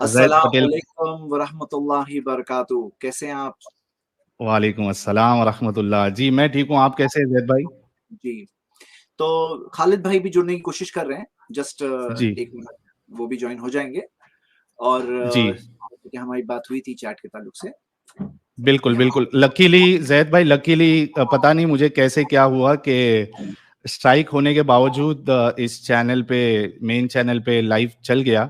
जैद अस्सलाम पटेल। वालेकुम वरहमतुल्लाहि बरकातुहू। कैसे हैं आप? वालेकुम अस्सलाम व रहमतुल्लाह। जी, मैं ठीक हूँ, आप कैसे हैं ज़ैद भाई? जी, तो खालिद भाई भी जुड़ने की कोशिश कर रहे हैं। जस्ट जी, 1 मिनट वो भी जॉइन हो जाएँगे और जी। जैसे कि हमारी बात हुई थी चैट के ताल्लुक से। बिल्कुल, यहाँ बिल्कुल। लकीली ज़ैद भाई, लकीली पता नहीं मुझे कैसे क्या हुआ कि स्ट्राइक होने के बावजूद इस चैनल पे, मेन चैनल पे लाइव चल गया।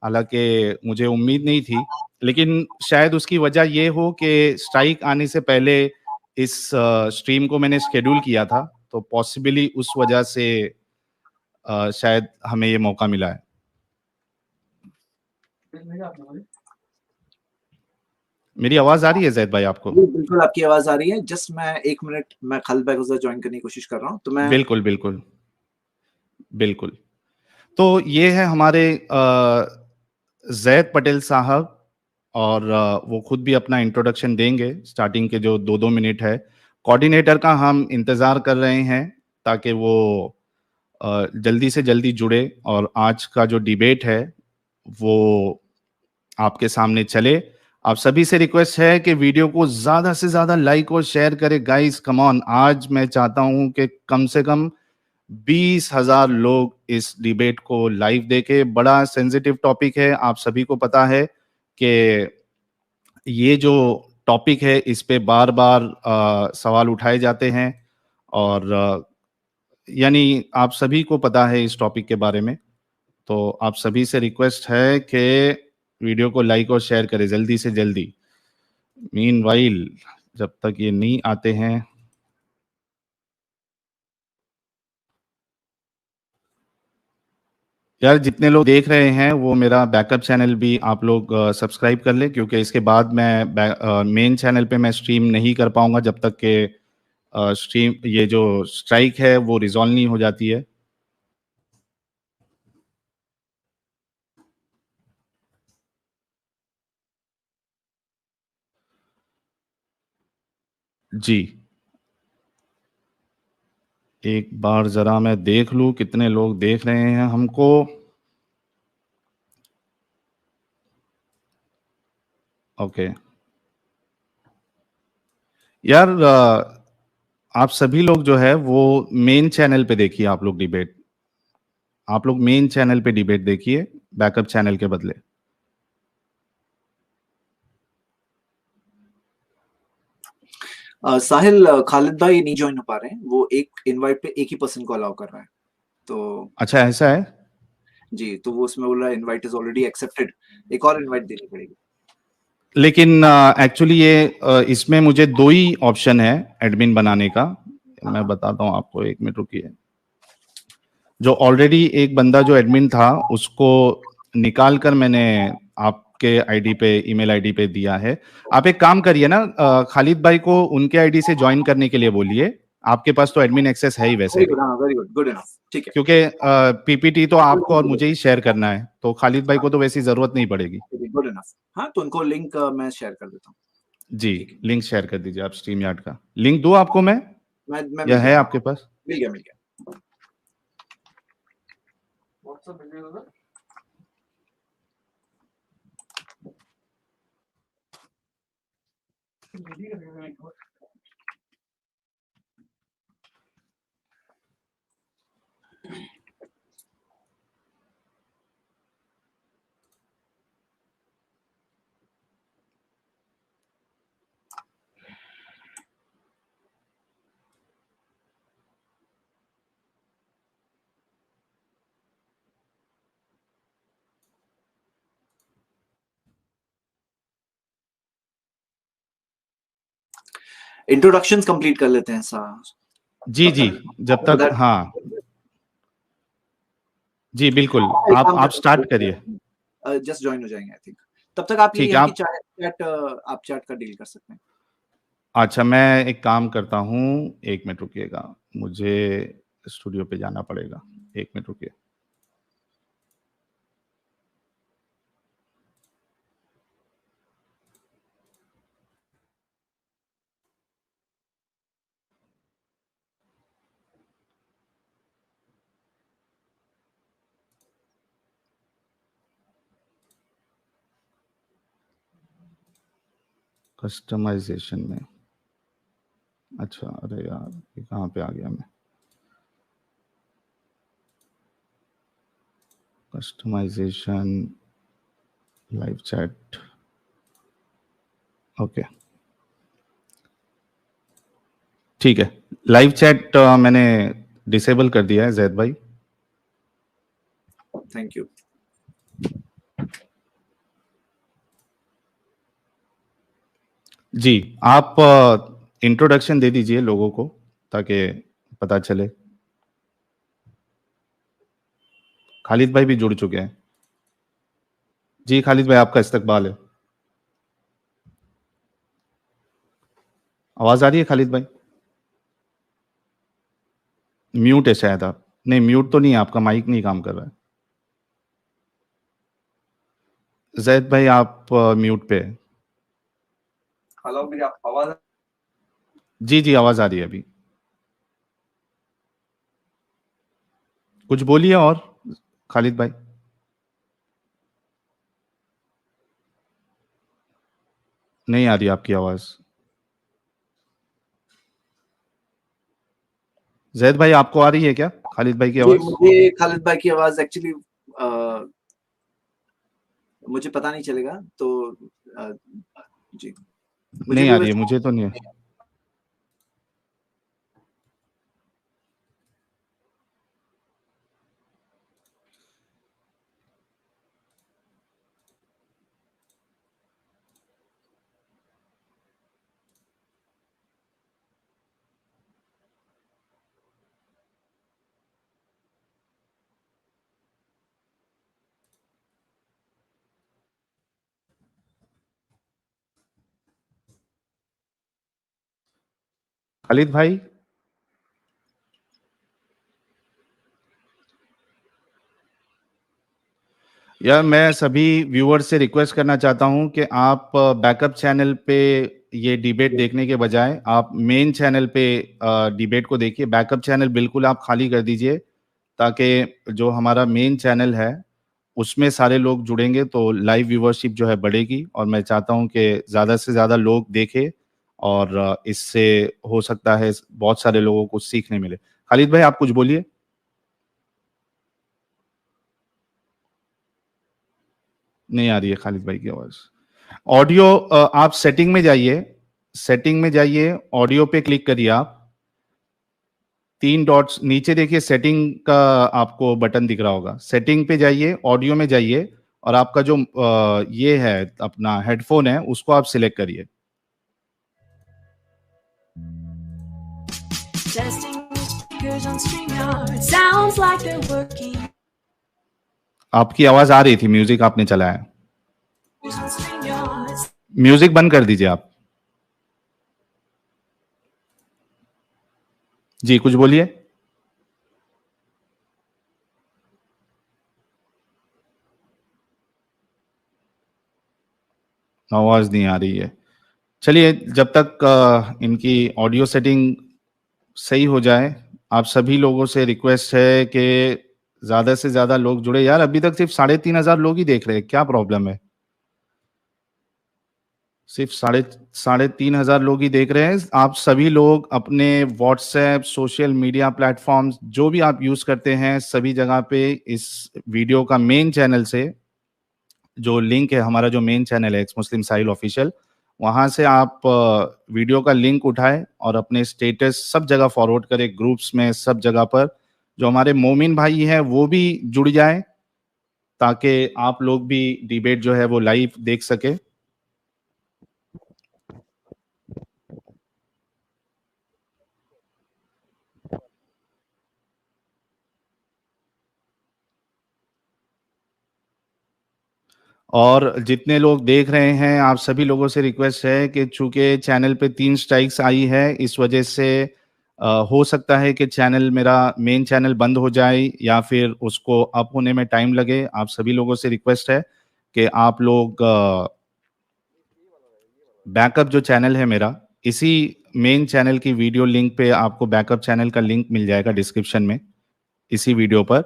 हालाँकि मुझे उम्मीद नहीं थी, लेकिन शायद उसकी वजह ये हो कि स्ट्राइक आने से पहले इस स्ट्रीम को मैंने शेड्यूल किया था, तो पॉसिबली उस वजह से शायद हमें ये मौका मिला है। मेरी आवाज़ आ रही है ज़ैद भाई आपको? जी, बिल्कुल आपकी आवाज़ आ रही है। जस्ट मैं 1 मिनट मैं खालिद भाई को ज़रा जॉइन करने की कोशिश कर रहा हूँ। तो मैं बिल्कुल, बिल्कुल। बिल्कुल। तो ये है हमारे ज़ैद पटेल साहब और वो खुद भी अपना इंट्रोडक्शन देंगे, स्टार्टिंग के जो 2-2 मिनट है। कोऑर्डिनेटर का हम इंतज़ार कर रहे हैं ताकि वो जल्दी से जल्दी जुड़े और आज का जो डिबेट है, वो आपके सामने चले। आप सभी से रिक्वेस्ट है कि वीडियो को ज़्यादा से ज़्यादा लाइक और शेयर करें। गाइस कम ऑन, आज मैं चाहता हूँ कि कम से कम 20,000 लोग इस डिबेट को लाइव देखें। बड़ा सेंसिटिव टॉपिक है, आप सभी को पता है कि ये जो टॉपिक है इस पे बार-बार सवाल उठाए जाते हैं और यानी आप सभी को पता है इस टॉपिक के बारे में। तो आप सभी से रिक्वेस्ट है कि वीडियो को लाइक और शेयर करें जल्दी से जल्दी। मीनवाइल जब तक ये नहीं आते हैं, यार जितने लोग देख रहे हैं वो मेरा बैकअप चैनल भी आप लोग सब्सक्राइब कर लें, क्योंकि इसके बाद मैं मेन चैनल पे मैं स्ट्रीम नहीं कर पाऊंगा जब तक कि स्ट्रीम ये जो स्ट्राइक है वो रिजॉल्व नहीं हो जाती है। जी, एक बार जरा मैं देख लूं कितने लोग देख रहे हैं हमको। ओके यार, आप सभी लोग जो है वो मेन चैनल पे देखिए। आप लोग डिबेट, आप लोग मेन चैनल पे डिबेट देखिए, बैकअप चैनल के बदले। साहिल खालिद भाई नहीं जॉइन हो पा रहे हैं। वो एक इनवाइट पे एक ही पर्सन को अलाउ कर रहा है। तो अच्छा, ऐसा है। जी, तो वो उसमें बोल रहा है इनवाइट इज़ ऑलरेडी एक्सेप्टेड। एक और इनवाइट देनी पड़ेगी। लेकिन एक्चुअली ये इसमें मुझे दो ही ऑप्शन है एडमिन बनाने का। मैं हाँ, बताता हूँ आपको, एक मिनट रुकिए। जो ऑलरेडी एक बंदा जो एडमिन था उसको निकाल कर मैंने आपके आईडी पे, ईमेल आईडी पे दिया है। आप एक काम करिए ना, खालिद भाई को उनके आईडी से ज्वाइन करने के लिए बोलिए। आपके पास तो एडमिन एक्सेस है ही वैसे वेरी भी, गुड। हाँ, वेरी गुड, गुड इनफ। ठीक है। क्योंकि पीपीटी तो आपको और मुझे ही शेयर करना है, तो खालिद भाई हाँ, को तो वैसी जरूरत नहीं पड़ेगी। Good enough. हाँ, तो उनको लिंक मैं शेयर कर देता हूँ। जी, ठीक है। लिंक शेयर कर दीजिए आप। स्ट्रीम यार्ड का लिंक दूं आपको मैं, मैं या मिल गया है मुझे। आपके पास? मिल गया, मिल गया। इंट्रोडक्शंस कंप्लीट कर लेते हैं जी, तब जी। तक। जब So तक, that हाँ। जी, बिल्कुल। एक काम आप करते स्टार्ट करिए। हैं, जस्ट जॉइन हो जाएंगे आई थिंक। तब तक आप ये ठीक है, यहाँ की आप। चैट आप चैट का डील कर सकते हैं। अच्छा, मैं एक काम करता हूँ, 1 मिनट रुकिएगा। मुझे स्टूडियो पे जाना पड़ेगा। 1 मिनट रुकिए। कस्टमाइजेशन में, अच्छा, अरे यार ये कहाँ पे आ गया मैं, कस्टमाइजेशन, लाइव चैट, ओके ठीक है। लाइव चैट मैंने डिसेबल कर दिया है जैद भाई। Thank you. जी, आप इंट्रोडक्शन दे दीजिए लोगों को ताकि पता चले। खालिद भाई भी जुड़ चुके हैं। जी खालिद भाई, आपका इस्तकबाल है। आवाज आ रही है खालिद भाई? म्यूट है शायद आप। नहीं, म्यूट तो नहीं है, आपका माइक नहीं काम कर रहा है। जैद भाई आप म्यूट पे है। हेलो, मेरी आवाज? जी जी, आवाज आ रही है अभी। कुछ बोलिए और खालिद भाई। नहीं आ रही आपकी आवाज। जैद भाई आपको आ रही है क्या खालिद भाई की जी, आवाज? मुझे खालिद भाई की आवाज एक्चुअली मुझे पता नहीं चलेगा तो जी, मुझे नहीं भी आ रही है, वैसे मुझे तो नहीं है। खालिद भाई, यार मैं सभी व्यूअर्स से रिक्वेस्ट करना चाहता हूं कि आप बैकअप चैनल पे ये डिबेट देखने के बजाय आप मेन चैनल पे डिबेट को देखिए। बैकअप चैनल बिल्कुल आप खाली कर दीजिए ताकि जो हमारा मेन चैनल है उसमें सारे लोग जुड़ेंगे तो लाइव व्यूअरशिप जो है बढ़ेगी, और मैं चाहता हूं कि ज़्यादा से ज़्यादा लोग देखें और इससे हो सकता है बहुत सारे लोगों को सीखने मिले। खालिद भाई आप कुछ बोलिए। नहीं आ रही है खालिद भाई की आवाज़। ऑडियो आप सेटिंग में जाइए, सेटिंग में जाइए, ऑडियो पे क्लिक करिए आप। 3 डॉट्स नीचे देखिए, सेटिंग का आपको बटन दिख रहा होगा। सेटिंग पे जाइए, ऑडियो में जाइए, और आपका जो ये है अपना हेडफोन है उसको आप सिलेक्ट करिए। आपकी आवाज आ रही थी, म्यूजिक आपने चलाया। म्यूजिक बंद कर दीजिए आप। जी कुछ बोलिए। आवाज नहीं आ रही है। चलिए, जब तक इनकी ऑडियो सेटिंग सही हो जाए, आप सभी लोगों से रिक्वेस्ट है कि ज्यादा से ज्यादा लोग जुड़े। यार अभी तक सिर्फ 3,500 लोग ही देख रहे हैं, क्या प्रॉब्लम है? सिर्फ साढ़े तीन हजार लोग ही देख रहे हैं। आप सभी लोग अपने व्हाट्सएप, सोशल मीडिया प्लेटफॉर्म्स जो भी आप यूज करते हैं, सभी जगह पे इस वीडियो का मेन चैनल से जो लिंक है, हमारा जो मेन चैनल है एक्स मुस्लिम साहिल ऑफिशियल, वहां से आप वीडियो का लिंक उठाएं और अपने स्टेटस सब जगह फॉरवर्ड करें, ग्रुप्स में, सब जगह पर। जो हमारे मोमिन भाई हैं वो भी जुड़ जाएं ताकि आप लोग भी डिबेट जो है वो लाइव देख सके। और जितने लोग देख रहे हैं, आप सभी लोगों से रिक्वेस्ट है कि चूंकि चैनल पे 3 स्ट्राइक्स आई है, इस वजह से हो सकता है कि चैनल मेरा मेन चैनल बंद हो जाए या फिर उसको अप होने में टाइम लगे। आप सभी लोगों से रिक्वेस्ट है कि आप लोग बैकअप जो चैनल है मेरा, इसी मेन चैनल की वीडियो लिंक पे आपको बैकअप चैनल का लिंक मिल जाएगा डिस्क्रिप्शन में, इसी वीडियो पर।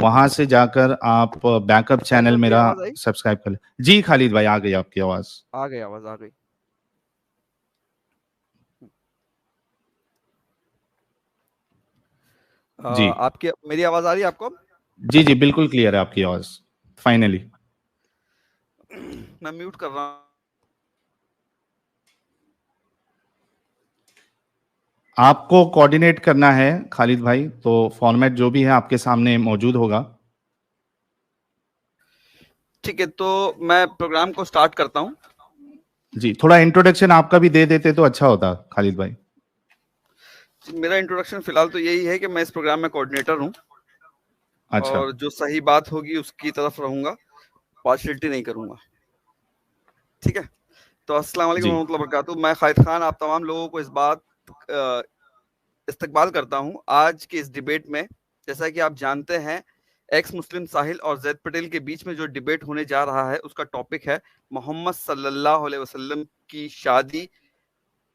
वहां से जाकर आप बैकअप चैनल मेरी मेरा आवाज आई? सब्सक्राइब कर ले। जी खालिद भाई, आ गई आपकी आवाज। आ गई आवाज, आ गई। जी आपकी मेरी आवाज आ रही है आपको? जी जी बिल्कुल क्लियर है आपकी आवाज फाइनली। मैं म्यूट कर रहा हूँ। आपको कोऑर्डिनेट करना है खालिद भाई, तो फॉर्मेट जो भी है आपके सामने मौजूद होगा। ठीक है, तो मैं प्रोग्राम को स्टार्ट करता हूँ। जी, थोड़ा इंट्रोडक्शन आपका भी दे देते तो अच्छा होता खालिद भाई। मेरा इंट्रोडक्शन फिलहाल तो यही है कि मैं इस प्रोग्राम में कोऑर्डिनेटर हूँ अच्छा और जो सही बात होगी उसकी तरफ रहूंगा, पार्शियलिटी नहीं करूंगा। ठीक है, तो अस्सलाम वालेकुम जी रहमतुल्लाहि वबरकातुहू। मैं खालिद खान आप तमाम लोगों को इस बात इस्तकबाल करता हूँ आज के इस डिबेट में। जैसा कि आप जानते हैं, एक्स मुस्लिम साहिल और जैद पटेल के बीच में जो डिबेट होने जा रहा है उसका टॉपिक है मोहम्मद सल्लल्लाहु अलैहि वसल्लम की शादी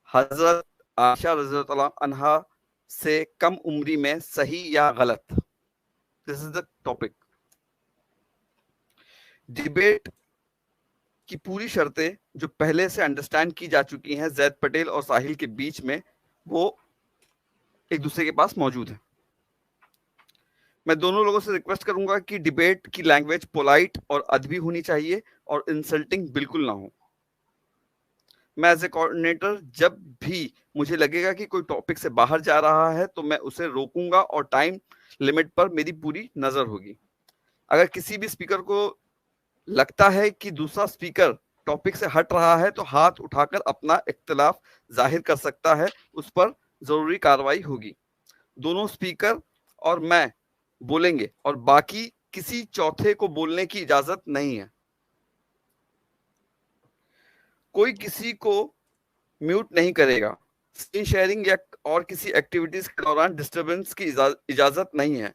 हजरत आयशा रज़ियल्लाहु अन्हा से कम उम्री में सही या गलत। This is the topic. Debate की पूरी शर्तें जो पहले से अंडरस्टैंड की जा चुकी हैं जैद पटेल और साहिल के बीच में, वो एक दूसरे के पास मौजूद है। मैं दोनों लोगों से रिक्वेस्ट करूंगा कि डिबेट की लैंग्वेज पोलाइट और अदबी होनी चाहिए और इंसल्टिंग बिल्कुल ना हो। मैं एज ए कोऑर्डिनेटर जब भी मुझे लगेगा कि कोई टॉपिक से बाहर जा रहा है तो मैं उसे रोकूंगा और टाइम लिमिट पर मेरी पूरी नजर होगी। अगर किसी भी स्पीकर को लगता है कि दूसरा स्पीकर टॉपिक से हट रहा है तो हाथ उठाकर अपना इख्तिलाफ जाहिर कर सकता है, उस पर जरूरी कार्रवाई होगी। दोनों स्पीकर और मैं बोलेंगे और बाकी किसी चौथे को बोलने की इजाजत नहीं है। कोई किसी को म्यूट नहीं करेगा। स्क्रीन शेयरिंग या और किसी एक्टिविटीज के दौरान डिस्टरबेंस की इजाजत नहीं है।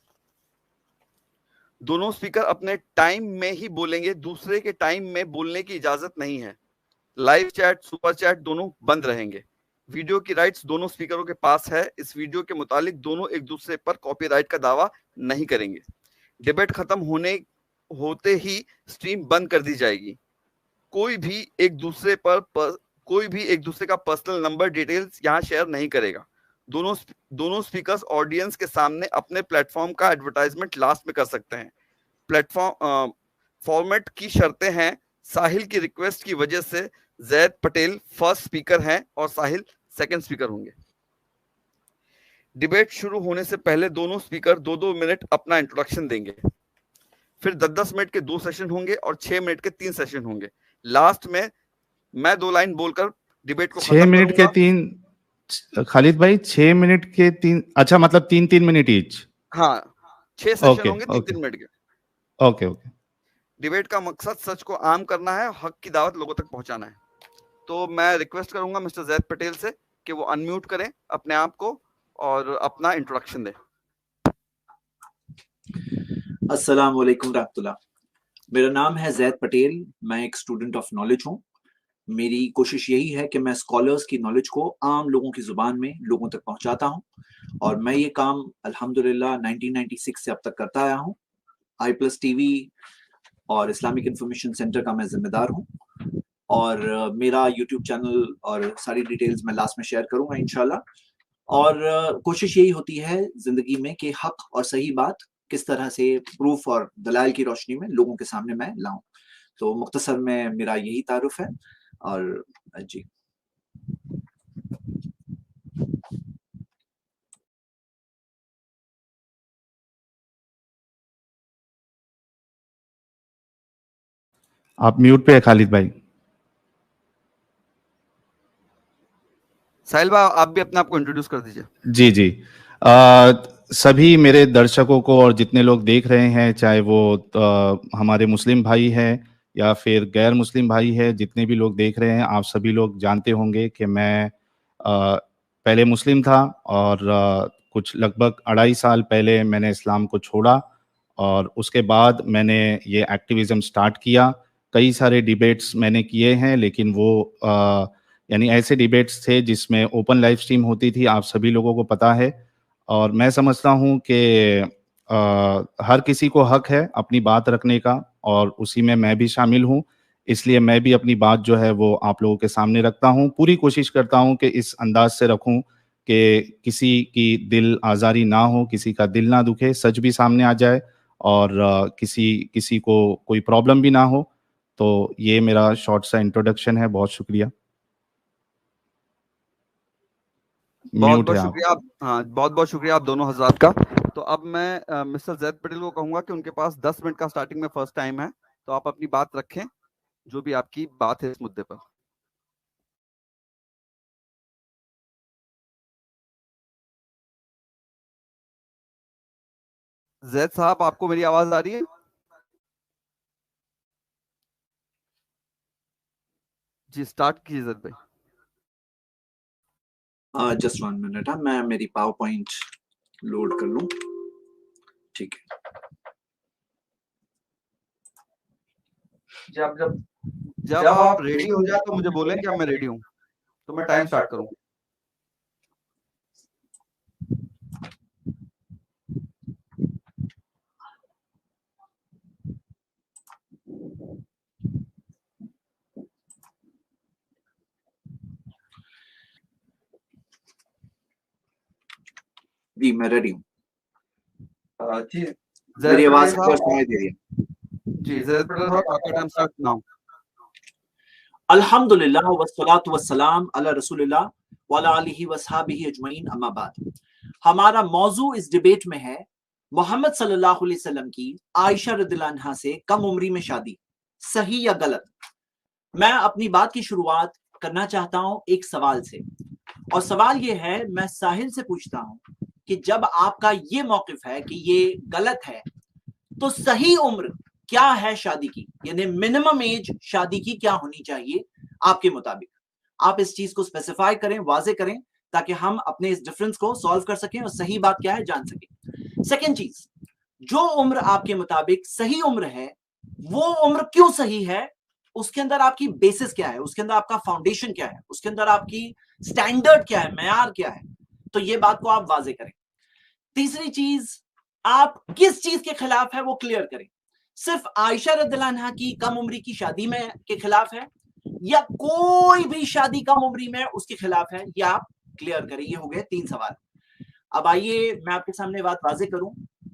दोनों स्पीकर अपने टाइम में ही बोलेंगे, दूसरे के टाइम में बोलने की इजाजत नहीं है। लाइव चैट, सुपर चैट दोनों बंद रहेंगे। वीडियो की राइट्स दोनों स्पीकरों के पास है। इस वीडियो के मुतालिक दोनों एक दूसरे पर कॉपीराइट का दावा नहीं करेंगे। डिबेट खत्म होते ही स्ट्रीम बंद कर दी जाएगी। कोई भी एक दूसरे का पर्सनल नंबर डिटेल्स यहाँ शेयर नहीं करेगा। दोनों स्पीकर्स ऑडियंस के सामने अपने प्लेटफॉर्म का एडवर्टाइजमेंट लास्ट में कर सकते हैं। प्लेटफॉर्म फॉर्मेट की शर्तें हैं। साहिल की रिक्वेस्ट की वजह से जैद पटेल फर्स्ट स्पीकर हैं और साहिल सेकंड स्पीकर होंगे। डिबेट शुरू होने से पहले दोनों स्पीकर 2-2 मिनट अपना इंट्रोडक्शन देंगे। फिर 10-10 मिनट के 2 सेशन होंगे और 6 मिनट के 3 सेशन होंगे। लास्ट में मैं 2 लाइन बोलकर डिबेट को 6 खत्म मिनट के करूंगा। 3 खालिद भाई 6 मिनट के 3, अच्छा मतलब 3-3 मिनट ईच। हाँ, 6 सेशन ओके होंगे 3-3 मिनट के। Okay okay. डिबेट का मकसद सच को आम करना है, हक की दावत लोगों तक पहुंचाना है। तो मैं रिक्वेस्ट करूंगा मिस्टर जैद पटेल से कि वो अनम्यूट करें अपने आप को और अपना इंट्रोडक्शन दें। अस्सलाम वालेकुम रहमतुल्लाह। मेरा नाम है जैद पटेल। मैं एक स्टूडेंट ऑफ नॉलेज हूँ। मेरी कोशिश यही है कि मैं स्कॉलर्स की नॉलेज को आम लोगों की जुबान में लोगों तक पहुंचाता हूँ और मैं ये काम अल्हम्दुलिल्लाह 1996 से अब तक करता आया हूँ। i+ टीवी और इस्लामिक इंफॉर्मेशन सेंटर का मैं जिम्मेदार हूँ और मेरा यूट्यूब चैनल और सारी डिटेल्स मैं लास्ट में शेयर करूंगा इंशाल्लाह। और कोशिश यही होती है जिंदगी में कि हक और सही बात किस तरह से प्रूफ और दलाइल की रोशनी में लोगों के सामने मैं लाऊं। तो मुख्तसर में मेरा यही तारुफ है और जी। आप म्यूट पे है खालिद भाई। साहिल भाई आप भी अपने आप को इंट्रोड्यूस कर दीजिए। जी जी सभी मेरे दर्शकों को और जितने लोग देख रहे हैं, चाहे वो हमारे मुस्लिम भाई हैं या फिर गैर मुस्लिम भाई है, जितने भी लोग देख रहे हैं, आप सभी लोग जानते होंगे कि मैं पहले मुस्लिम था और कुछ लगभग 2.5 साल पहले मैंने इस्लाम को छोड़ा और उसके बाद मैंने ये एक्टिविज़म स्टार्ट किया। कई सारे डिबेट्स मैंने किए हैं, लेकिन वो यानी ऐसे डिबेट्स थे जिसमें ओपन लाइव स्ट्रीम होती थी, आप सभी लोगों को पता है। और मैं समझता हूँ कि हर किसी को हक है अपनी बात रखने का और उसी में मैं भी शामिल हूँ। इसलिए मैं भी अपनी बात जो है वो आप लोगों के सामने रखता हूँ। पूरी कोशिश करता हूँ कि इस अंदाज से रखूँ कि किसी की दिल आज़ारी ना हो, किसी का दिल ना दुखे, सच भी सामने आ जाए और किसी को कोई प्रॉब्लम भी ना हो। तो ये मेरा शॉर्ट सा इंट्रोडक्शन है। बहुत शुक्रिया। बहुत म्यूट बहुत है आप। शुक्रिया आप, हाँ बहुत बहुत शुक्रिया आप दोनों हजरात का। तो अब मैं मिस्टर जैद पटेल को कहूंगा कि उनके पास 10 मिनट का स्टार्टिंग में फर्स्ट टाइम है, तो आप अपनी बात रखें, जो भी आपकी बात है इस मुद्दे पर। जैद साहब, आपको मेरी आवाज आ रही है? जी स्टार्ट कीजिए जैद भाई। जस्ट 1 मिनट, मैं मेरी पावर पॉइंट लोड कर लूं। ठीक है। जब आप रेडी हो जाए तो मुझे बोलें कि अब मैं रेडी हूँ, तो मैं टाइम स्टार्ट करूँ। जी मैं रेडी हूँ। जी मेरी जैद आवाज पटेल क्लियर साहब, सुनाई दे रही है? जी जैद पटेल साहब, आपका टाइम स्टार्ट नाउ। अल्हम्दुलिल्लाह वस्सलातु वस्सलाम अला रसूलिल्लाह व अला आलिहि वसहबिहि अजमईन, अम्मा बाद। हमारा मौजू इस डिबेट में है मोहम्मद सल्लल्लाहु अलैहि वसल्लम की आयशा रदियल्लाहु अन्हा से कम उम्री में शादी, सही या गलत? मैं अपनी बात की शुरुआत करना चाहता हूं एक सवाल से, और सवाल ये है, मैं साहिल से पूछता हूं कि जब आपका ये मौकिफ है कि ये गलत है, तो सही उम्र क्या है शादी की, यानी मिनिमम एज शादी की क्या होनी चाहिए आपके मुताबिक? आप इस चीज को स्पेसिफाई करें, वाजे करें, ताकि हम अपने इस डिफरेंस को सॉल्व कर सकें और सही बात क्या है जान सकें। सेकेंड चीज, जो उम्र आपके मुताबिक सही उम्र है, वो उम्र क्यों सही है? उसके अंदर आपकी बेसिस क्या है, उसके अंदर आपका फाउंडेशन क्या है, उसके अंदर आपकी स्टैंडर्ड क्या है, मेयार क्या है? तो ये बात को आप वाजे करें। तीसरी चीज, आप किस चीज के खिलाफ है वो क्लियर करें। सिर्फ आयशा रदियल्लाहु अन्हा की कम उम्री की शादी में के खिलाफ है, या कोई भी शादी कम उम्री में उसके खिलाफ है, ये आप क्लियर करें। ये हो गए 3 सवाल। अब आइए मैं आपके सामने बात वाजे करूं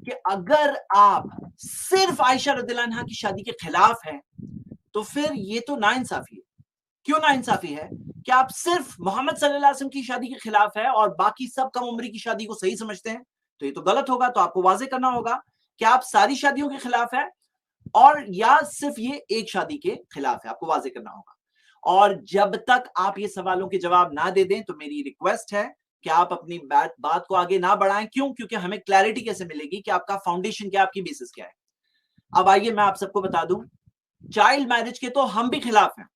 कि अगर आप सिर्फ आयशा रदियल्लाहु अन्हा की शादी के खिलाफ हैं, तो फिर ये तो नाइंसाफी है। क्यों नाइंसाफी है? कि आप सिर्फ मोहम्मद सल्लल्लाहु अलैहि वसल्लम की शादी के खिलाफ है और बाकी सब कम उम्री की शादी को सही समझते हैं, तो ये तो गलत होगा। तो आपको वाजे करना होगा कि आप सारी शादियों के खिलाफ है और या सिर्फ ये एक शादी के खिलाफ है, आपको वाजे करना होगा। और जब तक आप ये सवालों के जवाब ना दे दें, तो मेरी रिक्वेस्ट है कि आप अपनी बात को आगे ना बढ़ाएं। क्यों? क्योंकि हमें क्लैरिटी कैसे मिलेगी कि आपका फाउंडेशन क्या है, आपकी बेसिस क्या है। अब आइए मैं आप सबको बता दूं, चाइल्ड मैरिज के तो हम भी खिलाफ हैं,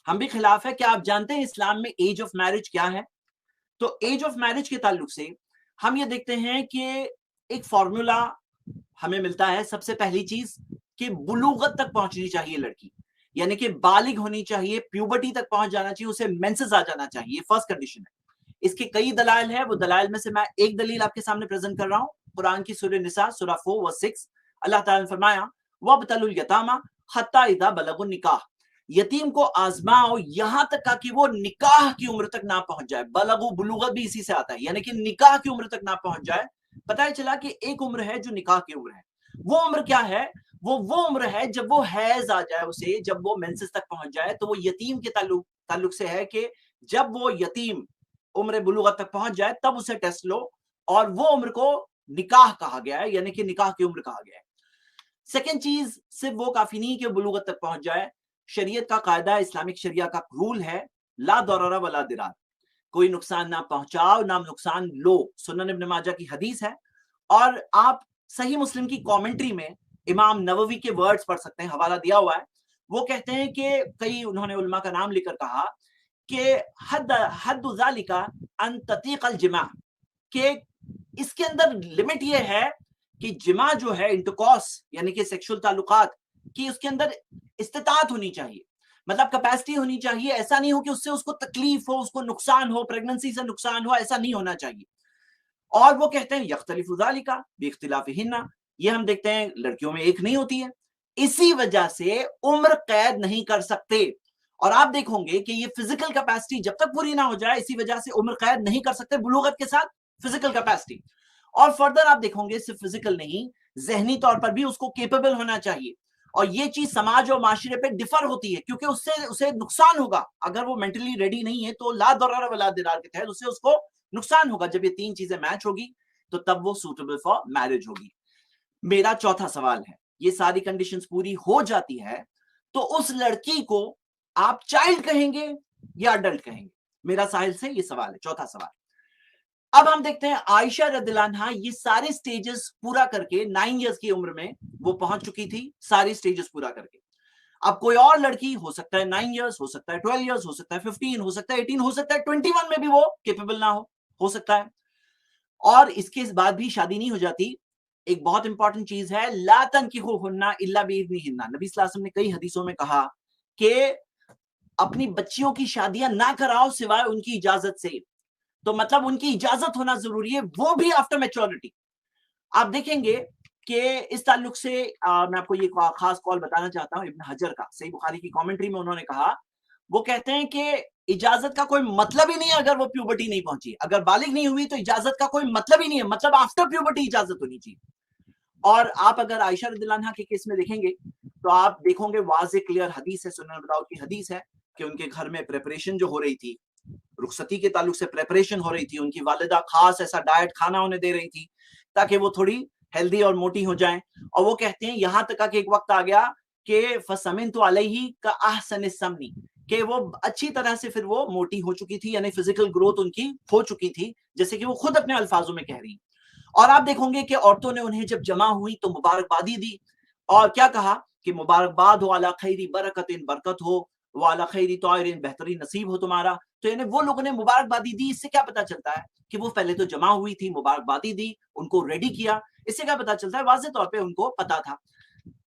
हम भी खिलाफ है। क्या आप जानते हैं इस्लाम में एज ऑफ मैरिज क्या है? तो एज ऑफ मैरिज के ताल्लुक से हम ये देखते हैं कि एक फॉर्मूला हमें मिलता है। सबसे पहली चीज कि बुलूगत तक पहुंचनी चाहिए लड़की, यानी कि बालिग होनी चाहिए, प्यूबर्टी तक पहुंच जाना चाहिए, उसे मेंसेस आ जाना चाहिए। फर्स्ट कंडीशन है। इसके कई दलाइल है, वो दलाइल में से मैं एक दलील आपके सामने प्रेजेंट कर रहा हूं। कुरान की सूरह निसा सूरह 4 वर्स 6, अल्लाह ताला ने फरमाया वब्तलुल यतामा हत्ता इदा बलगुन निकाह, यतीम को आजमाओ यहां तक का कि वो निकाह की उम्र तक ना पहुंच जाए। बलगु बुलूगत भी इसी से आता है, यानी कि निकाह की उम्र तक ना पहुंच जाए। पता ही चला कि एक उम्र है जो निकाह की उम्र है। वो उम्र क्या है? वो उम्र है जब वो हैज आ जाए उसे, जब वो मेंसेस तक पहुंच जाए। तो वो यतीम के ताल्लुक से है कि जब वो यतीम उम्र बुलूगत तक पहुंच जाए तब उसे टेस्ट लो, और वो उम्र को निकाह कहा गया है, यानी कि निकाह की उम्र कहा गया है। सेकेंड चीज, सिर्फ वो काफी नहीं कि बुलूगत तक पहुंच जाए। शरीयत का कायदा, इस्लामिक शरिया का रूल है, ला दरारा वला दिरार, कोई नुकसान ना पहुंचाओ ना नुकसान लो। सुनन इब्न माजा की हदीस है। और आप सही मुस्लिम की कमेंट्री में इमाम नववी के वर्ड्स पढ़ सकते हैं, हवाला दिया हुआ है। वो कहते हैं कि कई उन्होंने उलमा का नाम लेकर कहा कि हद हद ज़ालिका अन ततीक़ अल जिमा, कि इसके अंदर लिमिट ये है कि जिमा जो है, इंटरकॉर्स यानी कि सेक्सुअल ताल्लुकात की, उसके अंदर इस्तिताअत होनी चाहिए, मतलब कैपेसिटी होनी चाहिए। ऐसा नहीं हो कि उससे उसको तकलीफ हो, उसको नुकसान हो, प्रेगनेंसी से नुकसान हो, ऐसा नहीं होना चाहिए। और वो कहते हैं यख्तलिफु ज़ालिका बिइख्तिलाफिहिन्ना, ये हम देखते हैं लड़कियों में एक नहीं होती है, इसी वजह से उम्र कैद नहीं कर सकते। और आप देखोगे कि ये फिजिकल कैपेसिटी जब तक पूरी ना हो जाए, इसी वजह से उम्र कैद नहीं कर सकते बुलूगत के साथ फिजिकल कैपेसिटी। और फर्दर आप देखोगे सिर्फ फिजिकल नहीं, जहनी तौर पर भी उसको केपेबल होना चाहिए। और ये चीज समाज और माशरे पे डिफर होती है, क्योंकि उससे उसे नुकसान होगा अगर वो मेंटली रेडी नहीं है, तो ला दरार वला दिरार के तहत उसको नुकसान होगा। जब ये तीन चीजें मैच होगी तो तब वो सूटेबल फॉर मैरिज होगी। मेरा चौथा सवाल है, ये सारी कंडीशंस पूरी हो जाती है तो उस लड़की को आप चाइल्ड कहेंगे या अडल्ट कहेंगे? मेरा साहिल से ये सवाल है, चौथा सवाल। अब हम देखते हैं आयशा रदियल्लाहु अन्हा ये सारे स्टेजेस पूरा करके 9 इयर्स की उम्र में वो पहुंच चुकी थी, सारे स्टेजेस पूरा करके। अब कोई और लड़की हो सकता है 9 इयर्स, हो सकता है 12 इयर्स, हो सकता है 15, हो सकता है 18, हो सकता है 21 में भी वो केपेबल ना हो सकता है, और इसके बाद भी शादी नहीं हो जाती। एक बहुत इंपॉर्टेंट चीज है, ला तनकिहुहुन्ना इल्ला बिइज़्निहिन्ना। नबी सल्लल्लाहु अलैहि वसल्लम ने कई हदीसों में कहा कि अपनी बच्चियों की शादियां ना कराओ सिवाय उनकी इजाजत से। तो मतलब उनकी इजाजत होना जरूरी है, वो भी आफ्टर मैच्योरिटी। आप देखेंगे कि इस ताल्लुक से मैं आपको ये खास कॉल बताना चाहता हूं इब्न हजर का, सही बुखारी की कमेंट्री में उन्होंने कहा, वो कहते हैं कि इजाजत का कोई मतलब ही नहीं है अगर वो प्यूबर्टी नहीं पहुंची, अगर बालिग नहीं हुई तो इजाजत का कोई मतलब ही नहीं है, मतलब आफ्टर प्यूबर्टी इजाजत होनी चाहिए। और आप अगर आयशा रदियल्लाहु अन्हा के केस में देखेंगे तो आप देखोगे वाज़े क्लियर हदीस है, सुनन अबू दाऊद की हदीस है कि उनके घर में प्रिपरेशन जो हो रही थी, रुखसती के ताल्लुक से प्रिपरेशन हो रही थी, उनकी वालिदा खास ऐसा डाइट खाना उन्हें दे रही थी ताकि वो थोड़ी हेल्दी और मोटी हो जाएं। और वो कहते हैं यहां तक कि एक वक्त आ गया कि फसमिनतु अलैहि का अहसन समनी, कि वो अच्छी तरह से फिर वो मोटी हो चुकी थी, यानी फिजिकल ग्रोथ उनकी हो चुकी थी, जैसे कि वो खुद अपने अल्फाजों में कह रही। और आप देखोगे कि औरतों ने उन्हें जब जमा हुई तो मुबारकबादी दी, और क्या कहा कि मुबारकबाद हो अला खैरी बरकतिन, बरकत हो, वाला खैरी तौरिन, बेहतरीन नसीब हो तुम्हारा। तो यानी वो लोगों ने मुबारकबादी दी। इससे क्या पता चलता है कि वो पहले तो जमा हुई थी, मुबारकबादी दी, उनको रेडी किया। इससे क्या पता चलता है, वाज़े तौर पे उनको पता था।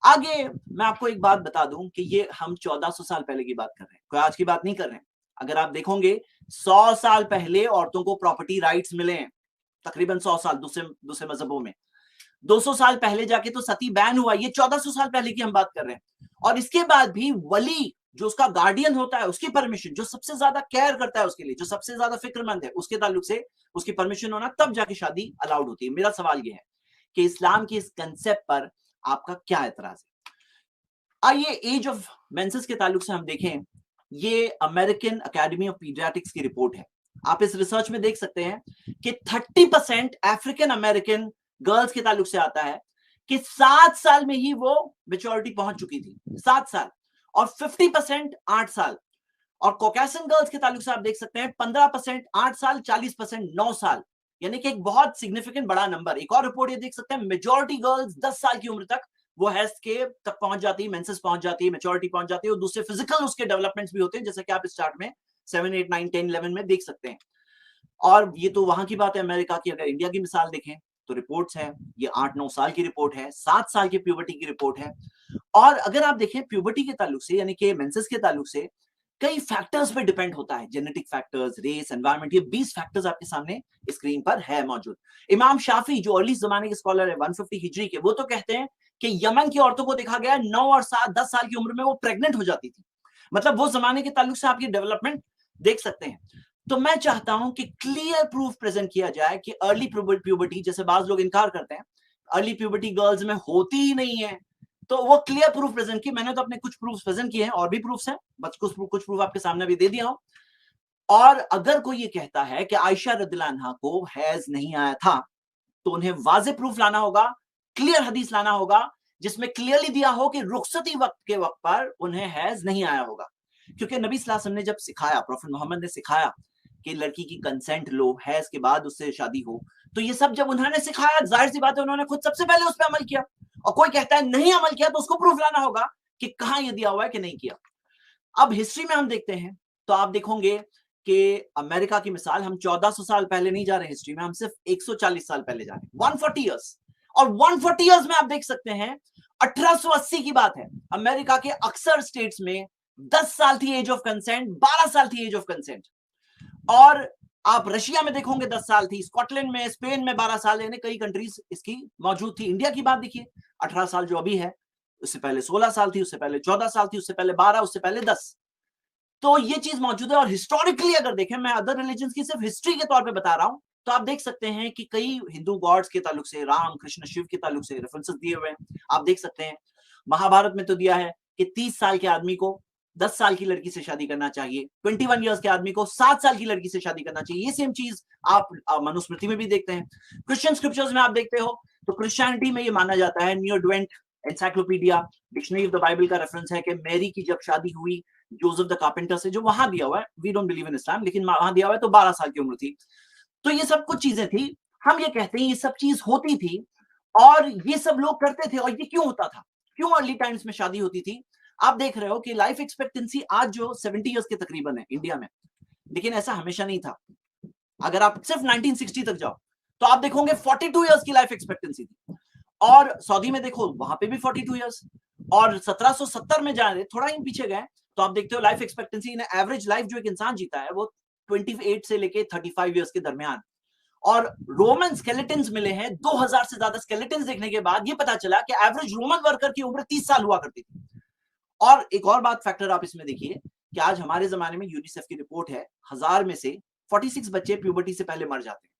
आगे मैं आपको एक बात बता दूं कि ये हम 1400 साल पहले की बात कर रहे हैं, कोई आज की बात नहीं कर रहे हैं। अगर आप देखोगे 100 साल पहले औरतों को प्रॉपर्टी राइट्स मिले हैं, तकरीबन 100 साल दूसरे मजहबों में। 200 साल पहले जाके तो सती बैन हुआ, ये 1400 साल पहले की हम बात कर रहे हैं। और इसके बाद भी वली जो उसका गार्डियन होता है, उसकी परमिशन, जो सबसे ज्यादा केयर करता है उसके लिए, जो सबसे ज्यादा फिक्रमंद है, उसके ताल्लुक से उसकी परमिशन होना, तब जाके शादी अलाउड होती है। मेरा सवाल यह है कि इस्लाम की इस कंसेप्ट पर आपका क्या एतराज है? आइए एज ऑफ मेंसेस के ताल्लुक से हम देखें, ये अमेरिकन अकेडमी ऑफ पीडियाट्रिक्स की रिपोर्ट है। आप इस रिसर्च में देख सकते हैं कि 30% अफ्रीकन अमेरिकन गर्ल्स के ताल्लुक से आता है कि 7 साल में ही वो मैच्योरिटी पहुंच चुकी थी, 7 साल, और 50% 8 साल। और कॉकेशियन गर्ल्स के ताल्लुक से आप देख सकते हैं 15% 8 साल, 40% 9 साल, यानी कि एक बहुत सिग्निफिकेंट बड़ा नंबर। एक और रिपोर्ट ये देख सकते हैं, मेजॉरिटी गर्ल्स 10 साल की उम्र तक वो हेल्थ के तक पहुंच जाती है, मेंसेस पहुंच जाती है, मैच्योरिटी पहुंच जाती है, और दूसरे फिजिकल उसके डेवलपमेंट्स भी होते हैं, जैसे कि आप स्टार्ट में 7, 8, 9, 10, 11 में देख सकते हैं। और ये तो वहां की बात है अमेरिका की। अगर इंडिया की मिसाल देखें तो रिपोर्ट्स है, ये 8-9 साल की रिपोर्ट है, 7 साल की प्यूबर्टी की रिपोर्ट है। और अगर आप देखें प्यूबर्टी के ताल्लुक से, यानी कि मेंसेस के ताल्लुक से, कई फैक्टर्स पे डिपेंड होता है, जेनेटिक फैक्टर्स, रेस, एनवायरनमेंट, ये 20 फैक्टर्स आपके सामने स्क्रीन पर है मौजूद। इमाम शाफी जो अर्ली जमाने के स्कॉलर है 150 हिजरी के, वो तो कहते हैं कि यमन की औरतों को देखा गया 9 और 7, 10 साल की उम्र में वो प्रेग्नेंट हो जाती थी। मतलब वो जमाने के ताल्लुक से आपकी डेवलपमेंट देख सकते हैं। तो मैं चाहता हूं कि क्लियर प्रूफ प्रेजेंट किया जाए कि अर्ली प्यूबर्टी, जैसे बाज लोग इनकार करते हैं, अर्ली प्यूबर्टी गर्ल्स में होती ही नहीं है, तो वो क्लियर प्रूफ प्रेजेंट की। मैंने तो अपने कुछ प्रूफ प्रेजेंट किए हैं, और भी प्रूफ्स हैं, बस कुछ प्रूफ आपके सामने भी दे दिया हूं। और अगर कोई ये कहता है कि आयशा रदियल्लाहु अन्हा को हैज नहीं आया था, तो उन्हें वाज़े प्रूफ लाना होगा, क्लियर हदीस लाना होगा, जिसमें क्लियरली दिया हो कि रुखसती वक्त पर उन्हें हैज नहीं आया होगा। क्योंकि नबी सल्लल्लाहु अलैहि वसल्लम ने जब सिखाया, प्रॉफेट मोहम्मद ने सिखाया कि लड़की की कंसेंट लो, हैज के बाद उससे शादी हो, तो ये सब जब उन्होंने सिखाया, जाहिर सी बात है उन्होंने खुद सबसे पहले उस पर अमल किया। और कोई कहता है नहीं अमल किया, तो उसको प्रूफ लाना होगा कि कहां ये दिया हुआ है कि नहीं किया। अब हिस्ट्री में हम देखते हैं तो आप देखोगे कि अमेरिका की मिसाल, हम 1400 साल पहले नहीं जा रहे हिस्ट्री में, हम सिर्फ 140 साल पहले जा रहे हैं, 140 ईयर्स। और 140 ईयर्स में आप देख सकते हैं 1880 की बात है, अमेरिका के अक्सर स्टेट्स में 10 साल थी एज ऑफ कंसेंट, 12 साल थी एज ऑफ कंसेंट। और आप रशिया में देखोगे 10 साल थी, स्कॉटलैंड में, स्पेन में 12 साल, यानी कई कंट्रीज इसकी मौजूद थी। इंडिया की बात देखिए, 18 साल जो अभी है, उससे पहले 16 साल थी, उससे पहले 14 साल थी, उससे पहले 12, उससे पहले 10। तो ये चीज मौजूद है। और हिस्टोरिकली अगर देखें, मैं अदर रिलीजन्स की सिर्फ हिस्ट्री के तौर पे बता रहा हूं, तो आप देख सकते हैं कि कई हिंदू गॉड्स के ताल्लुक से, राम कृष्ण शिव के ताल्लुक से रेफरेंसेस दिए हुए हैं। आप देख सकते हैं महाभारत में तो दिया है कि 30 साल के आदमी को 10 साल की लड़की से शादी करना चाहिए, 21 ईयर्स के आदमी को 7 साल की लड़की से शादी करना चाहिए। ये सेम चीज आप मनुस्मृति में भी देखते हैं। क्रिश्चियन स्क्रिप्चर्स में आप देखते हो तो क्रिश्चियनिटी में ये माना जाता है, new advent encyclopedia dictionary of the Bible का रेफरेंस है कि मैरी की जब शादी हुई जोसेफ द कारपेंटर से, जो वहां दिया हुआ है, वी डोंट बिलीव इन इस्लाम, लेकिन वहां दिया हुआ है, तो 12 साल की उम्र थी। तो ये सब कुछ चीजें थी, हम ये कहते हैं ये सब चीज होती थी और ये सब लोग करते थे। और ये क्यों होता था, क्यों अर्ली टाइम्स में शादी होती थी? आप देख रहे हो कि लाइफ एक्सपेक्टेंसी आज जो 70 ईयर्स के तकरीबन है इंडिया में, लेकिन ऐसा हमेशा नहीं था। अगर आप सिर्फ 1960 तक जाओ तो आप देखोगे 42 ईयर्स की लाइफ एक्सपेक्टेंसी थी। और सऊदी में देखो वहां पे भी 42 ईयर्स। और 1770 में जा रहे, थोड़ा ही पीछे गए तो आप देखते हो लाइफ एक्सपेक्टेंसी इन एवरेज लाइफ जो एक इंसान जीता है वो 28 से लेके 35 ईयर्स के दरमियान। और रोमन स्केलेटन्स मिले हैं, 2000 से ज्यादा स्केलेटन्स देखने के बाद ये पता चला कि एवरेज रोमन वर्कर की उम्र 30 साल हुआ करती थी। और एक और बात फैक्टर आप इसमें देखिए कि आज हमारे जमाने में यूनिसेफ की रिपोर्ट है 1000 में से 46 बच्चे प्यूबर्टी से पहले मर जाते हैं।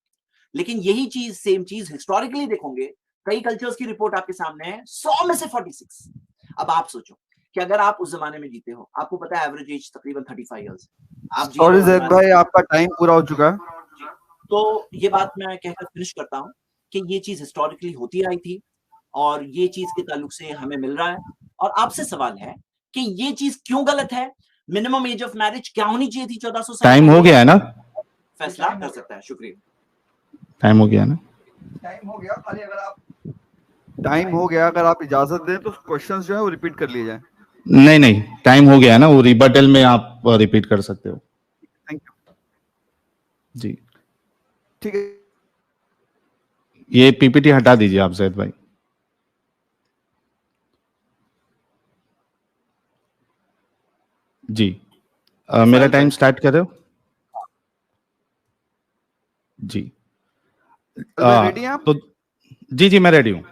लेकिन यही चीज, सेम चीज हिस्टोरिकली देखोगे, कई कल्चर्स की रिपोर्ट आपके सामने है 100 में से 46। अब आप सोचो कि अगर आप उस जमाने में जीते हो, आपको पता है एवरेज एज तकरीबन 35 इयर्स। आप सॉरी जैद भाई, आपका टाइम पूरा हो चुका है। तो ये बात मैं कहकर फिनिश करता हूं कि ये चीज हिस्टोरिकली होती आई थी और ये चीज के ताल्लुक से हमें मिल रहा है। और आपसे सवाल है कि ये चीज क्यों गलत है? मिनिमम एज ऑफ मैरिज क्या होनी चाहिए थी? 1400 साल। टाइम हो गया है ना? फैसला कर सकता है। शुक्रिया। टाइम हो गया ना? टाइम हो गया, खाली अगर आप टाइम हो गया, अगर आप इजाजत दें तो क्वेश्चंस जो है वो रिपीट कर लिए जाए। नहीं नहीं, टाइम हो गया ना, वो रिबटल में आप रिपीट कर सकते हो। थैंक यू जी ठीक है। ये पीपीटी हटा दीजिए आप जैद भाई। जी मेरा टाइम स्टार्ट कर रहे हो? जी रेडी हैं आप? तो जी मैं रेडी हूँ।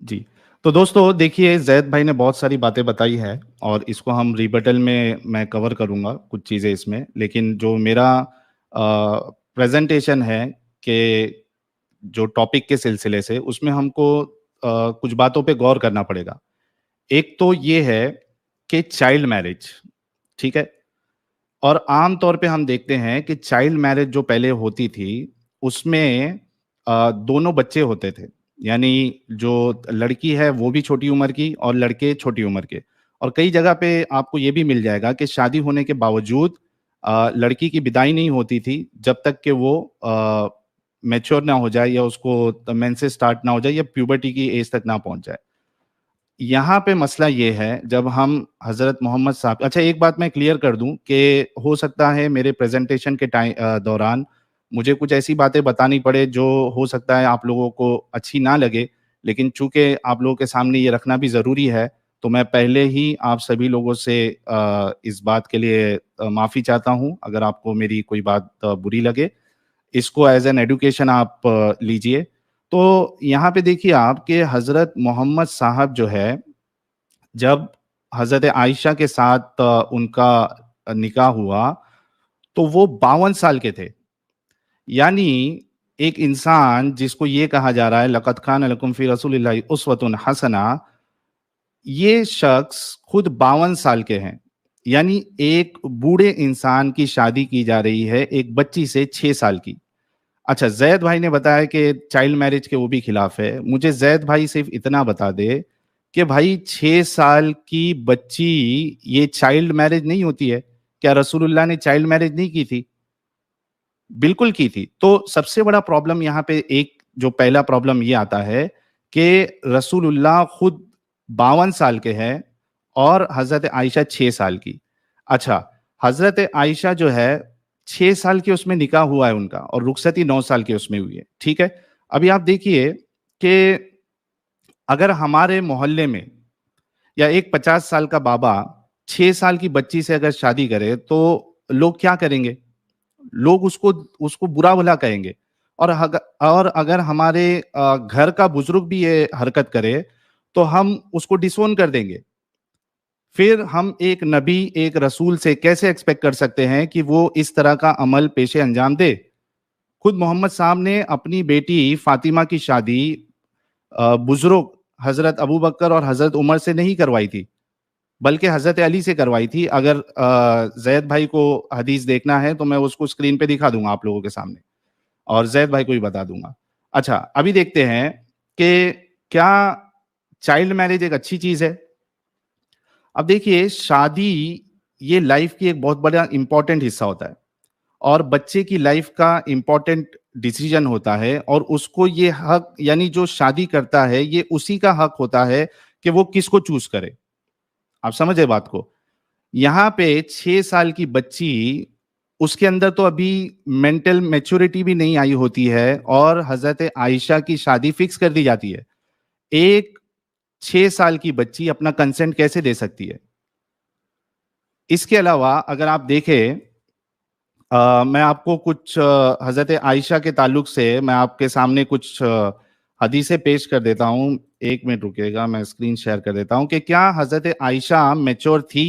जी तो दोस्तों देखिए, जैद भाई ने बहुत सारी बातें बताई है और इसको हम रिबटल में मैं कवर करूँगा कुछ चीज़ें इसमें। लेकिन जो मेरा प्रेजेंटेशन है कि जो टॉपिक के सिलसिले से, उसमें हमको कुछ बातों पे गौर करना पड़ेगा। एक तो ये है कि चाइल्ड मैरिज, ठीक है, और आम तौर पे हम देखते हैं कि चाइल्ड मैरिज जो पहले होती थी उसमें दोनों बच्चे होते थे, यानी जो लड़की है वो भी छोटी उम्र की और लड़के छोटी उम्र के। और कई जगह पे आपको ये भी मिल जाएगा कि शादी होने के बावजूद लड़की की विदाई नहीं होती थी जब तक कि वो मैच्योर ना हो जाए या उसको मेंसेस स्टार्ट ना हो जाए या प्यूबर्टी की एज तक ना पहुंच जाए। यहाँ पे मसला ये है, जब हम हजरत मोहम्मद साहब, अच्छा एक बात मैं क्लियर कर दूं कि हो सकता है मेरे प्रेजेंटेशन के दौरान मुझे कुछ ऐसी बातें बतानी पड़े जो हो सकता है आप लोगों को अच्छी ना लगे, लेकिन चूंकि आप लोगों के सामने ये रखना भी ज़रूरी है, तो मैं पहले ही आप सभी लोगों से इस बात के लिए माफ़ी चाहता हूँ अगर आपको मेरी कोई बात बुरी लगे। इसको एज एन एडुकेशन आप लीजिए। तो यहाँ पे देखिए आप कि हज़रत मोहम्मद साहब जो है, जब हज़रत आयशा के साथ उनका निकाह हुआ तो वो 52 साल के थे। यानी एक इंसान जिसको ये कहा जा रहा है लक़द कान लकुम फ़ी रसूलिल्लाहि उस्वतुन हसना, ये शख्स खुद 52 साल के हैं। यानी एक बूढ़े इंसान की शादी की जा रही है एक बच्ची से 6 साल की। अच्छा, जैद भाई ने बताया कि चाइल्ड मैरिज के वो भी खिलाफ है। मुझे जैद भाई सिर्फ इतना बता दे कि भाई 6 साल की बच्ची ये चाइल्ड मैरिज नहीं होती है? क्या रसूलुल्लाह ने चाइल्ड मैरिज नहीं की थी? बिल्कुल की थी। तो सबसे बड़ा प्रॉब्लम यहाँ पे, एक जो पहला प्रॉब्लम ये आता है कि रसूलुल्लाह खुद 52 साल के हैं और हजरत आयशा 6 साल की। अच्छा, हजरत आयशा जो है 6 साल की उसमें निकाह हुआ है उनका और रुखसती 9 साल की उसमें हुई है, ठीक है। अभी आप देखिए कि अगर हमारे मोहल्ले में या एक 50 साल का बाबा 6 साल की बच्ची से अगर शादी करे तो लोग क्या करेंगे? लोग उसको उसको बुरा भला कहेंगे। और अगर हमारे घर का बुजुर्ग भी ये हरकत करे तो हम उसको डिसोन कर देंगे। फिर हम एक नबी, एक रसूल से कैसे एक्सपेक्ट कर सकते हैं कि वो इस तरह का अमल पेशे अंजाम दे? खुद मोहम्मद साहब ने अपनी बेटी फातिमा की शादी बुजुर्ग हजरत अबू बकर और हजरत उमर से नहीं करवाई थी, बल्कि हजरत अली से करवाई थी। अगर जैद भाई को हदीस देखना है तो मैं उसको स्क्रीन पे दिखा दूंगा आप लोगों के सामने, और जैद भाई को भी बता दूंगा। अच्छा, अभी देखते हैं कि क्या चाइल्ड मैरिज एक अच्छी चीज है? अब देखिए, शादी ये लाइफ की एक बहुत बड़ा इंपॉर्टेंट हिस्सा होता है, और बच्चे की लाइफ का इंपॉर्टेंट डिसीजन होता है, और उसको ये हक, यानी जो शादी करता है ये उसी का हक होता है कि वो किसको चूज करे। आप समझे बात को? यहाँ पे 6 साल की बच्ची, उसके अंदर तो अभी मेंटल मैच्योरिटी भी नहीं आई होती है, और हजरत आयशा की शादी फिक्स कर दी जाती है। एक 6 साल की बच्ची अपना कंसेंट कैसे दे सकती है? इसके अलावा अगर आप देखें, मैं आपको कुछ हजरत आयशा के ताल्लुक से मैं आपके सामने कुछ हदीसें पेश कर देता हूं। एक मिनट रुकिएगा, मैं स्क्रीन शेयर कर देता हूं कि क्या हजरत आयशा मैच्योर थी?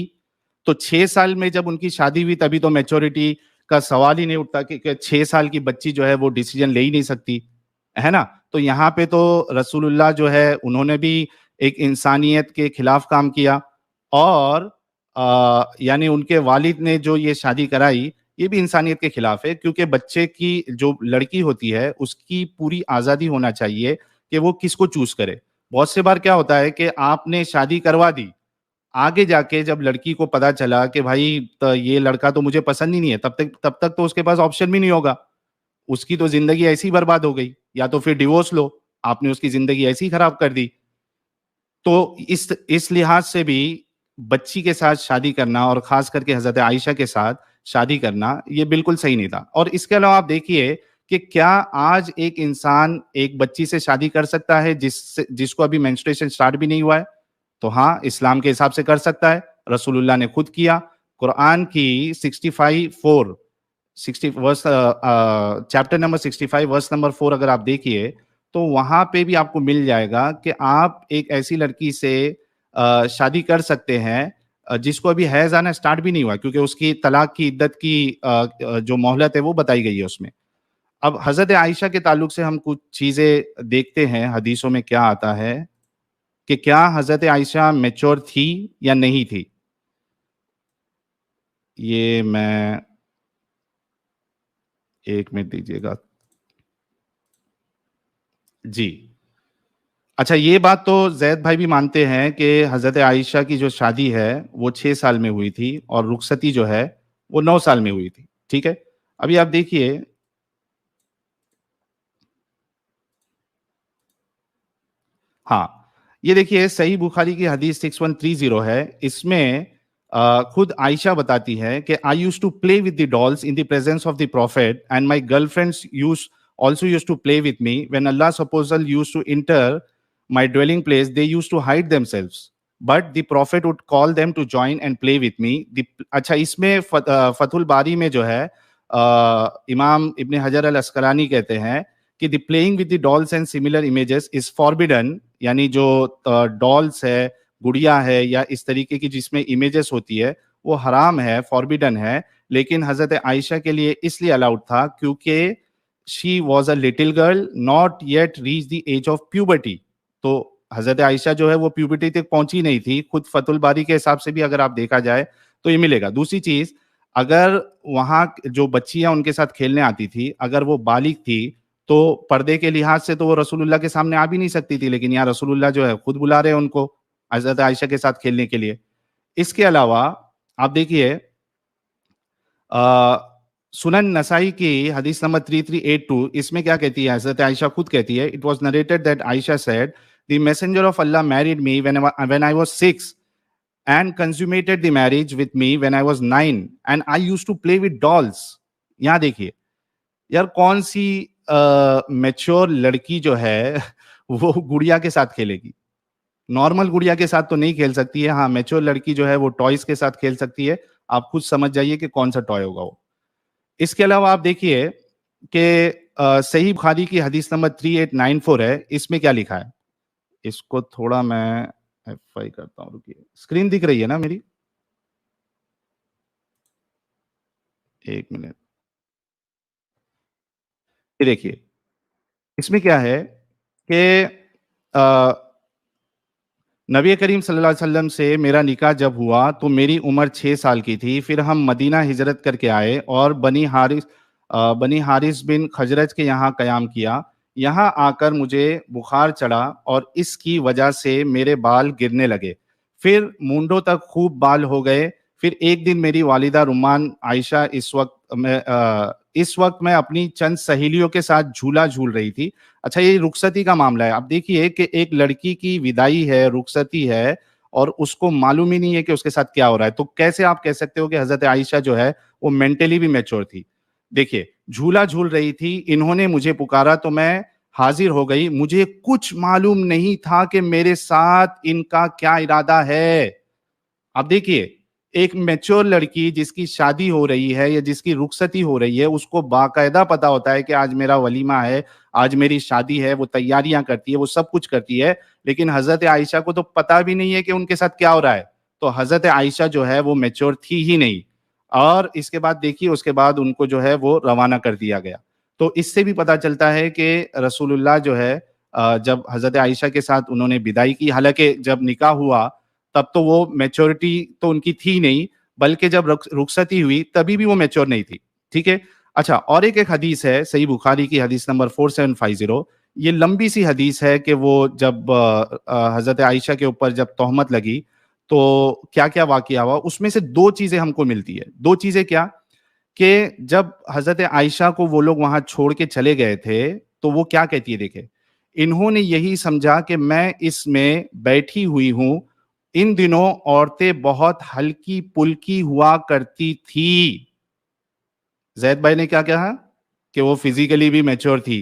तो 6 साल में जब उनकी शादी हुई तभी तो मैच्योरिटी का सवाल ही नहीं उठता कि 6 साल की बच्ची जो है वो डिसीजन ले ही नहीं सकती, है ना? तो यहाँ पे तो रसूलुल्लाह जो है उन्होंने भी एक इंसानियत के खिलाफ काम किया, और यानी उनके वालिद ने जो ये शादी कराई ये भी इंसानियत के खिलाफ है, क्योंकि बच्चे की जो लड़की होती है उसकी पूरी आज़ादी होना चाहिए कि वो किसको चूज करे। बहुत से बार क्या होता है कि आपने शादी करवा दी, आगे जाके जब लड़की को पता चला कि भाई तो ये लड़का तो मुझे पसंद ही नहीं है, तब तक तो उसके पास ऑप्शन भी नहीं होगा। उसकी तो जिंदगी ऐसी ही बर्बाद हो गई, या तो फिर डिवोर्स लो, आपने उसकी जिंदगी ऐसी ही खराब कर दी। तो इस लिहाज से भी बच्ची के साथ शादी करना, और खास करके हजरत आयशा के साथ शादी करना, ये बिल्कुल सही नहीं था। और इसके अलावा आप देखिए कि क्या आज एक इंसान एक बच्ची से शादी कर सकता है जिसको अभी मेंस्ट्रुएशन स्टार्ट भी नहीं हुआ है? तो हाँ, इस्लाम के हिसाब से कर सकता है। रसूलुल्लाह ने खुद किया। कुरान की 65 60 verse, chapter number 65 verse number 4 अगर आप देखिए तो वहां पे भी आपको मिल जाएगा कि आप एक ऐसी लड़की से शादी कर सकते हैं जिसको अभी हैज आना स्टार्ट भी नहीं हुआ, क्योंकि उसकी तलाक की इद्दत की जो मोहलत है वो बताई गई है उसमें। अब हजरत आयशा के ताल्लुक से हम कुछ चीजें देखते हैं हदीसों में क्या आता है कि क्या हजरत आयशा मैच्योर थी या नहीं थी। ये मैं एक मिनट दीजिएगा जी। अच्छा, ये बात तो जैद भाई भी मानते हैं कि हजरत आयशा की जो शादी है वो 6 साल में हुई थी, और रुखसती जो है वो 9 साल में हुई थी। ठीक है, अभी आप देखिए, हाँ, ये देखिए सही बुखारी की हदीस 6130 है। इसमें खुद आयशा बताती है कि I use to play with the dolls in the presence of the prophet, and my girlfriends use also used to play with me. When Allah's apostle used to enter my dwelling place, they used to hide themselves, but the prophet would call them to join and play with me. अच्छा, इसमें फतहुल बारी में जो है इमाम इब्ने हजर अल अस्कलानी कहते हैं कि the playing with the dolls and similar images is forbidden, यानी जो डॉल्स है, गुड़िया है, या इस तरीके की जिसमें इमेजेस होती है वो हराम है, फॉरबिडन है। लेकिन हजरत आयशा के लिए इसलिए अलाउड था क्योंकि she was a little girl not yet reach the age of puberty. तो हजरत आयशा जो है वो प्यूबर्टी तक पहुंची नहीं थी। खुद फतुल बारी के हिसाब से भी अगर आप देखा जाए तो ये मिलेगा। दूसरी चीज, अगर वहां जो बच्चियां उनके साथ खेलने आती थी अगर वो बालिग थी तो पर्दे के लिहाज से तो वो रसूलुल्लाह के सामने आ भी नहीं सकती थी, लेकिन यहाँ रसूलुल्लाह जो है खुद बुला रहे हैं उनको हजरत आयशा के साथ खेलने के लिए। इसके अलावा आप देखिए सुनन नसाई की हदीस नंबर 3382, इसमें क्या कहती है? हजरत आयशा खुद कहती है, it was narrated that Ayesha said the messenger of Allah married me when I was 6 and consummated the marriage with me when I was 9 and I used to play with dolls। यहाँ देखिए यार, कौन सी मैच्योर लड़की जो है वो गुड़िया के साथ खेलेगी? नॉर्मल गुड़िया के साथ तो नहीं खेल सकती है। हाँ, मैच्योर लड़की जो है वो टॉयज के साथ खेल सकती है। आप खुद समझ जाइए कि कौन सा टॉय होगा वो। इसके अलावा आप देखिए कि सही बुखारी की हदीस नंबर 3894 है। इसमें क्या लिखा है? इसको थोड़ा मैं F5 करता हूँ, रुकिए। स्क्रीन दिख रही है ना मेरी? एक मिनट। ये देखिए, इसमें क्या है कि नबी करीम सल्लल्लाहु अलैहि वसल्लम से मेरा निकाह जब हुआ तो मेरी उम्र 6 साल की थी। फिर हम मदीना हिजरत करके आए और बनी हारिस बिन खजरज के यहाँ कयाम किया। यहाँ आकर मुझे बुखार चढ़ा और इसकी वजह से मेरे बाल गिरने लगे, फिर मूंडों तक खूब बाल हो गए। फिर एक दिन मेरी वालिदा रुमान आयशा इस वक्त मैं अपनी चंद सहेलियों के साथ झूला झूल रही थी। अच्छा, ये रुखसती का मामला है। अब देखिए कि एक लड़की की विदाई है, रुखसती है, और उसको मालूम ही नहीं है कि उसके साथ क्या हो रहा है, तो कैसे आप कह सकते हो कि हजरत आयशा जो है वो मेंटली भी मैच्योर थी? देखिए, झूला झूल रही थी, इन्होंने मुझे पुकारा तो मैं हाजिर हो गई। मुझे कुछ मालूम नहीं था कि मेरे साथ इनका क्या इरादा है। अब देखिए, एक मैच्योर लड़की जिसकी शादी हो रही है या जिसकी रुखसती हो रही है, उसको बाकायदा पता होता है कि आज मेरा वलीमा है, आज मेरी शादी है, वो तैयारियां करती है, वो सब कुछ करती है। लेकिन हजरत आयशा को तो पता भी नहीं है कि उनके साथ क्या हो रहा है। तो हजरत आयशा जो है वो मैच्योर थी ही नहीं। और इसके बाद देखिए, उसके बाद उनको जो है वो रवाना कर दिया गया। तो इससे भी पता चलता है कि रसूलुल्लाह जो है, जब हजरत आयशा के साथ उन्होंने विदाई की, हालांकि जब निकाह हुआ तब तो वो मैच्योरिटी तो उनकी थी नहीं, बल्कि जब रुखसती हुई तभी भी वो मैच्योर नहीं थी। ठीक है। अच्छा, और एक हदीस है सही बुखारी की, हदीस नंबर 4750। ये लंबी सी हदीस है कि वो जब हजरत आयशा के ऊपर जब तोहमत लगी तो क्या क्या वाकया हुआ, उसमें से दो चीजें हमको मिलती है। दो चीजें क्या, कि जब हजरत आयशा को वो लोग वहां छोड़ के चले गए थे तो वो क्या कहती है, देखे, इन्होंने यही समझा कि मैं इसमें बैठी हुई हूं। इन दिनों औरतें बहुत हल्की पुल्की हुआ करती थी। जैद भाई ने क्या कहा कि वो फिजिकली भी मैच्योर थी,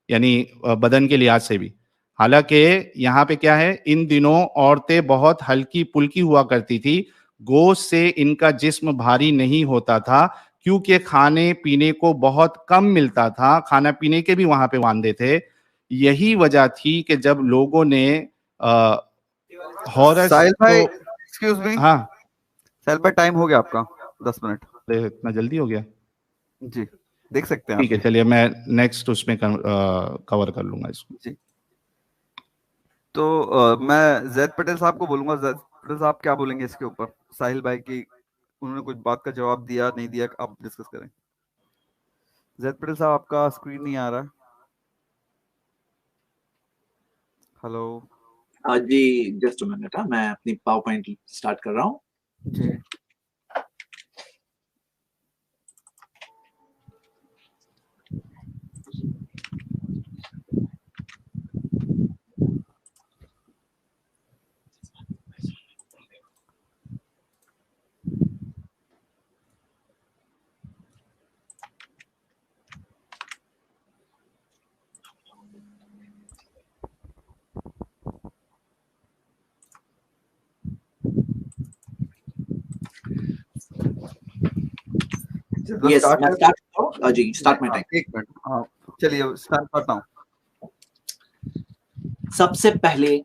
यानी बदन के लिहाज से भी। हालांकि यहाँ पे क्या है, इन दिनों औरतें बहुत हल्की पुल्की हुआ करती थी, गोश्त से इनका जिस्म भारी नहीं होता था, क्योंकि खाने पीने को बहुत कम मिलता था, खाना पीने के भी वहां पे वांदे थे। यही वजह थी कि जब लोगों ने हॉरस साहिल भाई, को। Excuse me. हाँ, साहिल भाई, टाइम हो गया आपका, 10 मिनट। इतना जल्दी हो गया? जी, देख सकते हैं ठीक है, आप। चलिए मैं नेक्स्ट उसमें कवर कर लूंगा इसको। जी, तो मैं जैद पटेल साहब को बोलूंगा। जैद पटेल साहब क्या बोलेंगे इसके ऊपर? साहिल भाई की उन्होंने कुछ बात का जवाब दिया नहीं दिया, आप डिस्कस करें। जैद पटेल साहब, आपका स्क्रीन नहीं आ रहा है। हेलो जी, जस्ट अ मिनट, मैं अपनी पावर पॉइंट स्टार्ट कर रहा हूँ। जी। यस, मैं स्टार्ट करता हूँ। जी, स्टार्ट माय टाइम। एक मिनट, हाँ, चलिए स्टार्ट करता हूँ। सबसे पहले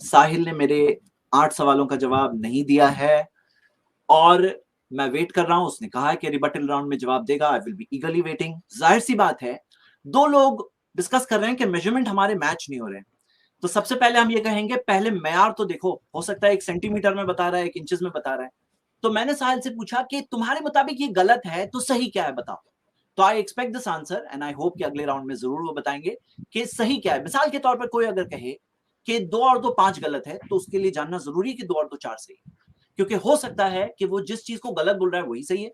साहिल ने मेरे 8 सवालों का जवाब नहीं दिया है और मैं वेट कर रहा हूं। उसने कहा है कि रिबटल राउंड में जवाब देगा। I will be ईगरली waiting. जाहिर सी बात है, दो लोग डिस्कस कर रहे हैं कि मेजरमेंट हमारे मैच नहीं हो रहे हैं। तो सबसे पहले हम ये कहेंगे, पहले मैयार तो देखो, हो सकता है 1 सेंटीमीटर में बता रहा है, 1 इंचेस में बता रहा है। तो मैंने साहिल से पूछा कि तुम्हारे मुताबिक ये गलत है तो सही क्या है, बताओ। तो I expect this answer and I hope कि अगले राउंड में जरूर वो बताएंगे कि सही क्या है। मिसाल के तौर पर कोई अगर कहे कि 2 और 2 5 गलत है, तो उसके लिए जानना जरूरी है कि 2 और 2 4 सही है, क्योंकि हो सकता है कि वो जिस चीज को गलत बोल रहा है वही सही है।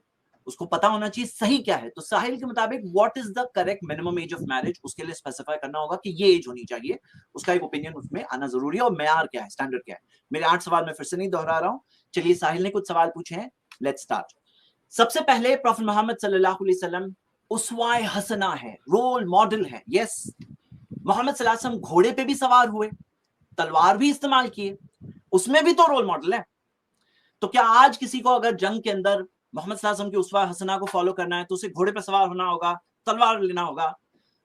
उसको पता होना चाहिए सही क्या है। तो साहिल के मुताबिक what is the correct minimum age of marriage, उसके लिए स्पेसिफाई करना होगा कि ये एज होनी चाहिए। उसका एक ओपिनियन उसमें आना जरूरी है। और मैयार क्या है, स्टैंडर्ड क्या है। मेरे 8 सवाल मैं फिर से नहीं दोहरा रहा हूं। चलिए, साहिल ने कुछ सवाल पूछे हैं, लेट्स स्टार्ट। सबसे पहले, प्रॉफेट मोहम्मद सल्लल्लाहु अलैहि वसल्लम उसवाए हसना है, रोल मॉडल है। यस, मोहम्मद सल्लल्लाहु अलैहि वसल्लम घोड़े पे भी सवार हुए, तलवार भी इस्तेमाल किए, उसमें भी तो रोल मॉडल है। तो क्या आज किसी को अगर जंग के अंदर मोहम्मद सल्लल्लाहु अलैहि वसल्लम की उसवा हसना को फॉलो करना है तो उसे घोड़े पर सवार होना होगा, तलवार लेना होगा?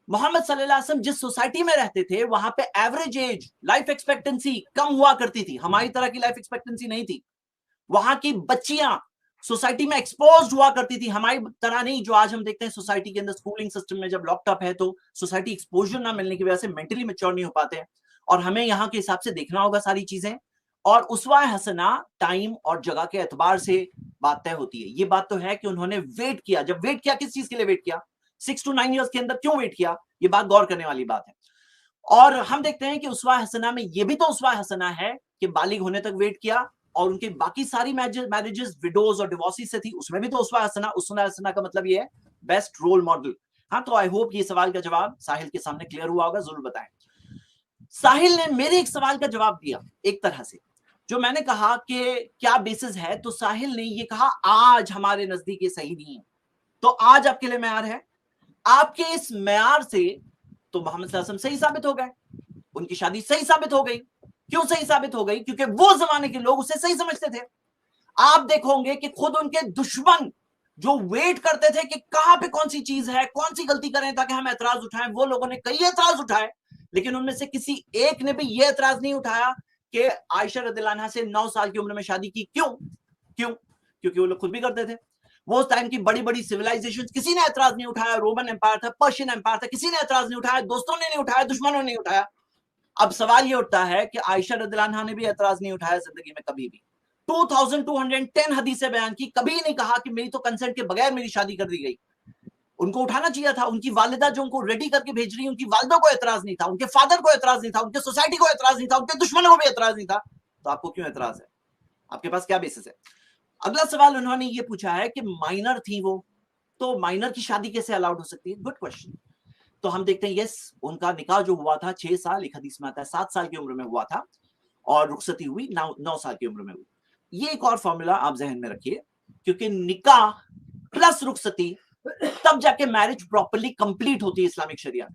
मोहम्मद सल्लल्लाहु अलैहि वसल्लम जिस सोसाइटी में रहते थे वहां पे एवरेज एज, लाइफ एक्सपेक्टेंसी कम हुआ करती थी, हमारी तरह की लाइफ एक्सपेक्टेंसी नहीं थी। वहां की बच्चियां सोसाइटी में एक्सपोज्ड हुआ करती थी, हमारी तरह नहीं जो आज हम देखते हैं सोसाइटी के अंदर स्कूलिंग सिस्टम में जब लॉकअप है तो सोसाइटी एक्सपोजर ना मिलने की वजह से मेंटली मैच्योर नहीं हो पाते हैं, और हमें यहाँ के हिसाब से देखना होगा सारी चीजें। और उसवा हसना टाइम और जगह के एतबार से बात तय होती है। ये बात तो है कि उन्होंने वेट किया, जब वेट किया किस चीज के लिए वेट किया, 6 to 9 ईयर्स के अंदर क्यों वेट किया, ये बात गौर करने वाली बात है। और हम देखते हैं कि उसवा हसना में ये भी तो उसवा हसना है कि बालिग होने तक वेट किया, और उनके बाकी सारी मैरिजेस विडोज और डिवोर्सी से थी, उसमें भी तो उसवा हसना का मतलब ये है बेस्ट रोल मॉडल। हाँ, तो आई होप ये सवाल का जवाब साहिल के सामने क्लियर हुआ होगा, जरूर बताएं। साहिल ने मेरे एक सवाल का जवाब दिया एक तरह से, जो मैंने कहा कि क्या बेसिस है, तो साहिल ने ये कहा आज हमारे नजदीक ये सही नहीं है। तो आज आपके लिए मेयार है, आपके इस मेयार से तो मोहम्मद सल्लल्लाहु अलैहि वसल्लम सही साबित हो गए, उनकी शादी सही साबित हो गई। क्यों सही साबित हो गई? क्योंकि वो जमाने के लोग उसे सही समझते थे। आप देखोगे कि खुद उनके दुश्मन जो वेट करते थे कि कहां पे कौन सी चीज है, कौन सी गलती करें ताकि हम एतराज उठाएं, वो लोगों ने कई एतराज उठाए, लेकिन उनमें से किसी एक ने भी ये एतराज नहीं उठाया कि आयशा रदियल्लाहु अन्हा से 9 साल की उम्र में शादी की। क्यों? क्योंकि वो लोग खुद भी करते थे। वो उस टाइम की बड़ी बड़ी सिविलाइजेशन, किसी ने एतराज नहीं उठाया। रोमन एम्पायर था, पर्शियन एम्पायर था, किसी ने एतराज नहीं उठाया, दोस्तों ने नहीं उठाया, दुश्मनों ने नहीं उठाया। अब सवाल ये उठता है कि आयशा रदियल्लाहु अन्हा ने भी एतराज नहीं उठाया जिंदगी में कभी भी। 2210 हदीसें बयान की, कभी नहीं कहा कि मेरी तो कंसेंट के बगैर मेरी शादी कर दी गई। उनको उठाना चाहिए था। उनकी वालिदा जो उनको रेडी करके भेज रही है, उनकी वालिदा को एतराज नहीं था, उनके फादर को एतराज नहीं था, उनके सोसाइटी को एतराज नहीं था, उनके दुश्मनों को भी एतराज नहीं था। तो आपको क्यों एतराज है? आपके पास क्या बेसिस है? अगला सवाल उन्होंने ये पूछा है कि माइनर थी वो, तो माइनर की शादी कैसे अलाउड हो सकती है? Good question. तो हम देखते हैं यस, उनका निकाह जो हुआ था 6 साल, एक हदीस में आता है 7 साल की उम्र में हुआ था, और रुखसती हुई 9 साल की उम्र में हुई। ये एक और फॉर्मूला आप जहन में रखिए, क्योंकि निकाह प्लस रुखसती तब जाके मैरिज प्रॉपर्ली कंप्लीट होती है इस्लामिक शरिया।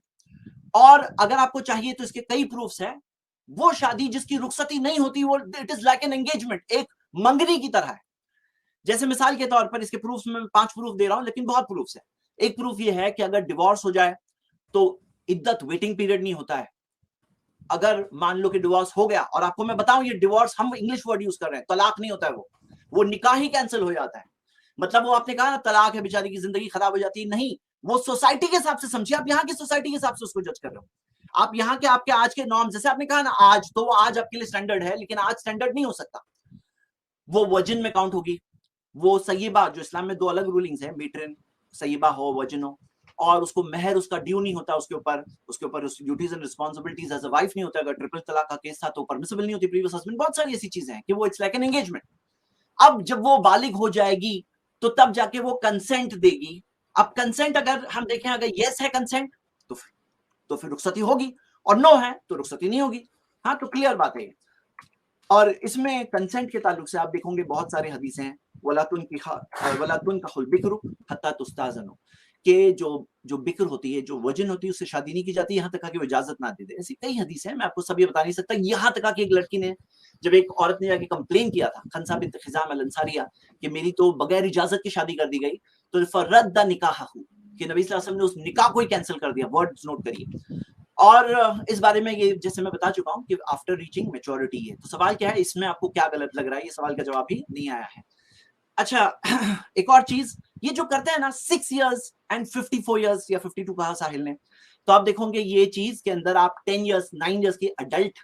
और अगर आपको चाहिए तो इसके कई प्रूफ्स हैं। वो शादी जिसकी रुखसती नहीं होती, वो it is like an engagement, एक मंगनी की तरह है। जैसे मिसाल के तौर पर, इसके प्रूफ्स में 5 प्रूफ दे रहा हूं, लेकिन बहुत प्रूफ्स है। एक प्रूफ ये है कि अगर डिवोर्स हो जाए तो इद्दत, वेटिंग पीरियड नहीं होता है। अगर मान लो कि डिवोर्स हो गया, और आपको मैं बताऊं ये डिवोर्स हम इंग्लिश वर्ड यूज कर रहे हैं, तलाक नहीं होता है, वो निकाह ही कैंसिल हो जाता है। मतलब वो आपने कहा ना तलाक है, बेचारी की जिंदगी खराब हो जाती है, नहीं, वो सोसाइटी के हिसाब से समझिए, आप यहाँ की सोसाइटी के हिसाब से उसको जज कर रहे हो। आप यहाँ के आपके आज के नॉर्म, जैसे आपने कहा ना आज, तो वो आज आपके लिए स्टैंडर्ड है, लेकिन आज स्टैंडर्ड नहीं हो सकता। वो वजन में काउंट होगी। वो सय्यबा, जो इस्लाम में 2 अलग रूलिंग्स है, मीट्रिन, सय्यबा हो, वजन हो, और उसको महर उसका ड्यू नहीं होता, उसके ऊपर उस duties and responsibilities as a wife नहीं होता। अगर ट्रिपल तलाक का केस था तो परमिसिबल नहीं होती प्रीवियस हस्बैंड। बहुत सारी ऐसी चीजें हैं कि वो इट्स लाइक एन एंगेजमेंट। अब जब वो बालिग हो जाएगी तो तब जाके वो कंसेंट देगी। अब कंसेंट अगर हम देखें, अगर यस है कंसेंट तो फिर रुखसती होगी, और नो है तो रुखसती नहीं होगी। हाँ, तो क्लियर बात है। और इसमें कंसेंट के ताल्लुक से आप देखोगे बहुत सारे हदीसें हैं, वला तुनकाहुल बिक्र हत्ता तुस्ताज़नु, कि जो बिक्र होती है, जो वजन होती है, उससे शादी नहीं की जाती यहाँ तक कि वो इजाजत ना दे दे। ऐसी कई हदीसें हैं, मैं आपको सब ये बता नहीं सकता। यहाँ तक कि एक लड़की ने, जब एक औरत ने जाके कंप्लेन किया था, खनसा बिन्त खिजाम अल अंसारिया, कि मेरी तो बगैर इजाजत की शादी कर दी गई, तो फरद्दा निकाहहू, कि नबी सल्लल्लाहु अलैहि वसल्लम ने उस निकाह को ही कैंसिल कर दिया। वर्ड्स नोट करिए। और इस बारे में ये जैसे मैं बता चुका हूं कि आफ्टर रीचिंग मैच्योरिटी है। तो सवाल क्या है, इसमें आपको क्या गलत लग रहा है? ये सवाल का जवाब ही नहीं आया है। अच्छा, एक और चीज, ये जो करते हैं ना 6 years एंड 54 years या 52 कहा साहिल ने, तो आप देखोगे ये चीज के अंदर आप 10 years 9 years के अडल्ट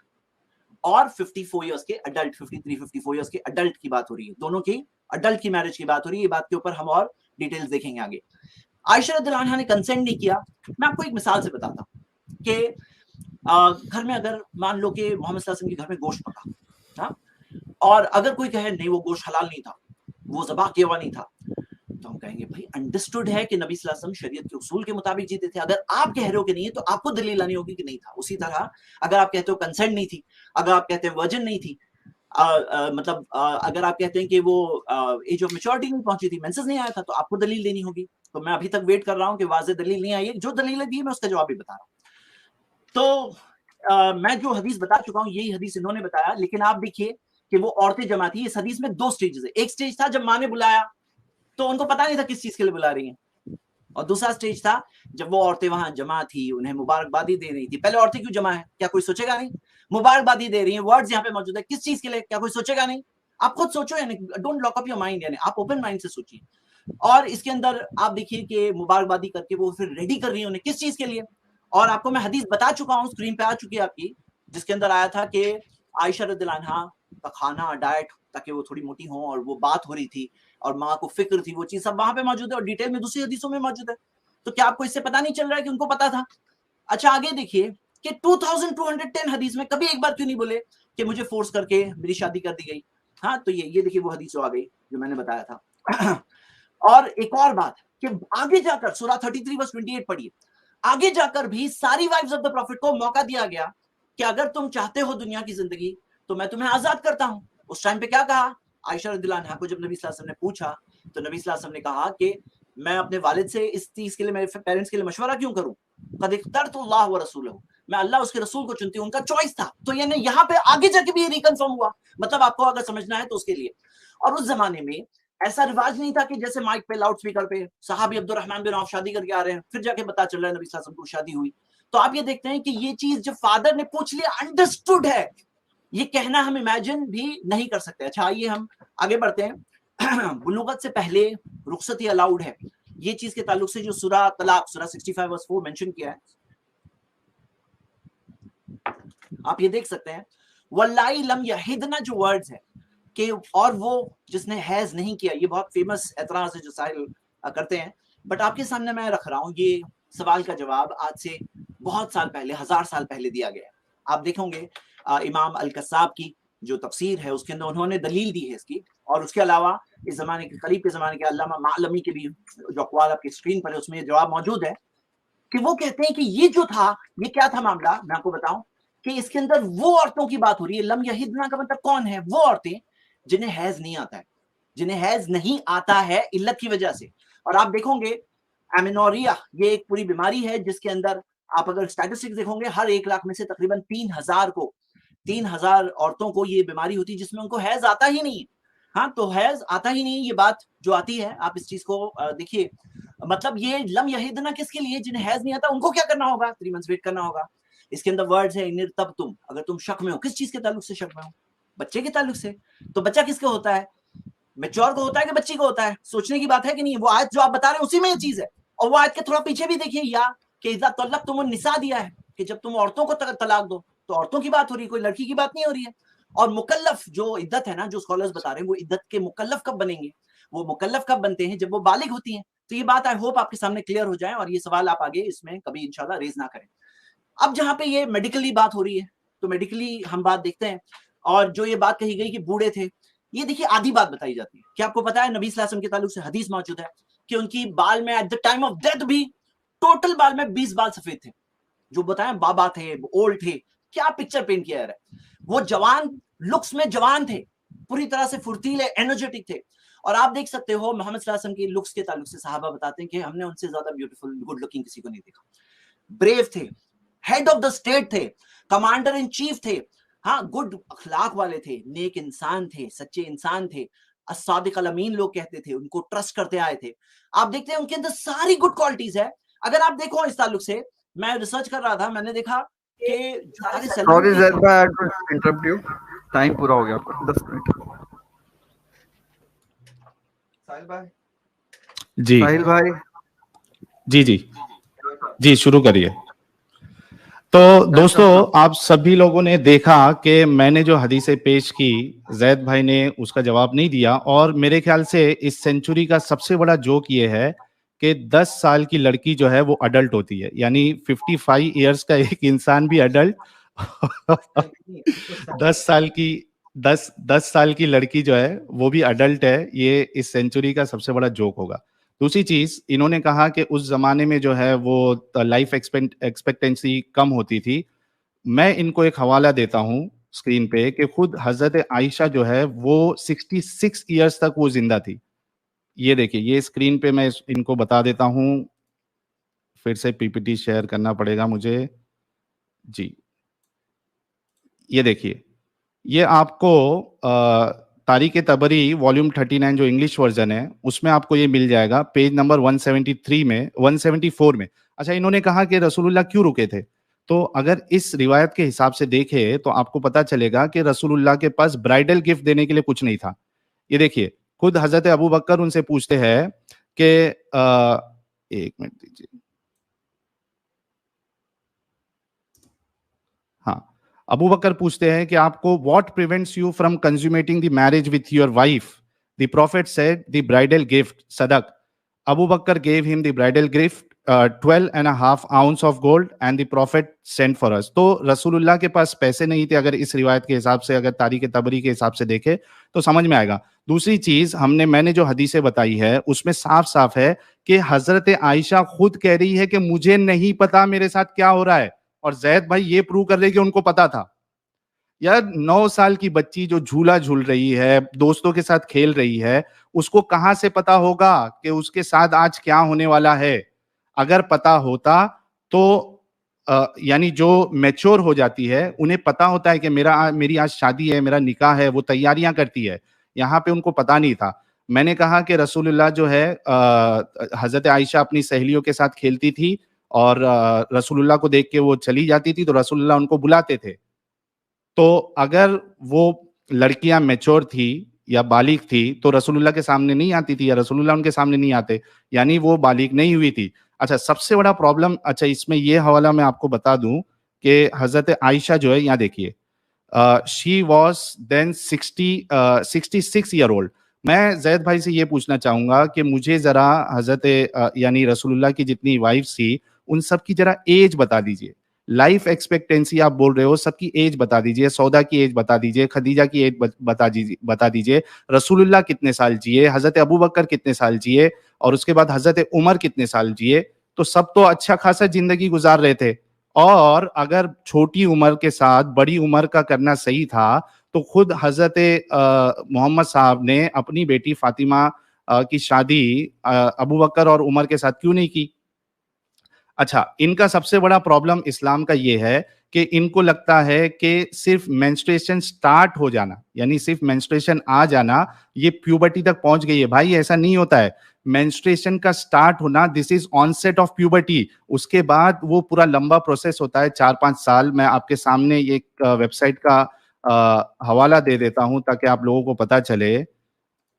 और 54 years के अडल्ट, 53-54 years के अडल्ट की बात हो रही है। दोनों की अडल्ट की मैरिज की बात हो रही है। ये बात के ऊपर हम और डिटेल्स देखेंगे आगे। आयशा रदियल्लाहु अन्हा ने कंसेंट नहीं किया। मैं आपको एक मिसाल से बताता हूँ कि घर में अगर मान लो कि मोहम्मद सल्लल्लाहु अलैहि वसल्लम के घर में गोश्त पका, हाँ, और अगर कोई कहे नहीं वो गोश्त हलाल नहीं था, वो ज़बह किया हुआ नहीं था, तो हम कहेंगे भाई अंडरस्टूड है कि नबी सल्लल्लाहु अलैहि वसल्लम शरीयत के उसूल के मुताबिक जीते थे। अगर आप कह रहे हो कि नहीं है तो आपको दलील लानी होगी कि नहीं था। उसी तरह अगर आप कहते हो कंसेंट नहीं थी, अगर आप कहते हैं वर्जिन नहीं थी, मतलब अगर आप कहते हैं कि वो एज ऑफ मैच्योरिटी नहीं पहुंची थी, मेंसेस नहीं आया था, तो आपको दलील देनी होगी। तो मैं अभी तक वेट कर रहा हूं कि वाज़ेह दलील नहीं आई है। जो दलील दी है मैं उसका जवाब भी बता रहा हूं। तो मैं जो हदीस बता चुका हूं यही हदीस इन्होंने बताया, लेकिन आप देखिए कि वो औरतें जमा थी। इस हदीस में 2 स्टेजेस है। एक स्टेज था जब माँ ने बुलाया तो उनको पता नहीं था किस चीज के लिए बुला रही हैं, और दूसरा स्टेज था जब वो औरतें वहां जमा थी, उन्हें मुबारकबादी दे रही थी। पहले औरतें क्यों जमा है, क्या कोई सोचेगा नहीं? मुबारकबादी दे रही है, वर्ड्स यहाँ पे मौजूद है, किस चीज के लिए, क्या कोई सोचेगा नहीं? आप खुद सोचो, यानी don't lock up your mind, यानी आप ओपन माइंड से सोचिए। और इसके अंदर आप देखिए कि मुबारकबादी करके वो फिर रेडी कर रही है उन्हें, किस चीज के लिए? और आपको मैं हदीस बता चुका हूँ, स्क्रीन पे आ चुकी है आपकी, जिसके अंदर आया था कि आयशा रदियल्लाहु अन्हा का खाना, डाइट, ताकि वो थोड़ी मोटी हो, और वो बात हो रही थी और माँ को फिक्र थी, वो चीज सब वहां पे मौजूद है और डिटेल में दूसरी हदीसों में मौजूद है। तो क्या आपको इससे पता नहीं चल रहा है कि उनको पता था? अच्छा, आगे देखिए कि 2210 हदीस में कभी एक बार क्यों नहीं बोले कि मुझे फोर्स करके मेरी शादी कर दी गई? हाँ, तो ये देखिए वो हदीस आ गई जो मैंने बताया था। और एक और बात कि आगे जाकर सूरा 33 वर्स 28 पढ़िए, आगे जाकर भी सारी वाइफ्स ऑफ द प्रॉफिट को मौका दिया गया कि अगर तुम चाहते हो दुनिया की जिंदगी तो मैं तुम्हें आजाद करता हूं। उस टाइम पे क्या कहा आयशा रदियल्लाहु अन्हा को, जब नबी सल्लल्लाहु अलैहि वसल्लम ने पूछा तो नबी सल्लल्लाहु अलैहि वसल्लम ने कहा कि मैं अपने वालिद से इस चीज के लिए, मेरे पेरेंट्स के लिए मशवरा क्यों करूं? कद इख्तरतुल्लाह व रसूलहू, मैं अल्लाह उसके रसूल को चुनती हूं, उनका चॉइस था। तो यानी यहाँ पे आगे जाके भी ये रिकन्फर्म हुआ, मतलब आपको अगर समझना है तो उसके लिए। और उस जमाने में ऐसा रिवाज नहीं था कि जैसे माइक पे, लाउड स्पीकर पे सहाबी अब्दुर्रहमान बिन औफ शादी करके आ रहे हैं, फिर जाके पता चल रहा है नबी सल्लल्लाहु अलैहि वसल्लम को शादी हुई। तो आप ये देखते हैं कि ये चीज जब फादर ने पूछ लिया, अंडरस्टूड है, ये कहना हम इमेजिन भी नहीं कर सकते। अच्छा, आइए हम आगे बढ़ते हैं। बुलूगत से पहले रुखसती अलाउड है, ये चीज के ताल्लुक से जो सूरा तलाक, सूरा 65 वर्स 4 मेंशन किया है, आप ये देख सकते हैं। वल्लाई लम यहिदना जो वर्ड्स है कि, और वो जिसने हैज नहीं किया, ये बहुत फेमस एतराज है जो साहिल करते हैं, बट आपके सामने मैं रख रहा हूं ये सवाल का जवाब आज से बहुत साल पहले, 1000 साल पहले दिया गया। आप देखोगे इमाम अल कस्साब की जो तफसीर है उसके अंदर उन्होंने दलील दी है इसकी, और उसके अलावा इस जमाने के, करीब के जमाने के अल्लामा मालमी के भी जो अक़वाल आपकी स्क्रीन पर है उसमें ये जवाब मौजूद है कि वो कहते हैं कि ये जो था, ये क्या था मामला, मैं आपको बताऊं कि इसके अंदर वो औरतों की बात हो रही है। लम यहिदना का मतलब कौन है? वो औरतें जिन्हें हैज नहीं आता है, जिन्हें हैज नहीं आता है इल्लत की वजह से। और आप देखोगे एमेनोरिया ये एक पूरी बीमारी है जिसके अंदर आप अगर स्टैटिस्टिक्स देखोगे, हर 1 लाख में से तकरीबन 3000 औरतों को ये बीमारी होती है जिसमें उनको हैज आता ही नहीं है। हाँ, तो हैज आता ही नहीं, ये बात जो आती है, आप इस चीज को देखिए, मतलब ये लम यहिदना किसके लिए? जिन्हें हैज नहीं आता उनको क्या करना होगा? 3 मंथ्स वेट करना होगा। इसके अंदर वर्ड्स है इनिर तब तुम, अगर तुम शक में हो, किस चीज के ताल्लुक से शक में हो? बच्चे के ताल्लुक से। तो बच्चा किसका होता है? मैच्योर को होता है कि बच्ची को होता है? सोचने की बात है कि नहीं? वो आयत जो आप बता रहे हैं उसी में ये चीज है। और वो आयत के थोड़ा पीछे भी देखिए, या कि इज़ा तल्लक़्तुमुन निसा दिया है कि जब तुम औरतों को तलाक दो, तो औरतों की बात हो रही है, कोई लड़की की बात नहीं हो रही है। और मुकल्लफ जो इद्दत है ना, जो स्कॉलर्स बता रहे हैं, वो इद्दत के मुकल्लफ कब बनेंगे? वो मुकल्लफ कब बनते हैं? जब वो बालिग होती हैं। तो ये बात आई होप आपके सामने क्लियर हो जाए और ये सवाल आप आगे इसमें कभी इंशाल्लाह रेज ना करें। अब जहां पे ये मेडिकली बात हो रही है, तो मेडिकली हम बात देखते हैं, और जो ये बात कही गई कि बूढ़े थे, ये देखिए आधी बात बताई जाती है। क्या आपको पता है नबी सल्लल्लाहु अलैहि वसल्लम के ताल्लुक से हदीस मौजूद है कि उनकी बाल में at the time of death भी टोटल बाल में 20 बाल सफेद थे। जो बताएं बाबा थे, ओल्ड थे, क्या पिक्चर पेंट किया है। वो जवान, लुक्स में जवान थे, पूरी तरह से फुर्तीले, एनर्जेटिक थे। और आप देख सकते हो मोहम्मद सल्लल्लाहु अलैहि वसल्लम की लुक्स के ताल्लुक से सहाबा बताते हैं कि हमने उनसे ज्यादा ब्यूटीफुल, गुड लुकिंग किसी को नहीं देखा। ब्रेव थे, हेड ऑफ द स्टेट थे, कमांडर इन चीफ थे, हाँ, गुड अखलाक वाले थे, नेक इंसान थे, सच्चे इंसान थे, अस्सादिक अल अमीन लोग कहते थे, उनको ट्रस्ट करते आए थे। आप देखते हैं उनके अंदर सारी गुड क्वालिटीज है। अगर आप देखो इस ताल्लुक से, मैं रिसर्च कर रहा था, मैंने देखा कि सॉरी ज़ैद भाई, आई टू इंटरप्ट यू, टाइम पूरा हो गया आपका, 10 मिनट। साहिल भाई जी, साहिल भाई जी जी जी, शुरू करिए। तो दोस्तों, आप सभी लोगों ने देखा कि मैंने जो हदीसें पेश की, जैद भाई ने उसका जवाब नहीं दिया। और मेरे ख्याल से इस सेंचुरी का सबसे बड़ा जोक ये है कि 10 साल की लड़की जो है वो अडल्ट होती है, यानी 55 इयर्स का एक इंसान भी अडल्ट 10 साल की लड़की जो है वो भी अडल्ट है। ये इस सेंचुरी का सबसे बड़ा जोक होगा। दूसरी चीज, इन्होंने कहा कि उस जमाने में जो है वो लाइफ एक्सपेक्टेंसी कम होती थी। मैं इनको एक हवाला देता हूं स्क्रीन पे कि खुद हजरत आयशा जो है वो 66 इयर्स तक वो जिंदा थी। ये देखिए, ये स्क्रीन पे मैं इनको बता देता हूं। फिर से पीपीटी शेयर करना पड़ेगा मुझे जी। ये देखिए, ये आपको तारीक तबरी वॉल्यूम 39 जो इंग्लिश वर्जन है उसमें आपको ये मिल जाएगा पेज नंबर 173 में 174 में। अच्छा, इन्होंने कहा कि रसूलुल्लाह क्यों रुके थे, तो अगर इस रिवायत के हिसाब से देखें तो आपको पता चलेगा कि रसूलुल्लाह के पास ब्राइडल गिफ्ट देने के लिए कुछ नहीं था। ये देखिए, खुद हजरत अबू बकर उनसे पूछते हैं कि एक मिनट दीजिए, हाँ, अबू बकर पूछते हैं कि आपको what prevents you from consummating the marriage with your wife. The prophet said the bridal gift सदक। Abu Bakr gave him the bridal gift 12.5 ounce of gold and the prophet sent for us। तो रसूलुल्लाह के पास पैसे नहीं थे, अगर इस रिवायत के हिसाब से, अगर तारीख तबरी के हिसाब से देखे तो समझ में आएगा। दूसरी चीज, मैंने जो हदीसें बताई है उसमें साफ साफ है कि हजरत आयशा खुद कह रही है कि मुझे नहीं पता मेरे साथ क्या हो रहा है, और जैद भाई ये प्रूव कर रहे कि उनको पता था। यार 9 साल की बच्ची जो झूला झूल रही है, दोस्तों के साथ खेल रही है, उसको कहां से पता होगा कि उसके साथ आज क्या होने वाला है। अगर पता होता तो यानी जो मैच्योर हो जाती है उन्हें पता होता है कि मेरी आज शादी है, मेरा निकाह है, वो तैयारियां करती है। यहाँ पे उनको पता नहीं था। मैंने कहा कि रसूलुल्लाह जो है, हजरत आयशा अपनी सहेलियों के साथ खेलती थी और रसूलुल्लाह को देख के वो चली जाती थी तो रसूलुल्लाह उनको बुलाते थे। तो अगर वो लड़कियां मैच्योर थी या बालिग थी तो रसूलुल्लाह के सामने नहीं आती थी, या रसूलुल्लाह उनके सामने नहीं आते, यानी वो बालिग नहीं हुई थी। अच्छा, सबसे बड़ा प्रॉब्लम, अच्छा इसमें ये हवाला मैं आपको बता दूं कि हजरत आयशा जो है, यहाँ देखिए, she was then 66 year old. मैं जैद भाई से ये पूछना चाहूंगा कि मुझे जरा हजरत यानी रसूलुल्लाह की जितनी वाइफ थी उन सब की जरा एज बता दीजिए। लाइफ एक्सपेक्टेंसी आप बोल रहे हो, सबकी एज बता दीजिए। सौदा की एज बता दीजिए, खदीजा की एज बता दीजिए। रसूलुल्लाह कितने साल जिए, हजरत अबू बकर कितने साल जिए, और उसके बाद हजरत उमर कितने साल जिए। तो सब तो अच्छा खासा जिंदगी गुजार रहे थे। और अगर छोटी उम्र के साथ बड़ी उम्र का करना सही था तो खुद हजरत मोहम्मद साहब ने अपनी बेटी फातिमा की शादी अबू बकर और उमर के साथ क्यों नहीं की। अच्छा, इनका सबसे बड़ा प्रॉब्लम इस्लाम का ये है कि इनको लगता है कि सिर्फ मेंस्ट्रुएशन स्टार्ट हो जाना, यानी सिर्फ मेंस्ट्रुएशन आ जाना, ये प्यूबर्टी तक पहुंच गई है। भाई ऐसा नहीं होता है। मेंस्ट्रुएशन का स्टार्ट होना, this is onset of puberty. उसके बाद वो पूरा लंबा प्रोसेस होता है, 4-5 साल। मैं आपके सामने एक वेबसाइट का हवाला दे देता हूं ताकि आप लोगों को पता चले।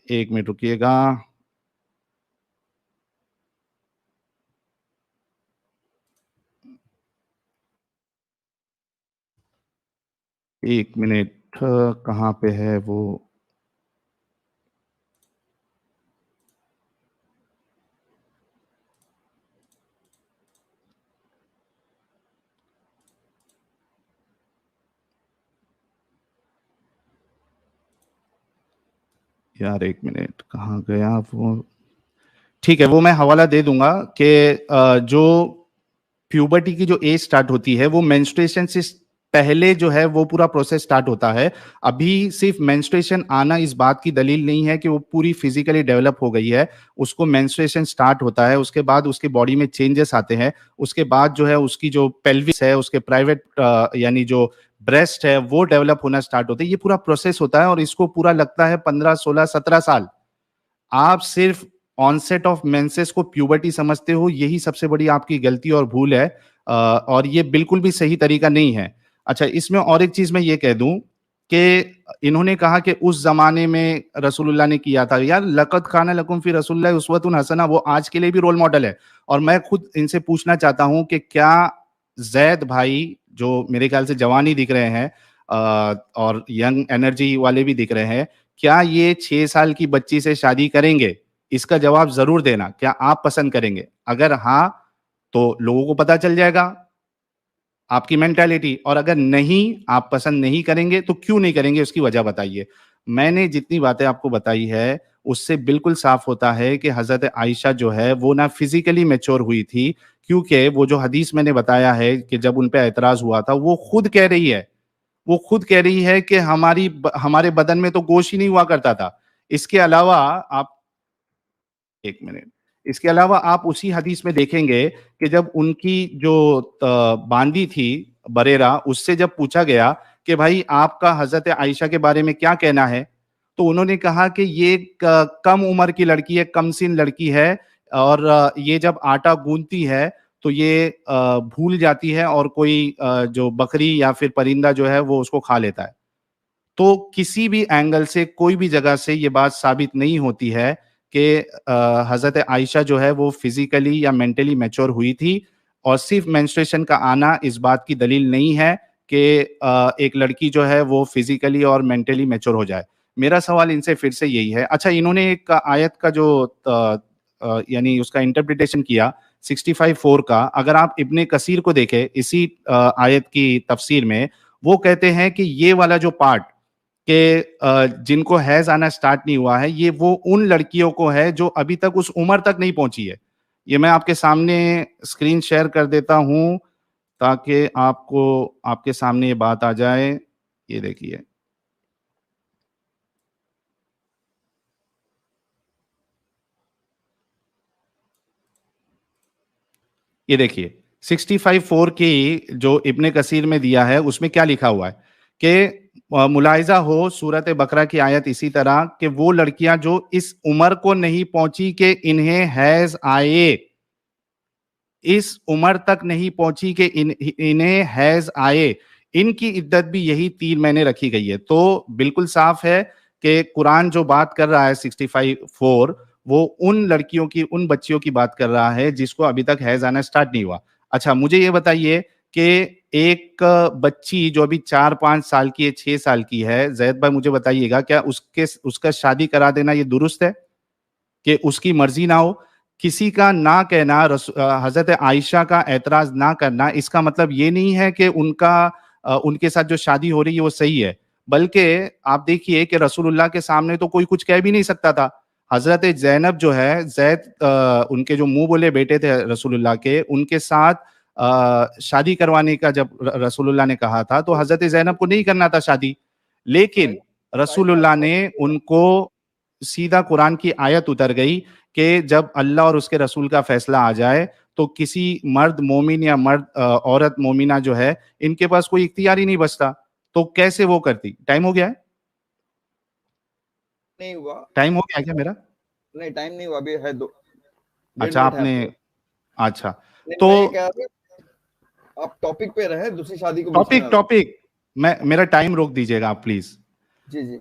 एक मिनट रुकिएगा। एक मिनट, कहाँ पे है वो। यार एक मिनट, कहाँ गया वो। ठीक है, वो मैं हवाला दे दूंगा कि जो प्यूबर्टी की जो एज स्टार्ट होती है वो मेंस्ट्रुएशन से पहले जो है वो पूरा प्रोसेस स्टार्ट होता है। अभी सिर्फ मेंस्ट्रुएशन आना इस बात की दलील नहीं है कि वो पूरी फिजिकली डेवलप हो गई है। उसको मेंस्ट्रुएशन स्टार्ट होता है, उसके बाद उसके बॉडी में चेंजेस आते हैं। उसके बाद जो है उसकी जो पेल्विस है, उसके प्राइवेट यानी जो ब्रेस्ट है वो डेवलप होना स्टार्ट होते हैं। ये पूरा प्रोसेस होता है और इसको पूरा लगता है 15, 16, 17 साल। आप सिर्फ ऑनसेट ऑफ मेंसेस को प्यूबर्टी समझते हो, यही सबसे बड़ी आपकी गलती और भूल है। और ये बिल्कुल भी सही तरीका नहीं है। अच्छा, इसमें और एक चीज मैं ये कह दूं कि इन्होंने कहा कि उस जमाने में रसूलुल्लाह ने किया था। यार, लक़द काना लकुम फी रसूलिल्लाहि उस्वतुन हसना, वो आज के लिए भी रोल मॉडल है। और मैं खुद इनसे पूछना चाहता हूं कि क्या जैद भाई, जो मेरे ख्याल से जवान ही दिख रहे हैं और यंग एनर्जी वाले भी दिख रहे हैं, क्या ये 6 साल की बच्ची से शादी करेंगे? इसका जवाब जरूर देना। क्या आप पसंद करेंगे? अगर हाँ तो लोगों को पता चल जाएगा आपकी मेंटालिटी, और अगर नहीं, आप पसंद नहीं करेंगे तो क्यों नहीं करेंगे उसकी वजह बताइए। मैंने जितनी बातें आपको बताई है उससे बिल्कुल साफ होता है कि हजरत आयशा जो है वो ना फिजिकली मैच्योर हुई थी, क्योंकि वो जो हदीस मैंने बताया है कि जब उन पे एतराज हुआ था, वो खुद कह रही है, वो खुद कह रही है कि हमारे बदन में तो गोश्त ही नहीं हुआ करता था। इसके अलावा आप, एक मिनट, इसके अलावा आप उसी हदीस में देखेंगे कि जब उनकी जो बांदी थी बरेरा, उससे जब पूछा गया कि भाई आपका हजरत आयशा के बारे में क्या कहना है, तो उन्होंने कहा कि ये कम उम्र की लड़की है, कम सीन लड़की है, और ये जब आटा गूंथती है तो ये भूल जाती है और कोई जो बकरी या फिर परिंदा जो है वो उसको खा लेता है। तो किसी भी एंगल से, कोई भी जगह से ये बात साबित नहीं होती है कि हजरत आयशा जो है वो फिजिकली या मेंटली मैच्योर हुई थी, और सिर्फ मेंस्ट्रुएशन का आना इस बात की दलील नहीं है कि एक लड़की जो है वो फिजिकली और मेंटली मैच्योर हो जाए। मेरा सवाल इनसे फिर से यही है। अच्छा, इन्होंने एक आयत का जो यानी उसका इंटरप्रिटेशन किया 65:4 का, अगर आप इब्ने कसीर को देखें इसी आयत की तफसीर में, वो कहते हैं कि ये वाला जो पार्ट कि जिनको हैज आना स्टार्ट नहीं हुआ है, ये वो उन लड़कियों को है जो अभी तक उस उम्र तक नहीं पहुंची है। ये मैं आपके सामने स्क्रीन शेयर कर देता हूं ताकि आपको आपके सामने ये बात आ जाए। ये देखिए, ये देखिए 65:4 की जो इब्ने कसीर में दिया है उसमें क्या लिखा हुआ है कि मुलाहिजा हो सूरत बकरा की आयत इसी तरह कि वो लड़कियां जो इस उम्र को नहीं पहुंची कि इन्हें हैज आए, इस उम्र तक नहीं पहुंची कि इन्हें हैज आए, इनकी इद्दत भी यही 3 महीने रखी गई है। तो बिल्कुल साफ है कि कुरान जो बात कर रहा है 65:4, वो उन लड़कियों की, उन बच्चियों की बात कर रहा है जिसको अभी तक हैज आना स्टार्ट नहीं हुआ। अच्छा, मुझे ये बताइए कि एक बच्ची जो अभी 4-5 साल की है, 6 साल की है, जैद भाई मुझे बताइएगा, क्या उसका शादी करा देना ये दुरुस्त है कि उसकी मर्जी ना हो? किसी का ना कहना, हजरत आयशा का एतराज ना करना, इसका मतलब ये नहीं है कि उनके साथ जो शादी हो रही है वो सही है। बल्कि आप देखिए कि रसूलुल्लाह के सामने तो कोई कुछ कह भी नहीं सकता था। हजरत जैनब जो है, उनके जो मुंह बोले बेटे थे रसूलुल्लाह के, उनके साथ शादी करवाने का जब रसूलुल्लाह ने कहा था तो हजरत जैनब को नहीं करना था शादी, लेकिन रसूलुल्लाह ने उनको, सीधा कुरान की आयत उतर गई कि जब अल्लाह और उसके रसूल का फैसला आ जाए तो किसी मर्द मोमिन या औरत मोमिना जो है, इनके पास कोई इख्तियार ही नहीं बचता। तो कैसे वो करती? टाइम हो गया है? नहीं हुआ। टाइम हो गया क्या मेरा? नहीं, टाइम नहीं हुआ, अभी है 2 अच्छा, मिनट है आपने, आपके। अच्छा नहीं, तो मैं ये कह रहा था आप टॉपिक पे रहे, दूसरी शादी को बीच में ना टॉपिक मेरा टाइम रोक दीजिएगा आप प्लीज। जी जी।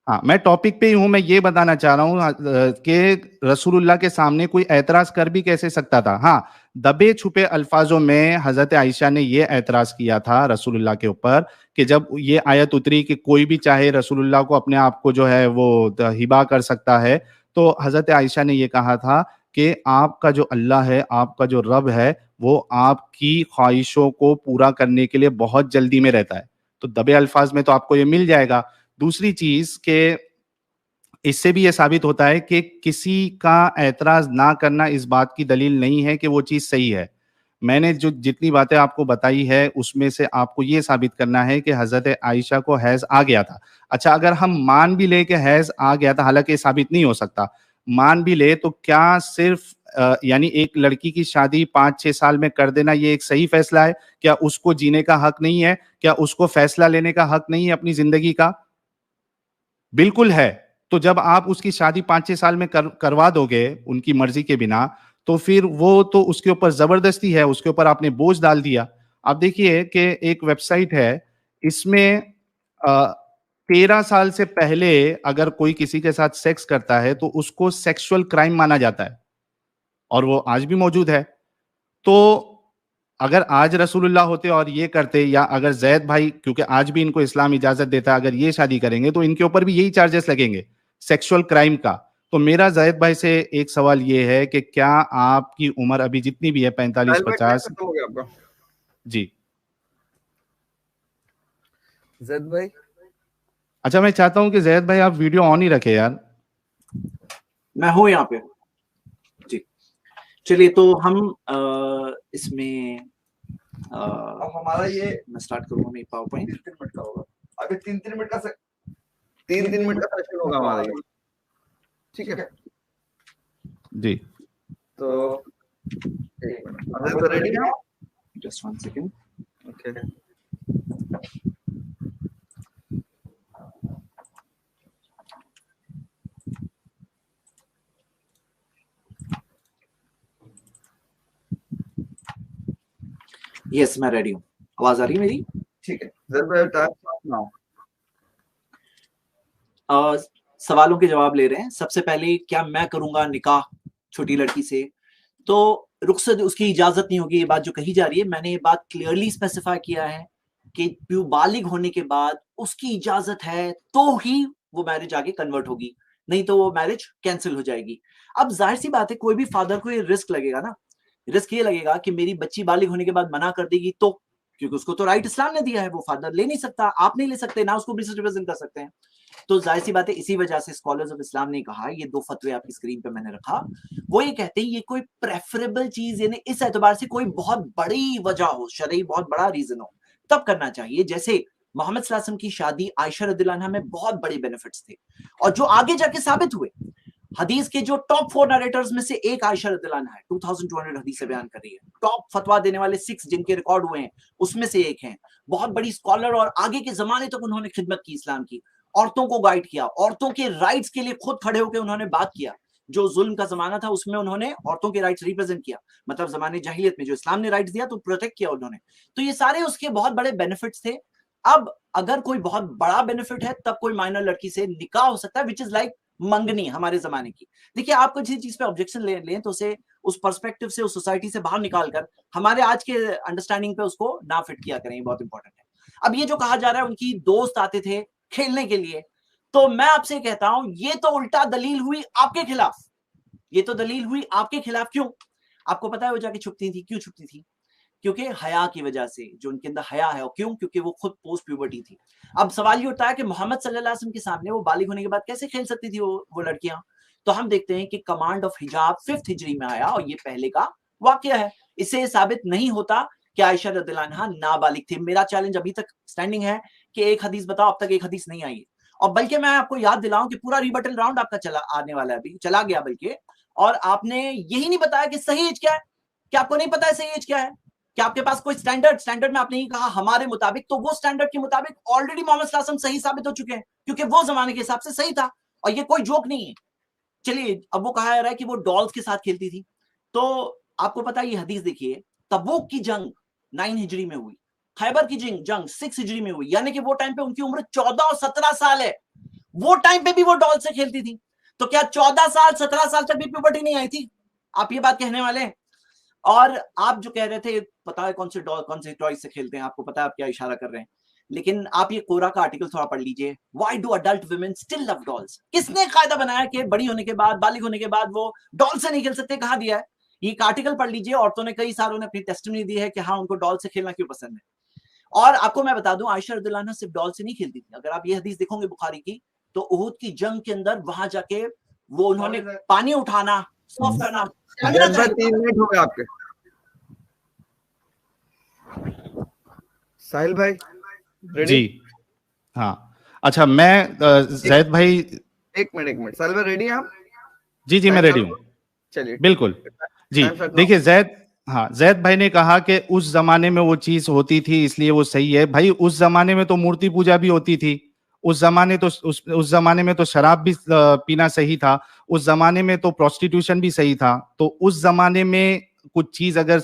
हाँ, मैं टॉपिक पे ही हूं। मैं ये बताना चाह रहा हूँ कि रसूलुल्लाह के सामने कोई एतराज कर भी कैसे सकता था? हाँ, दबे छुपे अल्फाजों में हजरत आयशा ने ये एतराज किया था रसूलुल्लाह के ऊपर कि जब ये आयत उतरी कि कोई भी चाहे रसूलुल्लाह को अपने आप को जो है वो हिबा कर सकता है, तो हजरत आयशा ने ये कहा था कि आपका जो अल्लाह है, आपका जो रब है, वो आपकी ख्वाहिशों को पूरा करने के लिए बहुत जल्दी में रहता है। तो दबे अल्फाज में तो आपको ये मिल जाएगा। दूसरी चीज के इससे भी ये साबित होता है कि किसी का एतराज ना करना इस बात की दलील नहीं है कि वो चीज सही है। मैंने जो जितनी बातें आपको बताई है उसमें से आपको ये साबित करना है कि हजरत आयशा को हैज आ गया था। अच्छा, अगर हम मान भी ले कि हैज आ गया था, हालांकि ये साबित नहीं हो सकता, मान भी ले, तो क्या सिर्फ यानी एक लड़की की शादी 5-6 साल में कर देना ये एक सही फैसला है? क्या उसको जीने का हक नहीं है? क्या उसको फैसला लेने का हक नहीं है अपनी जिंदगी का? बिल्कुल है। तो जब आप उसकी शादी 5-6 साल में करवा दोगे उनकी मर्जी के बिना, तो फिर वो तो उसके ऊपर जबरदस्ती है, उसके ऊपर आपने बोझ डाल दिया। आप देखिए कि एक वेबसाइट है, इसमें 13 साल से पहले अगर कोई किसी के साथ सेक्स करता है तो उसको सेक्सुअल क्राइम माना जाता है, और वो आज भी मौजूद है। तो अगर आज रसूलुल्लाह होते और ये करते, या अगर जैद भाई, क्योंकि आज भी इनको इस्लाम इजाजत देता है, अगर ये शादी करेंगे तो इनके ऊपर भी यही चार्जेस लगेंगे सेक्सुअल क्राइम का। तो मेरा जैद भाई से एक सवाल ये है कि क्या आपकी उम्र अभी जितनी भी है 45-50? खत्म हो गया आपका जी जैद भाई। अच्छा, मैं चाहता हूं कि जैद भाई आप वीडियो ऑन ही रखे यार। मैं हूं यहाँ पे जी। चलिए, तो हम इसमें अब हमारा ये मैं स्टार्ट करूंगा। मेरी पावर पॉइंट 3 मिनट का होगा, अभी 3 मिनट का 3 मिनट का सेशन होगा हमारा ये, ठीक है जी। तो एक मिनट, रेडी है? Just 1 second. ओके, यस, मैं रेडी हूँ। आवाज आ रही है मेरी? ठीक है, जैद भाई टाइम नाउ। सवालों के जवाब ले रहे हैं। सबसे पहले, क्या मैं करूंगा निकाह छोटी लड़की से? तो रुखसत, उसकी इजाजत नहीं होगी, ये बात जो कही जा रही है, मैंने ये बात क्लियरली स्पेसिफाई किया है कि बालिग होने के बाद उसकी इजाजत है तो ही वो मैरिज आगे कन्वर्ट होगी, नहीं तो वो मैरिज कैंसिल हो जाएगी। अब जाहिर सी बात है, कोई भी फादर को ये रिस्क लगेगा ना, रिस्क ये लगेगा कि मेरी बच्ची बालिग होने के बाद मना कर देगी तो, क्योंकि उसको तो राइट इस्लाम ने दिया है, वो फादर ले नहीं सकता, आप नहीं ले सकते ना, उसको रिप्रेजेंट कर सकते हैं। तो जाहिर सी बात है, इसी वजह से स्कॉलर्स ऑफ इस्लाम ने कहा, ये 2 फतवे आपकी स्क्रीन पे मैंने रखा, वो ये कहते हैं ये कोई प्रेफरेबल चीज, यानी इस एतबार से कोई बहुत बड़ी वजह हो, शरई बहुत बड़ा रीजन हो, तब करना चाहिए। जैसे मोहम्मद सल्लल्लाहु अलैहि वसल्लम की शादी आयशा रदियल्लाहु अन्हा में बहुत बड़े बेनिफिट्स थे, और जो आगे जाके साबित हुए। हदीस के जो टॉप 4 नरेटर्स में से एक आयशा रदियल्लाहु अन्हा है, 2200 हदीसें बयान कर रही है। टॉप फतवा देने वाले 6 जिनके रिकॉर्ड हुए हैं, उसमें से एक हैं। बहुत बड़ी स्कॉलर, और आगे के जमाने तक उन्होंने खिदमत की इस्लाम की, औरतों को गाइड किया, औरतों के राइट्स के लिए खुद खड़े होकर उन्होंने बात किया। जो जुल्म का जमाना था उसमें उन्होंने औरतों के राइट्स रिप्रेजेंट किया, मतलब जमाने जाहिलियत में जो इस्लाम ने राइट्स दिया तो प्रोटेक्ट किया उन्होंने। तो ये सारे उसके बहुत बड़े बेनिफिट्स थे। अब अगर कोई बहुत बड़ा बेनिफिट है, तब कोई माइनर लड़की से निकाह हो सकता है, विच इज लाइक मंगनी हमारे जमाने की। देखिए, आप किसी चीज पे ऑब्जेक्शन लें तो उसे उस पर्सपेक्टिव से, उस सोसाइटी से बाहर निकालकर हमारे आज के अंडरस्टैंडिंग पे उसको ना फिट किया करें, बहुत इंपॉर्टेंट है। अब ये जो कहा जा रहा है उनकी दोस्त आते थे खेलने के लिए, तो मैं आपसे कहता हूं, ये तो उल्टा दलील हुई आपके खिलाफ, ये तो दलील हुई आपके खिलाफ। क्यों? आपको पता है वो जाके छुपती थी, क्यों छुपती थी? क्योंकि हया की वजह से, जो उनके अंदर हया है। और क्यों? क्योंकि वो खुद पोस्ट प्यूबर्टी थी। अब सवाल ये उठता है कि मोहम्मद सल्लल्लाहु अलैहि वसल्लम के सामने वो बालिग होने के बाद कैसे खेल सकती थी वो लड़कियां? तो हम देखते हैं कि कमांड ऑफ हिजाब 5th हिजरी में आया, और ये पहले का वाकया है। इससे साबित नहीं होता कि आयशा रदियल्लाहु अन्हा नाबालिग थी। मेरा चैलेंज अभी तक स्टैंडिंग है कि एक हदीस बताओ, अब तक एक हदीस नहीं आई है। और बल्कि मैं आपको याद दिलाऊं कि पूरा रिबटल राउंड आपका चला आने वाला है, अभी चला गया बल्कि, और आपने यही नहीं बताया कि सही एज क्या है। क्या आपको नहीं पता है सही एज क्या है? क्या आपके पास कोई स्टैंडर्ड में आपने ही कहा हमारे मुताबिक, तो वो स्टैंडर्ड के मुताबिक ऑलरेडी मोहम्मद सल्लल्लाहु अलैहि वसल्लम सही साबित हो चुके हैं, क्योंकि वो जमाने के हिसाब से सही था, और ये कोई जोक नहीं है। चलिए, अब वो कहा जा रहा है कि वो डॉल्स के साथ खेलती थी, तो आपको पता है ये हदीस देखिए, तबूक की जंग 9 हिजरी में हुई, खैबर की जंग 6 हिजरी में हुई, यानी कि वो टाइम पे उनकी उम्र 14 और 17 साल है। वो टाइम पे भी वो डॉल से खेलती थी, तो क्या 14 साल 17 साल तक भी प्यूबर्टी नहीं आई थी? आप ये बात कहने वाले हैं? और आप जो कह रहे थे, पता है कौन से टॉय से खेलते हैं, आपको पता है आप क्या इशारा कर रहे हैं। लेकिन आप ये कोरा का आर्टिकल थोड़ा पढ़ लीजिए, why do adult women still love dolls. किसने कायदा बनाया कि बड़ी होने के बाद, बालिग होने के बाद वो डॉल से नहीं खेल सकते? कहा दिया है? ये आर्टिकल पढ़ लीजिए। औरतों ने कई सालों ने अपनी टेस्टिमनी दी है कि हाँ, उनको डॉल से खेलना क्यों पसंद है। और आपको मैं बता दूं, आयशा रदियल्लाहु अन्हा सिर्फ डॉल से नहीं खेलती थी। अगर आप ये हदीस देखोगे बुखारी की, तो उहुद की जंग के अंदर वहां जाके वो उन्होंने पानी उठाना, सॉफ्ट करना। 3 मिनट हो गए आपके। साहिल भाई रेडी? जी हाँ। अच्छा, मैं जैद भाई, एक मिनट साहिल भाई रेडी हैं आप? जी मैं रेडी हूँ। चलिए बिल्कुल जी। देखिए जैद भाई ने कहा कि उस जमाने में वो चीज होती थी इसलिए वो सही है। भाई, उस जमाने में तो मूर्ति पूजा भी होती थी, उस जमाने में तो शराब भी पीना सही था, उस जमाने में तो प्रोस्टिट्यूशन भी सही था। तो उस जमाने में कुछ चीज अगर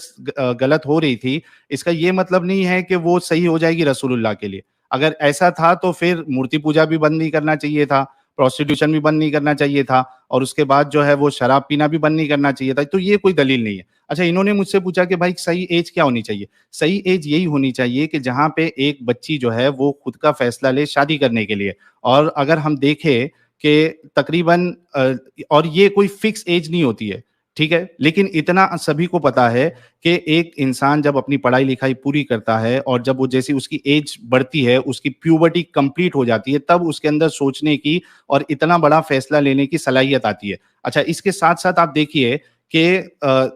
गलत हो रही थी, इसका ये मतलब नहीं है कि वो सही हो जाएगी रसूलुल्लाह के लिए। अगर ऐसा था तो फिर मूर्ति पूजा भी बंद नहीं करना चाहिए था, प्रोस्टिट्यूशन भी बंद नहीं करना चाहिए था, और उसके बाद जो है वो शराब पीना भी बंद नहीं करना चाहिए था। तो ये कोई दलील नहीं है। अच्छा, इन्होंने मुझसे पूछा कि भाई सही एज क्या होनी चाहिए? सही एज यही होनी चाहिए कि जहां पे एक बच्ची जो है वो खुद का फैसला ले शादी करने के लिए। और अगर हम देखें कि तकरीबन और ये कोई फिक्स एज नहीं होती है, ठीक है, लेकिन इतना सभी को पता है कि एक इंसान जब अपनी पढ़ाई लिखाई पूरी करता है और जब वो जैसी उसकी एज बढ़ती है, उसकी प्यूबर्टी कंप्लीट हो जाती है, तब उसके अंदर सोचने की और इतना बड़ा फैसला लेने की सलाहियत आती है। अच्छा, इसके साथ साथ आप देखिए कि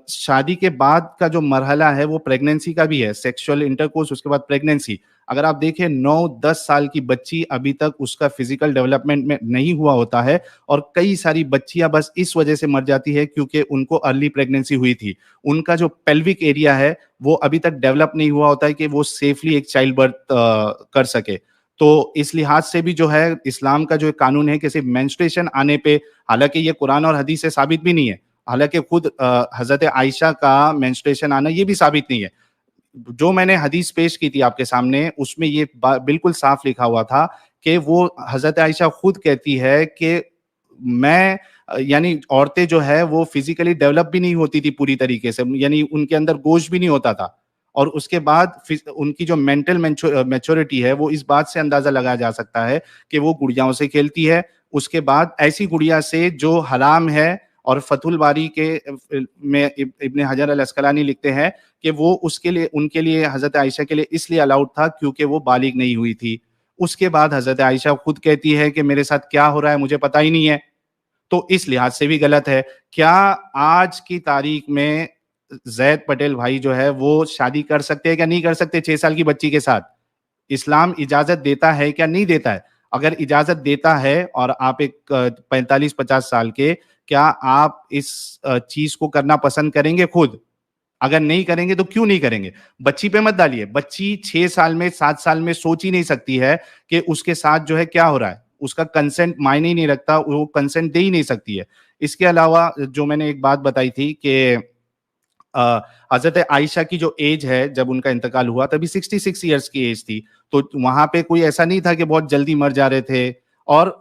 शादी के बाद का जो मरहला है वो प्रेगनेंसी का भी है, सेक्सुअल इंटरकोर्स, उसके बाद प्रेगनेंसी। अगर आप देखें 9-10 साल की बच्ची अभी तक उसका फिजिकल डेवलपमेंट में नहीं हुआ होता है, और कई सारी बच्चियां बस इस वजह से मर जाती है क्योंकि उनको अर्ली प्रेगनेंसी हुई थी। उनका जो पेल्विक एरिया है वो अभी तक डेवलप नहीं हुआ होता है कि वो सेफली एक चाइल्ड बर्थ कर सके। तो इस लिहाज से भी जो है इस्लाम का जो कानून है कि सिर्फ मेंस्ट्रुएशन आने पे, हालांकि ये कुरान और हदीस से साबित भी नहीं है, हालांकि खुद हजरत आयशा का मेंस्ट्रुएशन आना ये भी साबित नहीं है। जो मैंने हदीस पेश की थी आपके सामने, उसमें ये बिल्कुल साफ लिखा हुआ था कि वो हजरत आयशा खुद कहती है कि मैं यानी औरतें जो है वो फिजिकली डेवलप भी नहीं होती थी पूरी तरीके से, यानी उनके अंदर गोश्त भी नहीं होता था, और उसके बाद उनकी जो मेंटल मैच्योरिटी है वो इस बात से अंदाजा लगाया जा सकता है कि वो गुड़ियाओं से खेलती है, उसके बाद ऐसी गुड़िया से जो हराम है। और फतहुल बारी के में इब्ने हजर अल अस्कलानी लिखते हैं कि वो उसके लिए, उनके लिए, हजरत आयशा के लिए इसलिए अलाउड था क्योंकि वो बालिग नहीं हुई थी। उसके बाद हजरत आयशा खुद कहती है कि मेरे साथ क्या हो रहा है मुझे पता ही नहीं है, तो इस लिहाज से भी गलत है। क्या आज की तारीख में जैद पटेल भाई जो है वो शादी कर सकते हैं क्या नहीं कर सकते 6 साल की बच्ची के साथ? इस्लाम इजाजत देता है क्या नहीं देता है? अगर इजाजत देता है और आप एक 45-50 साल के, क्या आप इस चीज को करना पसंद करेंगे खुद? अगर नहीं करेंगे तो क्यों नहीं करेंगे? बच्ची पे मत डालिए। बच्ची 6 साल में, 7 साल में सोच ही नहीं सकती है कि उसके साथ जो है क्या हो रहा है, उसका कंसेंट मायने ही नहीं रखता, वो कंसेंट दे ही नहीं सकती है। इसके अलावा जो मैंने एक बात बताई थी कि हजरत आयशा की जो एज है जब उनका इंतकाल हुआ तभी 66 ईयर्स की एज थी, तो वहां पे कोई ऐसा नहीं था कि बहुत जल्दी मर जा रहे थे। और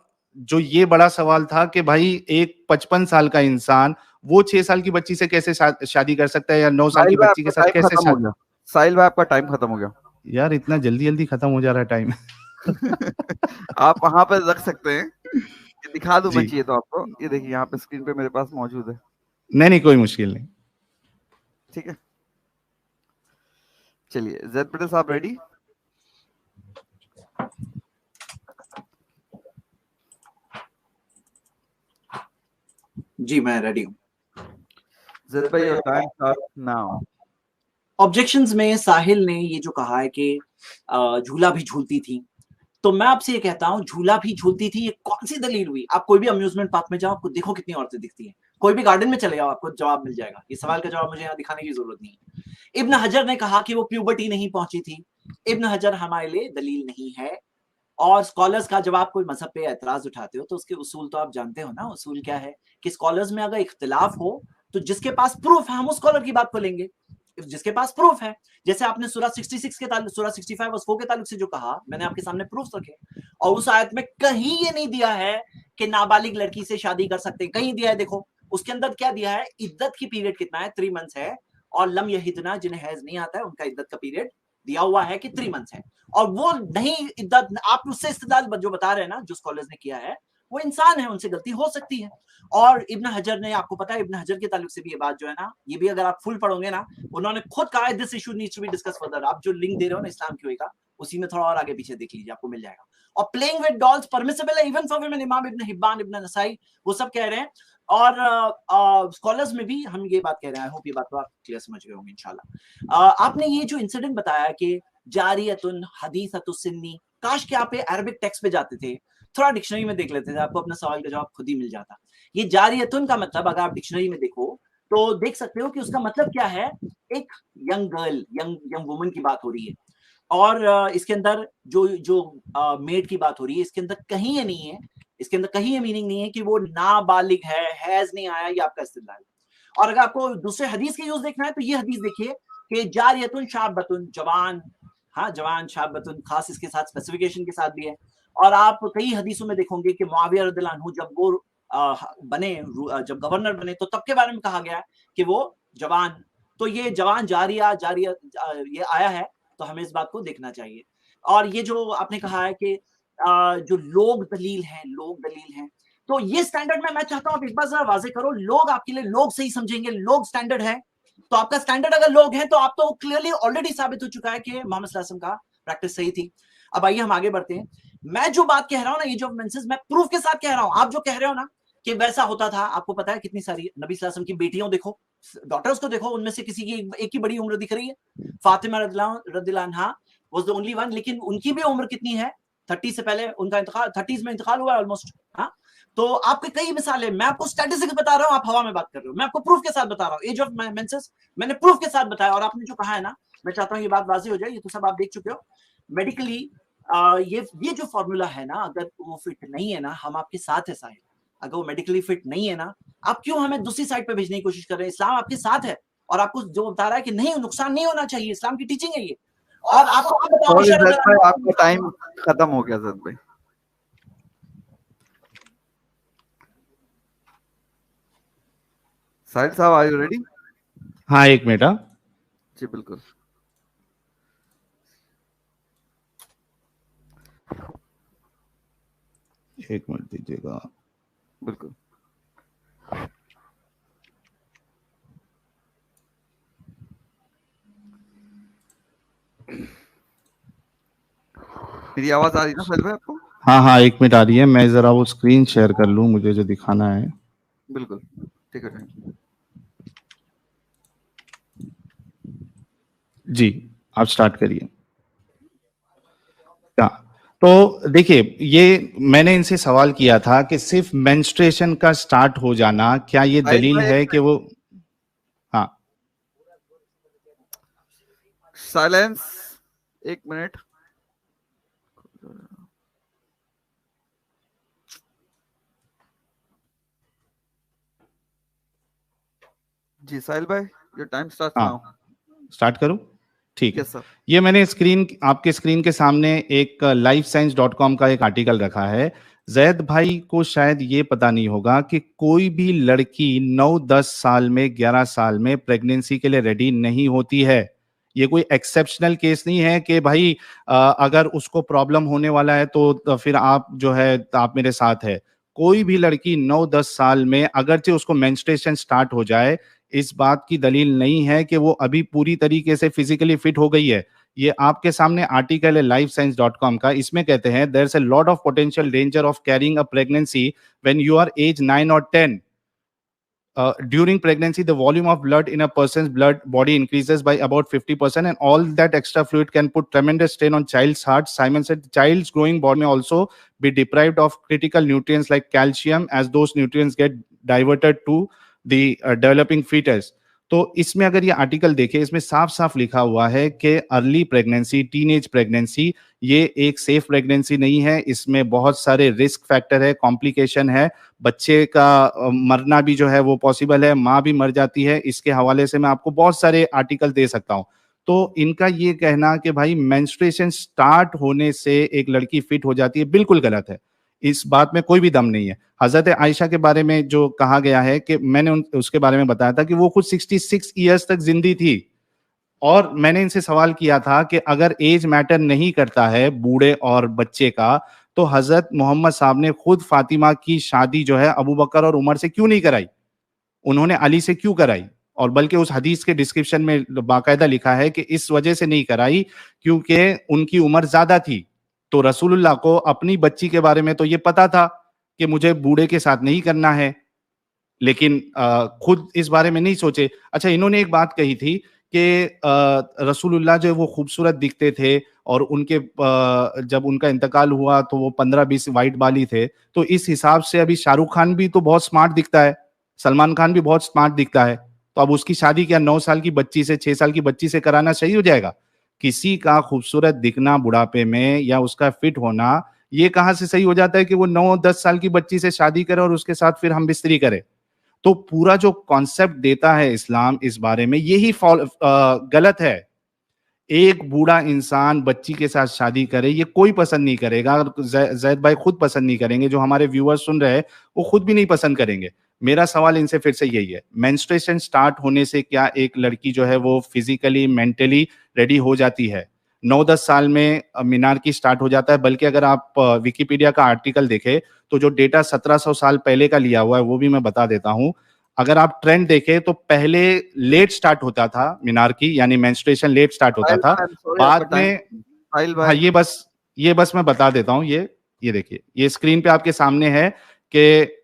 जो ये बड़ा सवाल था कि भाई एक 55 साल का इंसान वो 6 साल की बच्ची से कैसे शादी कर सकता है, या 9 साल की बच्ची के साथ कैसे शादी? साहिल भाई आपका टाइम खत्म हो गया यार, इतना जल्दी जल्दी खत्म हो जा रहा है टाइम। आप वहां पे रख सकते हैं, ये दिखा दूं मैं जी। चाहिए तो आपको, ये देखिए यहाँ पे स्क्रीन पे मेरे पास मौजूद है। नहीं, कोई मुश्किल नहीं। ठीक है, चलिए जैद पटेल साहब रेडी? जी मैं रेडी हूँ। जैद भाई your time starts now. Objections में साहिल ने ये जो कहा है कि झूला भी झूलती थी, तो मैं आपसे ये कहता हूँ झूला भी झूलती थी ये कौन सी दलील हुई? आप कोई भी अम्यूजमेंट पार्क में जाओ, आपको देखो कितनी औरतें दिखती हैं, कोई भी गार्डन में चले जाओ आपको जवाब मिल जाएगा। ये सवाल का जवाब मुझे यहाँ दिखाने की जरूरत नहीं है। इब्न हजर ने कहा कि वो प्यूबर्टी नहीं पहुंची थी, इब्न हजर हमारे लिए दलील नहीं है। और स्कॉलर्स का जब आप कोई मजहब पे एतराज उठाते हो तो उसके उसूल तो आप जानते हो ना। उसूल क्या है कि स्कॉलर्स में अगर इख्तिलाफ हो तो जिसके पास प्रूफ है हम उस स्कॉलर की बात को लेंगे, जिसके पास प्रूफ है। जैसे आपने सूरा 66 के ताल्लुक, सूरा 65 और 4 के ताल्लुक से जो कहा, मैंने आपके सामने प्रूफ रखे, और उस आयत में कहीं ये नहीं दिया है कि नाबालिग लड़की से शादी कर सकते हैं, कहीं दिया है? देखो उसके अंदर क्या दिया है, इद्दत की पीरियड कितना है, 3 मंथ्स है, और लम यहिदना जिन्हें हैज नहीं आता है उनका इद्दत का पीरियड दिया हुआ है कि 3 मंथ्स है। और वो नहीं इद्दत, आप उससे इस्तेदलाल जो बता रहे हैं ना, जो स्कॉलर्स ने किया है, वो इंसान है, उनसे गलती हो सकती है। और इब्न हजर ने, आपको पता है इब्न हजर के ताल्लुक से भी ये बात जो है ना, ये भी अगर आप फुल पढ़ोगे ना, उन्होंने खुद कहा है this issue needs to be discuss further. आप जो लिंक दे रहे हो ना इस्लाम की का, उसी में थोड़ा और आगे पीछे देख लीजिए, आपको मिल जाएगा। और प्लेइंग विद डॉल्स परमिसिबल है इवन फॉर वुमेन, इमाम इब्न हिब्बान, इब्न नसाई, वो सब कह रहे हैं। और स्कॉलर्स में भी हम ये बात कह रहे हैं। आई होप ये बात तो आप क्लियर समझ गए होंगे इंशाल्लाह। आपने ये जो इंसिडेंट बताया कि जारियतुन हदीसतुस्सिन्नी, काश कि आप अरबिक टेक्स्ट पे जाते थे, थोड़ा डिक्शनरी में देख लेते थे, आपको अपना सवाल का जवाब खुद ही मिल जाता। ये जारियतुन का मतलब अगर आप डिक्शनरी में देखो तो देख सकते हो कि उसका मतलब क्या है, एक यंग गर्ल, यंग वुमन की बात हो रही है। और इसके अंदर जो मेड की बात हो रही है, इसके अंदर कहीं ये नहीं है, इसके अंदर कहीं ये मीनिंग नहीं है कि वो नाबालिग है, हैज नहीं आया, ये आपका इस्तेदलाल। और अगर आपको दूसरे हदीस के यूज देखना है तो ये हदीस देखिए कि जारियतुन शाबतुन, जवान, हाँ जवान, शाबतुन खास इसके साथ स्पेसिफिकेशन के साथ भी है। और आप कई हदीसों में देखोगे कि मुआविया रदियल्लाहु अन्हु जब वो बने, जब गवर्नर बने, तो तब के बारे में कहा गया कि वो जवान, तो ये जवान जारिया ये आया है, तो हमें इस बात को देखना चाहिए। और ये जो आपने कहा है कि जो लोग दलील हैं, तो ये स्टैंडर्ड में मैं चाहता हूं आप एक बार जरा वाजे करो, लोग आपके लिए लोग सही समझेंगे, लोग स्टैंडर्ड है, तो आपका स्टैंडर्ड अगर लोग हैं तो आप तो क्लियरली ऑलरेडी साबित हो चुका है कि मोहम्मद सल्लल्लाहु अलैहि वसल्लम का प्रैक्टिस सही थी। अब आइए हम आगे बढ़ते हैं। मैं जो बात कह रहा हूं ना, ये जो मेंसेस मैं प्रूफ के साथ कह रहा हूं, आप जो कह रहे हो ना कि वैसा होता था, आपको पता है कितनी सारी नबी सल्लल्लाहु अलैहि वसल्लम की बेटियों देखो, डॉटर्स को देखो, उनमें से किसी की एक ही बड़ी उम्र दिख रही है, फातिमा रदियल्लाहु अन्हा वाज द ओनली वन, लेकिन उनकी भी उम्र कितनी है, 30 से पहले उनका इंतकाल, 30s में इंतकाल हुआ ऑलमोस्ट। हाँ, तो आपके कई मिसालें, मैं आपको स्टैटिस्टिक्स बता रहा हूं, आप हवा में बात कर रहे हो, मैं आपको प्रूफ के साथ बता रहा हूं। एज ऑफ मेंसेस मैंने प्रूफ के साथ बताया, और आपने जो कहा है ना, मैं चाहता हूं ये बात वाज़ेह हो जाए, ये तो सब आप देख चुके हो मेडिकली। ये जो फॉर्मूला है ना, अगर वो फिट नहीं है ना, हम आपके साथ है साहिल, अगर वो मेडिकली फिट नहीं है ना, आप क्यों हमें दूसरी साइड पे भेजने की कोशिश कर रहे हैं? इस्लाम आपके साथ है, और आपको जो बता रहा है कि नहीं, नुकसान नहीं होना चाहिए, इस्लाम की टीचिंग है ये। और आपको आपका टाइम खत्म हो गया जैद भाई। साहिल साहब, आर यू रेडी? हाँ, एक मिनट। जी बिल्कुल। एक मिनट दीजिएगा। बिल्कुल। मेरी आवाज आ रही है ना साहिल भाई आपको? हाँ हाँ, एक मिनट आ रही है। मैं जरा वो स्क्रीन शेयर कर लूँ, मुझे जो दिखाना है। बिल्कुल, ठीक है। जी, आप स्टार्ट करिए। तो देखिए, ये मैंने इनसे सवाल किया था कि सिर्फ मेंस्ट्रुएशन का स्टार्ट हो जाना, क्या ये दलील है कि वो? हाँ, साइलेंस, एक मिनट। जी साहिल भाई, your time starts now. Start करूं? ठीक है। Yes sir. ये मैंने आपके स्क्रीन के सामने एक lifescience.com का एक आर्टिकल रखा है। जैद भाई को शायद ये पता नहीं होगा कि कोई भी लड़की 9-10 साल में, 11 साल में प्रेगनेंसी के लिए रेडी नहीं होती है। ये कोई एक्सेप्शनल केस नहीं है कि भाई अगर उसको प्रॉब्लम होने वाला है तो फिर आप जो है आप मेरे साथ है। कोई भी लड़की 9-10 साल में अगरचे उसको मेंस्ट्रुएशन स्टार्ट हो जाए, इस बात की दलील नहीं है कि वो अभी पूरी तरीके से फिजिकली फिट हो गई है। ये आपके सामने आर्टिकल है lifescience.com का। इसमें कहते हैं there is a lot of potential danger of carrying a pregnancy when you are age 9 और 10. During pregnancy, the volume of blood in a person's blood body increases by about 50%, and all that extra fluid can put tremendous strain on child's heart. Simon said the child's growing body may also be deprived of critical nutrients like calcium, as those nutrients get diverted to the developing fetus. तो इसमें अगर ये article देखें, इसमें साफ साफ लिखा हुआ है कि अर्ली प्रेगनेंसी, टीनेज प्रेगनेंसी, ये एक सेफ प्रेगनेंसी नहीं है। इसमें बहुत सारे रिस्क फैक्टर है, कॉम्प्लिकेशन है, बच्चे का मरना भी जो है वो पॉसिबल है, माँ भी मर जाती है। इसके हवाले से मैं आपको बहुत सारे आर्टिकल दे सकता हूँ। तो इनका ये कहना कि भाई मेंस्ट्रुएशन स्टार्ट होने से एक लड़की फिट हो जाती है, बिल्कुल गलत है। इस बात में कोई भी दम नहीं है। हजरत आयशा के बारे में जो कहा गया है कि मैंने उसके बारे में बताया था कि वो खुद 66 ईयर्स तक जिंदी थी। और मैंने इनसे सवाल किया था कि अगर एज मैटर नहीं करता है बूढ़े और बच्चे का, तो हजरत मोहम्मद साहब ने खुद फातिमा की शादी जो है अबू बकर और उमर से क्यों नहीं कराई, उन्होंने अली से क्यों कराई? और बल्कि उस हदीस के डिस्क्रिप्शन में बाकायदा लिखा है कि इस वजह से नहीं कराई क्योंकि उनकी उम्र ज्यादा थी। तो रसूलुल्लाह को अपनी बच्ची के बारे में तो ये पता था कि मुझे बूढ़े के साथ नहीं करना है, लेकिन खुद इस बारे में नहीं सोचे। अच्छा, इन्होंने एक बात कही थी कि रसूलुल्लाह जो है वो खूबसूरत दिखते थे और उनके जब उनका इंतकाल हुआ तो वो 15-20 वाइट बाली थे। तो इस हिसाब से अभी शाहरुख खान भी तो बहुत स्मार्ट दिखता है, सलमान खान भी बहुत स्मार्ट दिखता है। तो अब उसकी शादी क्या 9 साल की बच्ची से, 6 साल की बच्ची से कराना सही हो जाएगा? किसी का खूबसूरत दिखना बुढ़ापे में या उसका फिट होना, ये कहाँ से सही हो जाता है कि वो 9-10 साल की बच्ची से शादी करे और उसके साथ फिर हम बिस्तरी करे? तो पूरा जो कॉन्सेप्ट देता है इस्लाम इस बारे में, यही गलत है। एक बूढ़ा इंसान बच्ची के साथ शादी करे, ये कोई पसंद नहीं करेगा। जैद भाई खुद पसंद नहीं करेंगे, जो हमारे व्यूअर्स सुन रहे हैं वो खुद भी नहीं पसंद करेंगे। मेरा सवाल इनसे फिर से यही है, मेंस्ट्रुएशन स्टार्ट होने से क्या एक लड़की जो है वो फिजिकली मेंटली रेडी हो जाती है? 9-10 साल में मीनार की स्टार्ट हो जाता है। बल्कि अगर आप विकिपीडिया का आर्टिकल देखें तो जो डेटा 1700 साल पहले का लिया हुआ है वो भी मैं बता देता हूं। अगर आप ट्रेंड देखें तो पहले लेट स्टार्ट होता था मीनार की, यानी मेंस्ट्रुएशन लेट स्टार्ट होता था। बाद में हाँ, ये बस मैं बता देता हूँ। ये देखिए, ये स्क्रीन पे आपके सामने है कि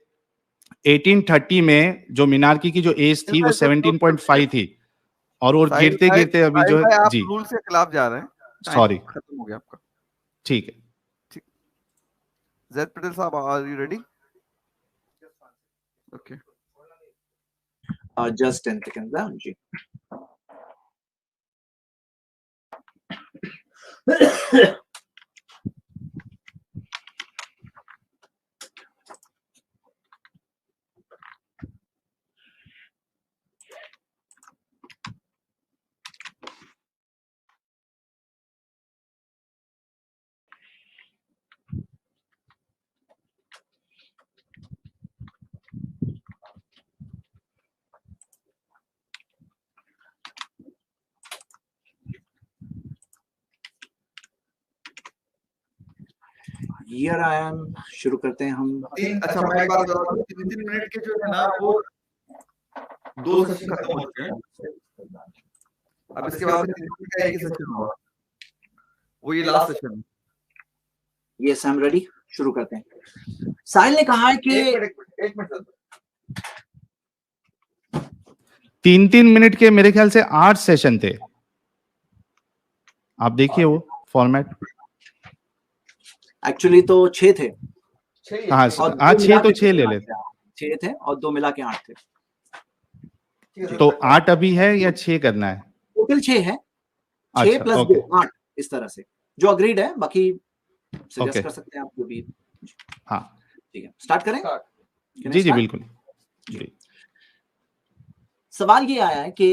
1830 में जो मीनार की जो एज थी वो 17.5 थी और वो गिरते गिरते अभी जो है आप जी रूल से खिलाफ जा रहे हैं। सॉरी, खत्म हो गया आपका। ठीक है। जैद पटेल साहब, are you ready? Okay, just 10 seconds जी। Here I am. शुरू करते हैं हम। अच्छा, मैं एक बात बता दूं, 3 मिनट के जो है ना वो 2 सेशन खत्म हो चुके हैं। अब इसके बाद 3 मिनट का एक ही सेशन होगा, वो ये last session. Yes, I am ready. शुरू करते हैं। साहिल ने कहा है कि एक मिनट 3-3 मिनट के मेरे ख्याल से 8 सेशन थे। आप देखिए वो फॉर्मेट। एक्चुअली तो 6 थे। हाँ, 6 तो 6 ले लेते। 6 थे और 2 मिला के 8 थे। तो 8 अभी है या 6 करना है? टोटल 6 है। 6 प्लस 2 8 इस तरह से, जो अग्रीड है। बाकी सजेस्ट कर सकते हैं आप जो भी। हाँ ठीक है, स्टार्ट करें। जी जी बिल्कुल जी। सवाल ये आया है कि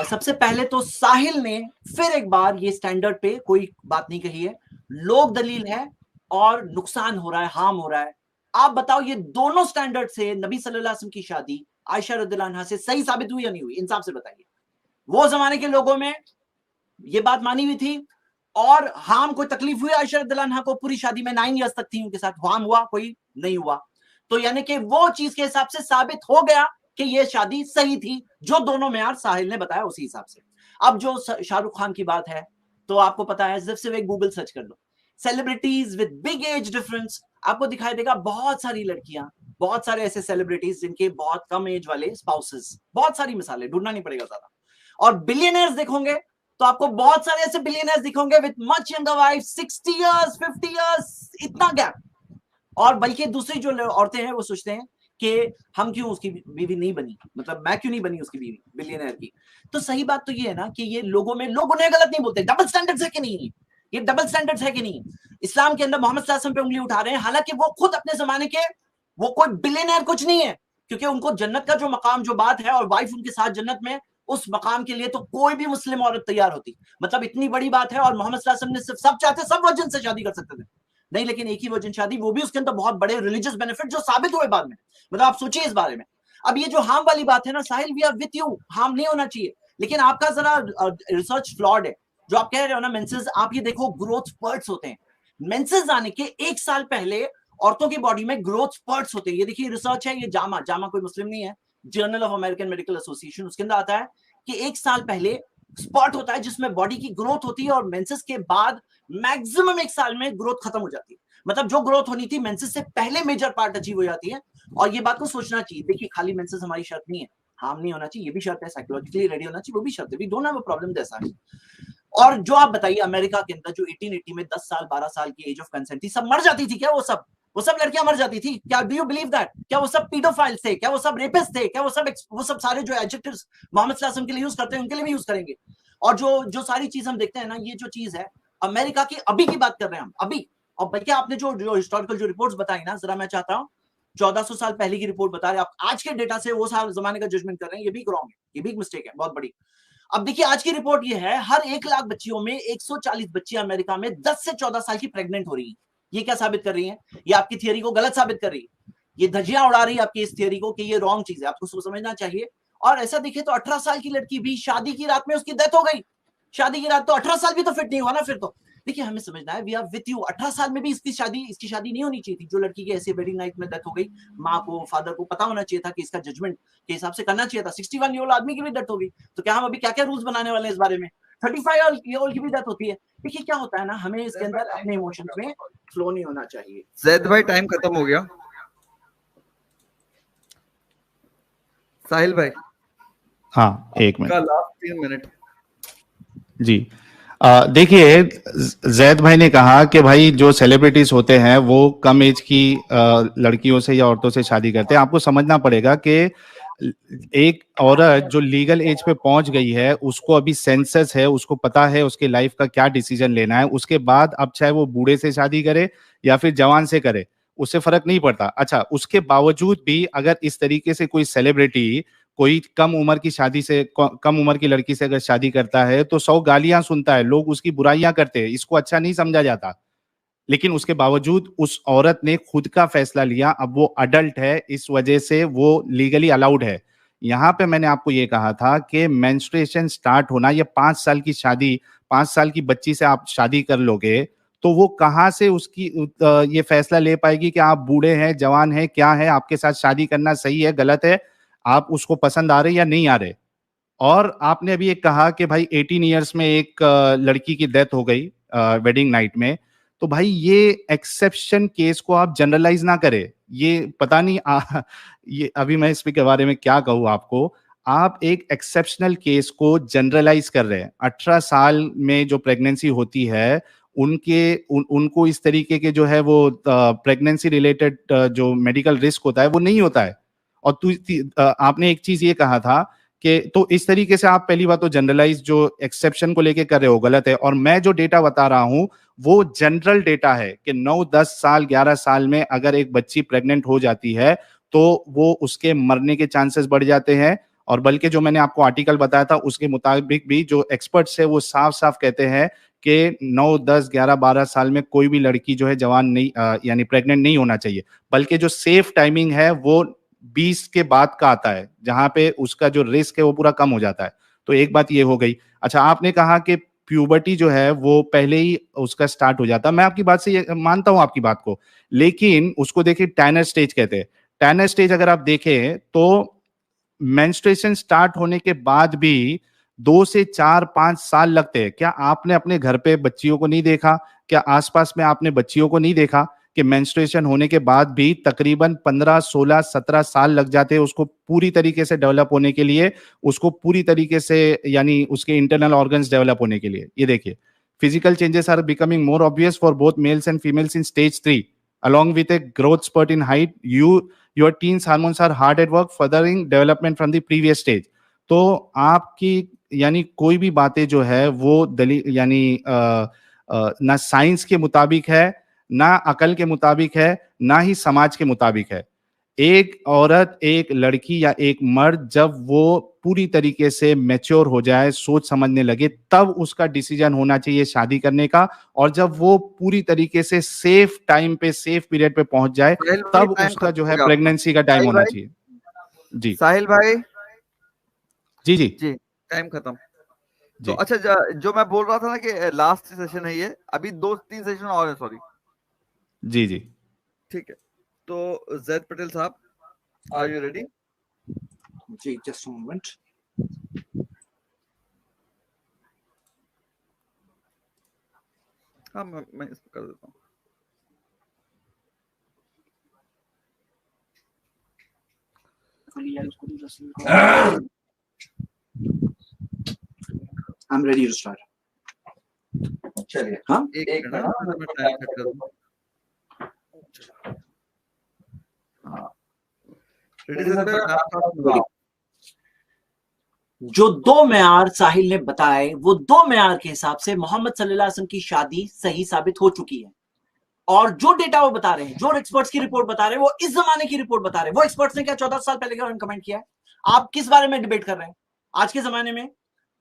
सबसे पहले तो साहिल ने फिर एक बार ये स्टैंडर्ड पे कोई बात नहीं कही है, लोक दलील है और नुकसान हो रहा है, हार्म हो रहा है। आप बताओ ये दोनों स्टैंडर्ड से नबी सल्लल्लाहु अलैहि वसल्लम की शादी आयशा रदियल्लाहु अन्हा से सही साबित हुई या नहीं हुई? इंसाफ से बताइए। वो जमाने के लोगों में ये बात मानी हुई थी और हार्म कोई तकलीफ हुई आयशा रदियल्लाहु अन्हा को? पूरी शादी में 9 इयर्स तक थी उनके साथ, हार्म हुआ कोई? नहीं हुआ। तो यानी कि वो चीज के हिसाब से साबित हो गया कि ये शादी सही थी, जो दोनों मेयार साहिल ने बताया उसी हिसाब से। अब जो शाहरुख खान की बात है, तो आपको पता है, सिर्फ एक गूगल सर्च कर लो, celebrities with big age difference, आपको दिखाई देगा बहुत सारी लड़कियां, बहुत सारे ऐसे सेलिब्रिटीज जिनके बहुत कम एज वाले स्पाउसेस, बहुत सारी मिसालें, ढूंढना नहीं पड़ेगा ज्यादा। और बिलियनर्स देखोगे तो आपको बहुत सारे ऐसे बिलियनर्स दिखेंगे with much younger wife, 60 years 50 years, इतना गैप। और बल्कि दूसरी जो औरतें हैं वो सोचते हैं कि हम क्यों उसकी बीवी नहीं बनी, मतलब मैं क्यों नहीं बनी उसकी बीवी बिलियनर की। तो सही बात तो ये है ना कि ये लोगों में, लोग उन्हें गलत नहीं बोलते, डबल स्टैंडर्ड्स है कि नहीं? ये डबल स्टैंडर्ड्स है कि नहीं? इस्लाम के अंदर मोहम्मद सल्लल्लाहु अलैहि वसल्लम पे उंगली उठा रहे हैं, हालांकि वो खुद अपने जमाने के, वो कोई बिलियनर कुछ नहीं है, क्योंकि उनको जन्नत का जो मकाम, जो बात है, और वाइफ उनके साथ जन्नत में, उस मकाम के लिए तो कोई भी मुस्लिम औरत तैयार होती, मतलब इतनी बड़ी बात है। और मोहम्मद सल्लल्लाहु अलैहि वसल्लम ने सब चाहते, सब वर्जिन से शादी कर सकते थे, नहीं, लेकिन एक ही वर्जिन शादी, वो भी उसके अंदर बहुत बड़े रिलीजियस बेनिफिट जो साबित हुए बाद में। मतलब आप सोचिए इस बारे में। अब ये जो हार्म वाली बात है ना Sahil, we are with you, harm नहीं होना चाहिए, लेकिन आपका जरा रिसर्च फ्लॉड है जो आप कह रहे हो ना। मेंसेस, आप ये देखो, ग्रोथ स्पर्ट्स होते हैं। मेंसेस आने के 1 साल पहले औरतों की बॉडी में ग्रोथ स्पर्ट्स होते हैं। ये देखिए रिसर्च है, ये जामा कोई मुस्लिम नहीं है, Journal of American Medical association, उसके अंदर आता है कि 1 साल पहले स्पॉट होता है जिसमें बॉडी की ग्रोथ होती है, और मेंसेस के बाद मैक्सिमम 1 साल में ग्रोथ खत्म हो जाती है। मतलब जो ग्रोथ होनी थी मेंसेस से पहले मेजर पार्ट अचीव हो जाती है। और ये बात को सोचना चाहिए। देखिए, खाली मेंसेस हमारी शर्त नहीं है, हार्म नहीं होना चाहिए, ये भी शर्त है, साइकोलॉजिकली रेडी होना चाहिए, वो भी शर्त है। We don't have a problem that's है। और जो आप बताइए, अमेरिका के अंदर जो 1880 में 10 साल 12 साल की एज ऑफ कंसेंट थी, सब मर जाती थी क्या? वो सब लड़कियां मर जाती थी क्या? Do you believe that? क्या वो सब पीडोफाइल्स थे? क्या वो सब रेपिस्ट थे? क्या वो सब सारे जो एडजेक्टिव्स मोहम्मद सल्लल्लाहु अलैहि वसल्लम के लिए यूज करते हैं, उनके लिए भी यूज करेंगे? और जो सारी चीज हम देखते हैं ना, ये जो चीज है अमेरिका की, अभी की बात कर रहे हैं हम, अभी। और बल्कि आपने जो हिस्टोरिकल जो रिपोर्ट्स बताई ना, जरा मैं चाहता हूँ, 1400 साल पहले की रिपोर्ट बता रहे हैं, आप आज के डेटा से वो साल जमाने का जजमेंट कर रहे हैं, ये भी रॉन्ग है, ये भी मिस्टेक है बहुत बड़ी। अब देखिए, आज की रिपोर्ट ये है, हर 1 लाख बच्चियों में 140 बच्चियां अमेरिका में 10 से 14 साल की प्रेग्नेंट हो रही है। ये क्या साबित कर रही है? ये आपकी थियरी को गलत साबित कर रही है, ये धज्जियां उड़ा रही है आपकी इस थियरी को कि ये रॉन्ग चीज है, आपको समझना चाहिए। और ऐसा दिखे तो 18 साल की लड़की भी शादी की रात में उसकी डेथ हो गई। शादी की रात तो 18 साल भी तो फिट नहीं हुआ ना फिर तो। देखिए, हमें समझना है, वी आर विथ यू। 18 साल में भी इसकी शादी नहीं होनी चाहिए थी। जो लड़की की ऐसे वेडिंग नाइट में डेथ हो गई, माँ को, फादर को पता होना चाहिए था कि इसका जजमेंट के हिसाब से करना चाहिए था। 61 ईयर ओल्ड आदमी की भी डेथ हो गई, तो क्या हम अभी क्या क्या रूल्स बनाने वाले हैं इस बारे में? 35 ईयर ओल्ड की भी डेथ होती है। देखिए क्या होता है ना, हमें इसके अंदर अपने इमोशंस में फ्लो नहीं होना चाहिए। जैद भाई, टाइम खत्म हो गया। साहिल भाई, हाँ 1 मिनट, लास्ट 3 मिनट जी। देखिए, जैद भाई ने कहा कि भाई जो सेलिब्रिटीज होते हैं वो कम एज की लड़कियों से या औरतों से शादी करते हैं। आपको समझना पड़ेगा कि एक औरत जो लीगल एज पे पहुंच गई है, उसको अभी सेंसस है, उसको पता है उसके लाइफ का क्या डिसीजन लेना है। उसके बाद अब चाहे वो बूढ़े से शादी करे या फिर जवान से करे, उससे फर्क नहीं पड़ता। अच्छा, उसके बावजूद भी अगर इस तरीके से कोई सेलिब्रिटी कोई कम उम्र की शादी से, कम उम्र की लड़की से अगर शादी करता है तो 100 गालियां सुनता है, लोग उसकी बुराइयां करते हैं, इसको अच्छा नहीं समझा जाता। लेकिन उसके बावजूद उस औरत ने खुद का फैसला लिया। अब वो अडल्ट है, इस वजह से वो लीगली अलाउड है। यहाँ पे मैंने आपको ये कहा था कि मेंस्ट्रुएशन स्टार्ट होना, ये 5 साल की शादी, 5 साल की बच्ची से आप शादी कर लोगे तो वो कहाँ से उसकी ये फैसला ले पाएगी कि आप बूढ़े हैं, जवान हैं, क्या है, आपके साथ शादी करना सही है, गलत है, आप उसको पसंद आ रहे या नहीं आ रहे। और आपने अभी एक कहा कि भाई 18 ईयर्स में एक लड़की की डेथ हो गई वेडिंग नाइट में, तो भाई ये एक्सेप्शन केस को आप जनरलाइज ना करें। ये पता नहीं ये अभी मैं इसके बारे में क्या कहूँ आपको। आप एक एक्सेप्शनल केस को जनरलाइज कर रहे हैं। 18 साल में जो प्रेगनेंसी होती है उनको इस तरीके के जो है वो प्रेगनेंसी रिलेटेड जो मेडिकल रिस्क होता है वो नहीं होता है। और आपने एक चीज ये कहा था कि तो इस तरीके से आप पहली बात तो जनरलाइज जो एक्सेप्शन को लेके कर रहे हो गलत है। और मैं जो डेटा बता रहा हूं वो जनरल डेटा है कि 9, 10 साल, 11 साल में अगर एक बच्ची प्रेग्नेंट हो जाती है तो वो उसके मरने के चांसेस बढ़ जाते हैं। और बल्कि जो मैंने आपको आर्टिकल बताया था उसके मुताबिक भी जो एक्सपर्ट्स है वो साफ साफ कहते हैं कि 9, 10, 11, 12 साल में कोई भी लड़की जो है जवान नहीं यानी प्रेग्नेंट नहीं होना चाहिए। बल्कि जो सेफ टाइमिंग है वो 20 के बाद का आता है, जहां पे उसका जो रिस्क है वो पूरा कम हो जाता है। तो एक बात ये हो गई। अच्छा, आपने कहा कि प्यूबर्टी जो है वो पहले ही उसका स्टार्ट हो जाता है। मैं आपकी बात से ये मानता हूं आपकी बात को, लेकिन उसको देखिए टैनर स्टेज कहते हैं। टैनर स्टेज अगर आप देखें तो मेंस्ट्रुएशन स्टार्ट होने के बाद भी 2 से 4, 5 साल लगते हैं। क्या आपने अपने घर पे बच्चियों को नहीं देखा? क्या आसपास में आपने बच्चियों को नहीं देखा कि मेंस्ट्रुएशन होने के बाद भी तकरीबन 15, 16, 17 साल लग जाते हैं उसको पूरी तरीके से डेवलप होने के लिए, उसको पूरी तरीके से यानी उसके इंटरनल ऑर्गन्स डेवलप होने के लिए। ये देखिए, physical changes are becoming more obvious for both males and females in stage 3 along with a growth spurt in height. Your teens hormones are hard at work furthering development from the previous stage. तो आपकी यानी कोई भी बातें जो है वो दलील यानी ना साइंस के मुताबिक है, ना अकल के मुताबिक है, ना ही समाज के मुताबिक है। एक औरत, एक लड़की या एक मर्द जब वो पूरी तरीके से मैच्योर हो जाए, सोच समझने लगे, तब उसका डिसीजन होना चाहिए शादी करने का। और जब वो पूरी तरीके से सेफ टाइम पे, सेफ पीरियड पे पहुंच जाए, तब उसका जो है प्रेगनेंसी का टाइम होना चाहिए। जी साहिल भाई, जी जी जी टाइम खत्म। जी। तो अच्छा, जो मैं बोल रहा था ना कि लास्ट सेशन है ये, अभी 2-3 सेशन और है, सॉरी। जी जी ठीक है, तो जैद पटेल साहब, आर यू रेडी? जी, जस्ट मोमेंट। हाँ, मैं इसको कर देता हूँ। I'm ready to start. चलिए, हाँ, एक मिनट, मैं टाइम सेट कर दूं। जो 2 मेयार साहिल ने बताए, वो 2 मेयार के हिसाब से मोहम्मद सल्लल्लाहु अलैहि वसल्लम की शादी सही साबित हो चुकी है। और जो डेटा वो बता रहे हैं, जो एक्सपर्ट्स की रिपोर्ट बता रहे हैं, वो इस जमाने की रिपोर्ट बता रहे हैं। वो एक्सपर्ट्स ने क्या 14 साल पहले का कमेंट किया है? आप किस बारे में डिबेट कर रहे हैं? आज के जमाने में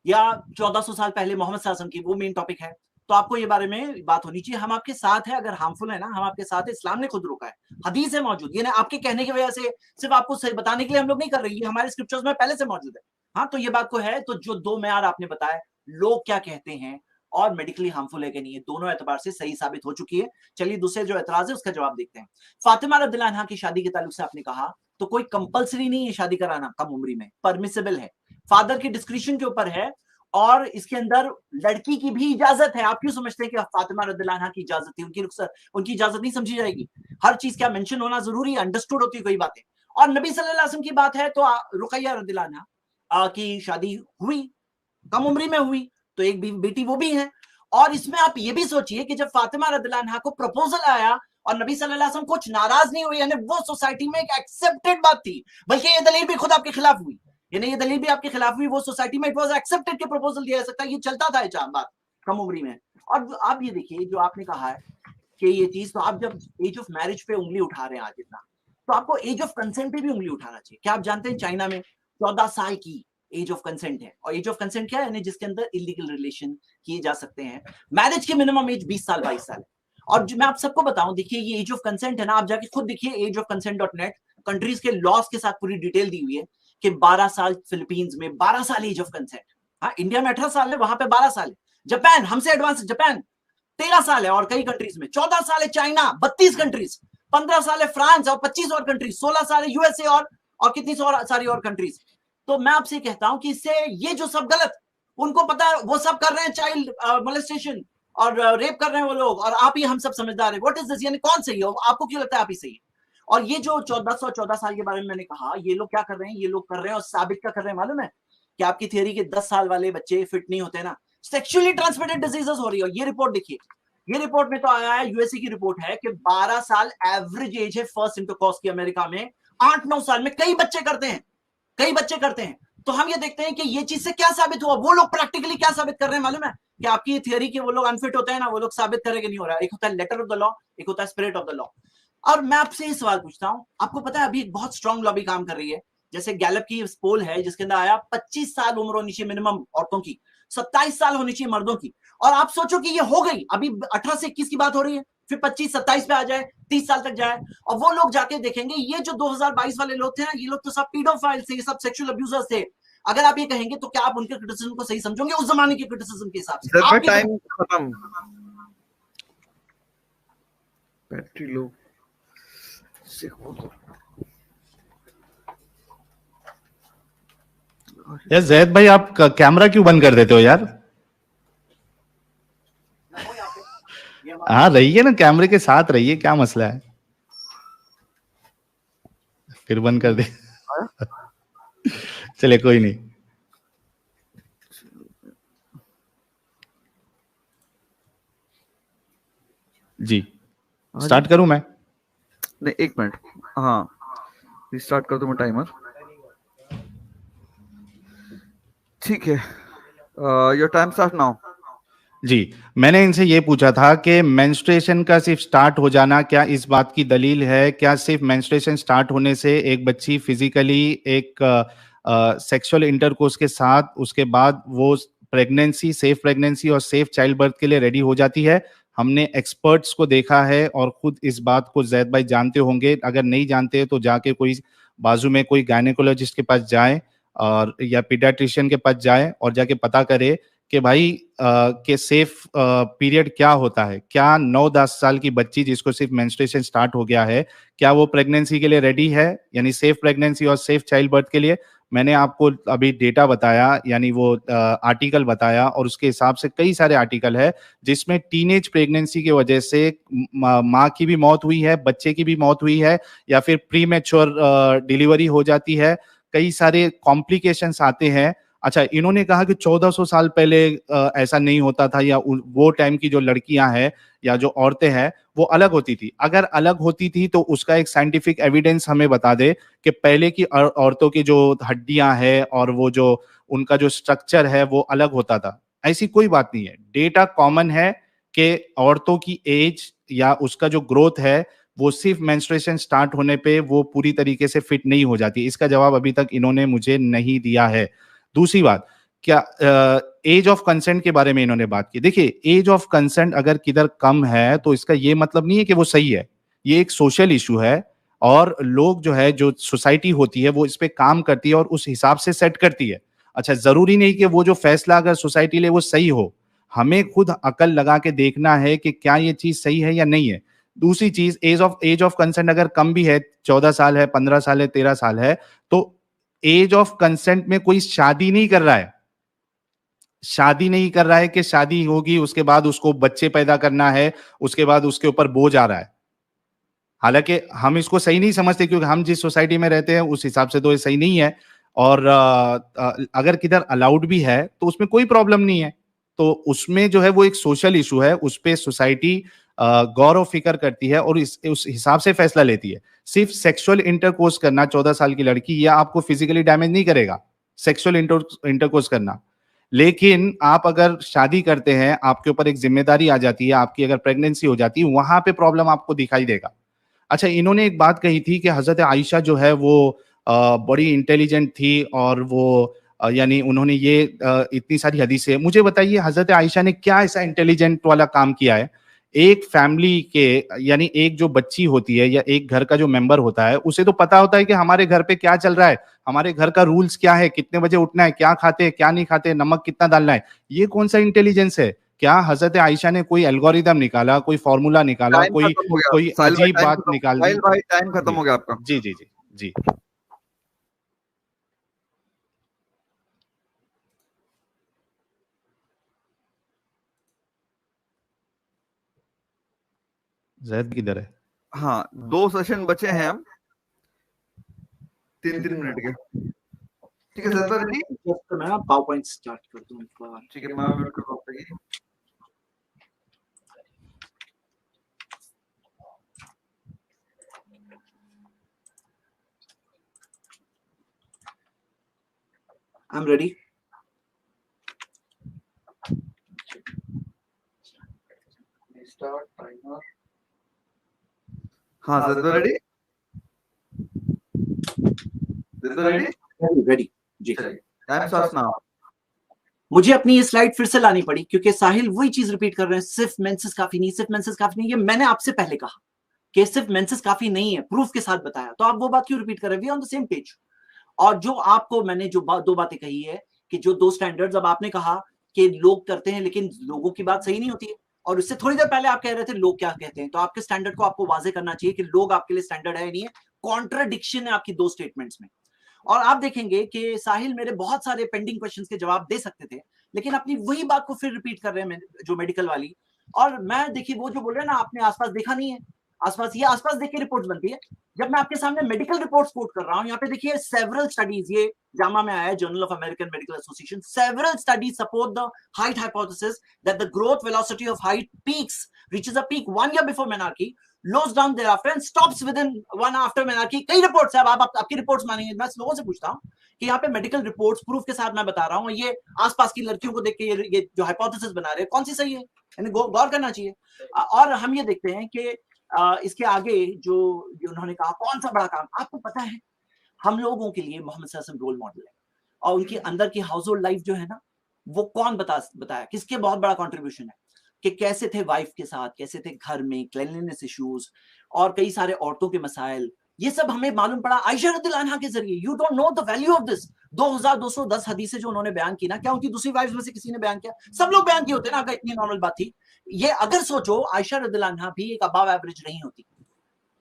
या 1400 साल पहले मोहम्मद सल्लल्लाहु अलैहि वसल्लम की? वो मेन टॉपिक है। तो आपको ये बारे में बात होनी चाहिए। हम आपके साथ है, अगर हार्मफुल है ना, हम आपके साथ है। इस्लाम ने खुद रोका है, हदीस है मौजूद। ये ना आपके कहने की वजह से, सिर्फ आपको सही बताने के लिए हम लोग नहीं कर रहे, ये हमारे स्क्रिप्चर्स में पहले से मौजूद है। हाँ, तो ये बात को है। तो जो 2 मेयार आपने बताया, लोग क्या कहते हैं और मेडिकली हार्मफुल है कि नहीं, दोनों एतबार से सही साबित हो चुकी है। चलिए, दूसरे जो एतराज है उसका जवाब देखते हैं। फातिमा रज़ियल्लाहु अन्हा की शादी के ताल्लुक से आपने कहा, तो कोई कंपलसरी नहीं है शादी कराना कम उम्र में, परमिसेबल है, फादर की डिस्क्रिप्शन के ऊपर है। और इसके अंदर लड़की की भी इजाजत है। आप क्यों समझते हैं कि फातिमा रज़ियल्लाहु अन्हा की इजाजत थी? उनकी इजाजत नहीं समझी जाएगी? हर चीज क्या मेंशन होना जरूरी है? अंडरस्टूड होती है कोई बातें। और नबी सल्लल्लाहु अलैहि वसल्लम की बात है तो रुकैया रज़ियल्लाहु अन्हा की शादी हुई, कम उम्र में हुई, तो एक बेटी वो भी है। और इसमें आप ये भी सोचिए कि जब फातिमा रज़ियल्लाहु अन्हा को प्रपोजल आया और नबी सल्लल्लाहु अलैहि वसल्लम कुछ नाराज नहीं हुए, यानी वो सोसाइटी में एक एक्सेप्टेड बात थी। बल्कि ये दलील भी खुद आपके खिलाफ हुई, यानी ये दलील भी आपके खिलाफ हुई। वो सोसाइटी में इट वाज एक्सेप्टेड के प्रपोजल दिया जा सकता है, ये चलता था ये बात कम उम्र में। और आप ये देखिए, जो आपने कहा है कि ये चीज, तो आप जब एज ऑफ मैरिज पे उंगली उठा रहे हैं आज इतना, तो आपको एज ऑफ कंसेंट पे भी उंगली उठाना चाहिए। क्या आप जानते हैं चाइना में 14 साल की एज ऑफ कंसेंट है? और एज ऑफ कंसेंट क्या है? यानी जिसके अंदर इलीगल रिलेशन किए जा सकते हैं। मैरिज की मिनिमम एज 20 साल 22 साल है। और मैं आप सबको बताऊं, देखिए ये एज ऑफ कंसेंट है ना, आप जाके खुद देखिए ageofconsent.net, कंट्रीज के लॉस के साथ पूरी डिटेल दी हुई है कि 12 साल फिलीपींस में 12 साल एज ऑफ कंसेंट। हाँ, इंडिया में 18 साल है, वहां पे 12 साल है। जापान हमसे एडवांस, जापान 13 साल है और कई कंट्रीज में, 14 साल है चाइना, 32 कंट्रीज, 15 साल है फ्रांस और 25 और कंट्रीज, 16 साल है यूएसए और कितनी सारी और कंट्रीज। तो मैं आपसे कहता हूं कि इससे ये जो सब गलत, उनको पता है वो सब कर रहे हैं, चाइल्ड मोलेस्टेशन और रेप कर रहे हैं वो लोग, और आप ही हम सब समझदार है। What is this? यानी कौन सही है? आपको क्यों लगता है आप ही सही है? और ये जो 1414 साल के बारे में मैंने कहा, ये लोग क्या कर रहे हैं? ये लोग कर रहे हैं और साबित क्या कर रहे हैं मालूम है? कि आपकी थियरी के 10 साल वाले बच्चे फिट नहीं होते ना, सेक्सुअली ट्रांसमिटेड डिजीजेस हो रही है। ये रिपोर्ट देखिए, ये रिपोर्ट में तो आया है, यूएसए की रिपोर्ट है कि 12 साल एवरेज एज है फर्स्ट इंटरकॉर्स की अमेरिका में, 8-9 साल में कई बच्चे करते हैं, कई बच्चे करते हैं। तो हम ये देखते हैं कि ये चीज से क्या साबित हुआ। वो लोग प्रैक्टिकली क्या साबित कर रहे हैं मालूम है? कि आपकी थियरी के वो लोग अनफिट होते हैं ना, वो लोग साबित करेंगे नहीं हो रहा है। एक होता है लेटर ऑफ द लॉ, एक होता है स्पिरिट ऑफ द लॉ। और मैं आपसे ये सवाल पूछता हूं, आपको पता है अभी एक बहुत स्ट्रांग लॉबी काम कर रही है, जैसे गैलप की पोल है जिसके अंदर आया 25 साल उम्र होनी चाहिए मिनिमम औरतों की, 27 साल होनी चाहिए मर्दों की। और आप सोचो कि ये हो गई, अभी 18 से 21 की बात हो रही है, फिर 25-27 पे आ जाए, 30 साल तक जाए, और वो लोग जाके देखेंगे ये जो 2022 वाले लोग थे ना, ये लोग तो सब पीडोफाइल थे, ये सब सेक्सुअल अब्यूजर्स थे। अगर आप ये कहेंगे तो क्या आप उनके क्रिटिसिज्म को सही समझोगे उस जमाने के क्रिटिसिज्म के हिसाब से? टाइम खत्म, बैटरी लो। यार जैद भाई, आप कैमरा क्यों बंद कर देते हो यार? हाँ रहिए ना, कैमरे के साथ रहिए, क्या मसला है? फिर बंद कर दे। चले कोई नहीं। जी स्टार्ट करूं मैं? नहीं, एक मिनट, हाँ स्टार्ट कर दूं मैं टाइमर? ठीक है, योर टाइम स्टार्ट नाउ। जी, मैंने इनसे ये पूछा था कि मेंस्ट्रुएशन का सिर्फ स्टार्ट हो जाना क्या इस बात की दलील है? क्या सिर्फ मेंस्ट्रुएशन स्टार्ट होने से एक बच्ची फिजिकली एक सेक्सुअल इंटरकोर्स के साथ उसके बाद वो प्रेगनेंसी, सेफ प्रेगनेंसी और सेफ चाइल्ड बर्थ के लिए रेडी हो जाती है? हमने एक्सपर्ट्स को देखा है और खुद इस बात को जैद भाई जानते होंगे। अगर नहीं जानते तो जाके कोई बाजू में कोई गायनेकोलॉजिस्ट के पास जाए और या पीडियाट्रिशियन के पास जाए और जाके पता करे कि भाई के सेफ पीरियड क्या होता है। क्या 9-10 साल की बच्ची जिसको सिर्फ मेंस्ट्रुएशन स्टार्ट हो गया है, क्या वो प्रेगनेंसी के लिए रेडी है, यानी सेफ प्रेगनेंसी और सेफ चाइल्ड बर्थ के लिए? मैंने आपको अभी डेटा बताया, यानी वो आर्टिकल बताया, और उसके हिसाब से कई सारे आर्टिकल है जिसमें टीनेज प्रेगनेंसी की वजह से माँ की भी मौत हुई है, बच्चे की भी मौत हुई है, या फिर प्री मैच्योर डिलीवरी हो जाती है, कई सारे कॉम्प्लिकेशंस आते हैं। अच्छा, इन्होंने कहा कि 1400 साल पहले ऐसा नहीं होता था, या वो टाइम की जो लड़कियां हैं या जो औरतें हैं वो अलग होती थी। अगर अलग होती थी तो उसका एक साइंटिफिक एविडेंस हमें बता दे कि पहले की औरतों की जो हड्डियां हैं और वो जो उनका जो स्ट्रक्चर है वो अलग होता था। ऐसी कोई बात नहीं है। डेटा कॉमन है कि औरतों की एज या उसका जो ग्रोथ है वो सिर्फ मेंस्ट्रुएशन स्टार्ट होने पे वो पूरी तरीके से फिट नहीं हो जाती। इसका जवाब अभी तक इन्होंने मुझे नहीं दिया है। दूसरी बात, क्या एज ऑफ कंसेंट के बारे में इन्होंने बात की। देखिए, एज ऑफ कंसेंट अगर किधर कम है तो इसका ये मतलब नहीं है कि वो सही है। ये एक सोशल इशू है और लोग जो है, जो सोसाइटी होती है वो इस पे काम करती है और उस हिसाब से सेट करती है। अच्छा, जरूरी नहीं कि वो जो फैसला अगर सोसाइटी ले वो सही हो। हमें खुद अकल लगा के देखना है कि क्या ये चीज सही है या नहीं है। दूसरी चीज, एज ऑफ कंसेंट अगर कम भी है, 14 साल है, 15 साल है, 13 साल है, तो एज ऑफ कंसेंट में कोई शादी नहीं कर रहा है। शादी नहीं कर रहा है कि शादी होगी उसके बाद उसको बच्चे पैदा करना है, उसके बाद उसके ऊपर बोझ आ रहा है। हालांकि हम इसको सही नहीं समझते क्योंकि हम जिस सोसाइटी में रहते हैं उस हिसाब से तो ये सही नहीं है। और अगर किधर अलाउड भी है तो उसमें कोई प्रॉब्लम नहीं है। तो उसमें जो है वो एक सोशल इशू है, उस पर सोसाइटी गौर और फिक्र करती है और उस हिसाब से फैसला लेती है। सिर्फ सेक्सुअल इंटरकोर्स करना 14 साल की लड़की, या आपको फिजिकली डैमेज नहीं करेगा सेक्सुअल इंटरकोर्स करना। लेकिन आप अगर शादी करते हैं, आपके ऊपर एक जिम्मेदारी आ जाती है, आपकी अगर प्रेगनेंसी हो जाती है, वहां पे प्रॉब्लम आपको दिखाई देगा। अच्छा, इन्होंने एक बात कही थी कि हजरत आयशा जो है वो बड़ी इंटेलिजेंट थी और वो यानी उन्होंने ये इतनी सारी हदीसें। मुझे बताइए, हजरत आयशा ने क्या ऐसा इंटेलिजेंट वाला काम किया है? एक फैमिली के, यानी एक जो बच्ची होती है या एक घर का जो मेंबर होता है, उसे तो पता होता है कि हमारे घर पे क्या चल रहा है, हमारे घर का रूल्स क्या है, कितने बजे उठना है, क्या खाते हैं क्या नहीं खाते, नमक कितना डालना है। ये कौन सा इंटेलिजेंस है क्या हजरत आयशा ने कोई एल्गोरिदम निकाला, कोई फॉर्मूला निकाला, टाइम कोई खत्म हो गया कोई साहिल भाई, अजीब टाइम बात खत्म, निकाल दी? साहिल भाई टाइम खत्म जी हो गया आपका। जी जी जी जी। जैद किधर है? हाँ 2 सेशन बचे हैं अब, 3-3 मिनट के। ठीक है सर, रेडी? जस्ट मैं पावर पॉइंट स्टार्ट कर दूं एक बार। ठीक है, मैं म्यूट कर दूं आपकी। I am ready. Start timer. हाँ सर, रेडी? रेडी? रेडी जी। Time starts now. मुझे अपनी ये स्लाइड फिर से लानी पड़ी क्योंकि साहिल वही चीज रिपीट कर रहे हैं, सिर्फ मेंसेस काफी नहीं, सिर्फ मेंसेस काफी नहीं। ये मैंने आपसे पहले कहा कि सिर्फ मेंसेस काफी नहीं है, प्रूफ के साथ बताया, तो आप वो बात क्यों रिपीट कर रहे हैं? We on the same page. और जो आपको मैंने जो दो बातें कही है कि जो 2 स्टैंडर्ड्स, अब आपने कहा कि लोग करते हैं लेकिन लोगों की बात सही नहीं होती है, और उससे थोड़ी देर पहले आप कह रहे थे लोग क्या कहते हैं। तो आपके स्टैंडर्ड को आपको वाजे करना चाहिए कि लोग आपके लिए स्टैंडर्ड है नहीं है। कॉन्ट्राडिक्शन है आपकी 2 स्टेटमेंट्स में। और आप देखेंगे कि साहिल मेरे बहुत सारे पेंडिंग क्वेश्चंस के जवाब दे सकते थे, लेकिन अपनी वही बात को फिर रिपीट कर रहे हैं जो मेडिकल वाली। और मैं देखिए वो जो बोल रहे हैं ना, आपने आसपास देखा नहीं है, आसपास ये आसपास देख के रिपोर्ट बनती है। जब मैं आपके सामने मेडिकल रिपोर्ट्स कोट कर रहा हूं, यहाँ पे देखिए सेवरल स्टडीज, ये जामा में आया है, Journal of American Medical Association, several studies support the height hypothesis that the growth velocity of height peaks reaches a peak 1 year before menarche, slows down thereafter and stops within 1 after menarche। कई reports है, अब आप आपकी reports मानेंगे। मैं लोगों से पूछता हूं कि यहाँ पे मेडिकल रिपोर्ट्स प्रूफ के साथ मैं बता रहा हूँ, ये आसपास की लड़कियों को देख के ये जो हाइपोथेसिस बना रहे हैं कौन सी सही है, यानी गौर करना चाहिए। और हम ये देखते हैं कि इसके आगे जो उन्होंने कहा कौन सा बड़ा काम, आपको पता है हम लोगों के लिए मोहम्मद सल्लल्लाहु अलैहि वसल्लम रोल मॉडल है, और उनके अंदर की हाउस होल्ड लाइफ जो है ना, वो कौन बताया किसके बहुत बड़ा कंट्रीब्यूशन है कि कैसे थे वाइफ के साथ, कैसे थे घर में, क्लीनलीनेस इश्यूज और कई सारे औरतों के मसाइल, ये सब हमें मालूम पड़ा आयशा रदियल्लाहु अन्हा के जरिए। You don't know the value of this. 2210 हदीसें जो उन्होंने बयान की ना, क्या उनकी दूसरी वाइफ में से किसी ने बयान किया? सब लोग बयान किए होते ना, अगर इतनी नॉर्मल बात थी। ये अगर सोचो आयशा रदियल्लाहु अन्हा भी एक अबव एवरेज नहीं होती,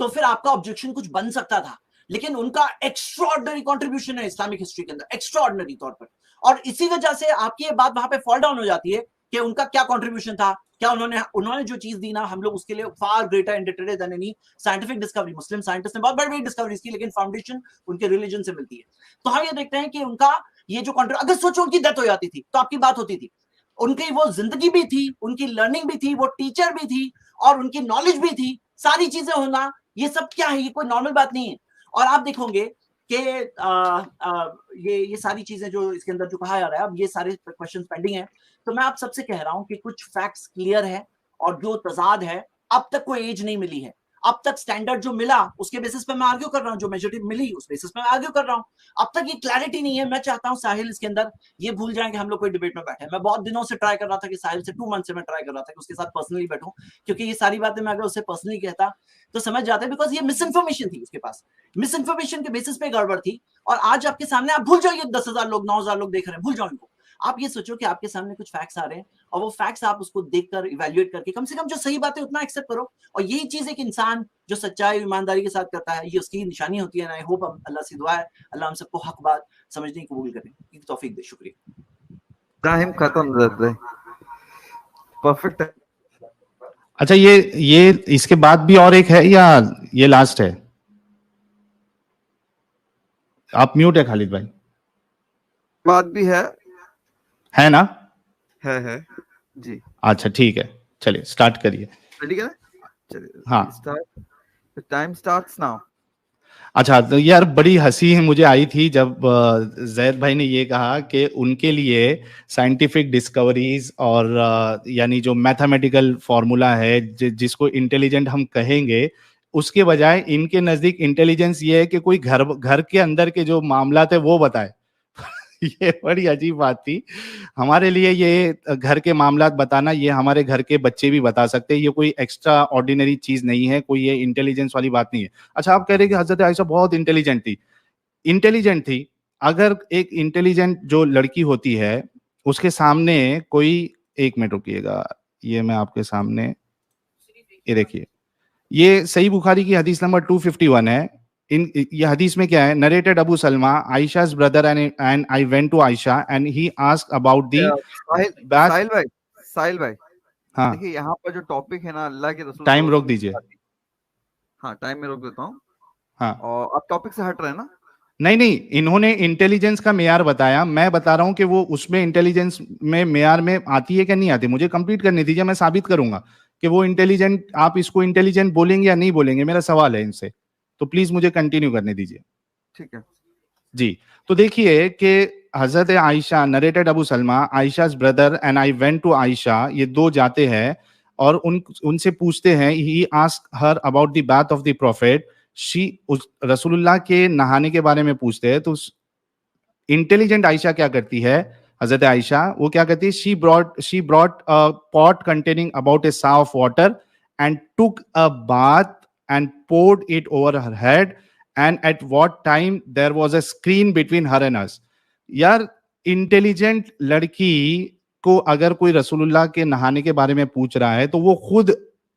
तो फिर आपका ऑब्जेक्शन कुछ बन सकता था, लेकिन उनका एक्स्ट्राऑर्डिनरी कंट्रीब्यूशन है इस्लामिक हिस्ट्री के अंदर, एक्स्ट्राऑर्डिनरी तौर पर। और इसी वजह से आपकी ये बात वहां पे फॉल डाउन हो जाती है कि उनका क्या कंट्रीब्यूशन था, क्या उन्होंने जो चीज दी ना, हम लोग उसके लिए far greater indebted than any scientific discovery. Muslim scientist ने बहुत बड़ी बड़ी डिस्कवरीज की, लेकिन फाउंडेशन उनके रिलीजन से मिलती है। तो हम ये देखते हैं कि उनका ये जो अगर सोचो उनकी डेथ हो जाती थी तो आपकी बात होती थी। उनकी वो जिंदगी भी थी, उनकी लर्निंग भी थी, वो टीचर भी थी, और उनकी नॉलेज भी थी, सारी चीजें होना, ये सब क्या है? ये कोई नॉर्मल बात नहीं है। और आप देखोगे कि ये सारी चीजें जो इसके अंदर जो कहा जा रहा है, अब ये सारे क्वेश्चंस पेंडिंग है। तो मैं आप सबसे कह रहा हूं कि कुछ फैक्ट्स क्लियर है, और जो तजाद है, अब तक कोई एज नहीं मिली है, अब तक स्टैंडर्ड जो मिला उसके बेसिस पे मैं आर्ग्यू कर रहा हूं, जो मेजॉरिटी मिली उस बेसिस पे मैं आर्ग्यू कर रहा हूं। अब तक ये क्लैरिटी नहीं है। मैं चाहता हूं साहिल इसके अंदर ये भूल जाएं कि हम लोग कोई डिबेट में बैठे हैं। मैं बहुत दिनों से ट्राई कर रहा था कि साहिल से 2 मंथ से मैं ट्राई कर रहा था कि उसके साथ पर्सनली बैठूं, क्योंकि ये सारी बातें मैं अगर उससे पर्सनली कहता तो समझ जाते, बिकॉज ये मिस इन्फॉर्मेशन थी उसके पास, मिस इन्फॉर्मेशन के बेसिस पे गड़बड़ थी। और आज आपके सामने आप भूल जाइए 10,000 लोग 9,000 लोग देख रहे हैं, भूल जाओ इनको। आप ये सोचो कि आपके सामने कुछ फैक्ट्स आ रहे हैं, और वो फैक्ट्स आप उसको देखकर इवैल्यूएट करके कम से कम जो सही बात है उतना एक्सेप्ट करो। और यही चीज एक इंसान जो सच्चाई ईमानदारी के साथ करता है, ये उसकी निशानी होती है। आई होप अल्लाह से दुआ है अल्लाह हम सबको हक बात समझने की कबूल करे, एक तौफीक दे। शुक्रिया। टाइम खत्म कर, परफेक्ट है। अच्छा, ये इसके बाद भी और एक है या ये लास्ट है? आप म्यूट है खालिद भाई। बात भी है ना? है जी। अच्छा ठीक है, चलिए स्टार्ट करिए। रेडी है? चलिए हाँ, स्टार्ट। Time starts now. अच्छा, तो यार बड़ी हंसी मुझे आई थी जब जैद भाई ने ये कहा कि उनके लिए साइंटिफिक डिस्कवरीज और यानी जो मैथमेटिकल फॉर्मूला है जिसको इंटेलिजेंट हम कहेंगे, उसके बजाय इनके नजदीक इंटेलिजेंस ये है कि कोई घर के अंदर के जो मामला थे वो बताए। ये बड़ी अजीब बात थी हमारे लिए। ये घर के मामलात बताना, ये हमारे घर के बच्चे भी बता सकते हैं, ये कोई एक्स्ट्रा ऑर्डिनरी चीज नहीं है, कोई ये इंटेलिजेंस वाली बात नहीं है। अच्छा, आप कह रहे हैं कि हजरत आयशा बहुत इंटेलिजेंट थी। अगर एक इंटेलिजेंट जो लड़की होती है उसके सामने कोई एक मिनट रुकिएगा, ये मैं आपके सामने, ये देखिए, ये सही बुखारी की हदीस नंबर 251 है। ये हदीस में क्या है? Narrated Abu Salama, Aisha's brother and I went to Aisha and he asked about the bath। साहिल भाई, हाँ, देखिए यहाँ पर जो टॉपिक है ना, अल्लाह के रसूल टाइम रोक दीजिए। हाँ, टाइम में रोक देता हूँ। हाँ, और आप टॉपिक से हट रहे हैं ना? नहीं नहीं, इन्होंने इंटेलिजेंस का मेयार बताया, मैं बता रहा हूं कि वो उसमें इंटेलिजेंस में मेयार में आती है कि नहीं आती। मुझे कंप्लीट करने दीजिए, मैं साबित करूंगा कि वो इंटेलिजेंट, आप इसको इंटेलिजेंट बोलेंगे या नहीं बोलेंगे, मेरा सवाल है इनसे। तो प्लीज मुझे कंटिन्यू करने दीजिए। ठीक है जी, तो देखिए कि हजरत Aisha, narrated Abu Salama, Aisha's brother and I went to Aisha, ये दो जाते हैं और उनसे पूछते हैं, he ask her about the bath of the prophet, रसूलुल्लाह के नहाने के बारे में पूछते हैं। तो इंटेलिजेंट आयशा क्या करती है? हजरत आयशा वो क्या करती है? She brought a pot containing about a सा of water and took a bath and poured it over her head and at what time there was a screen between her and us. यार, intelligent लड़की को अगर कोई रसूलुल्लाह के नहाने के बारे में पूछ रहा है तो वो खुद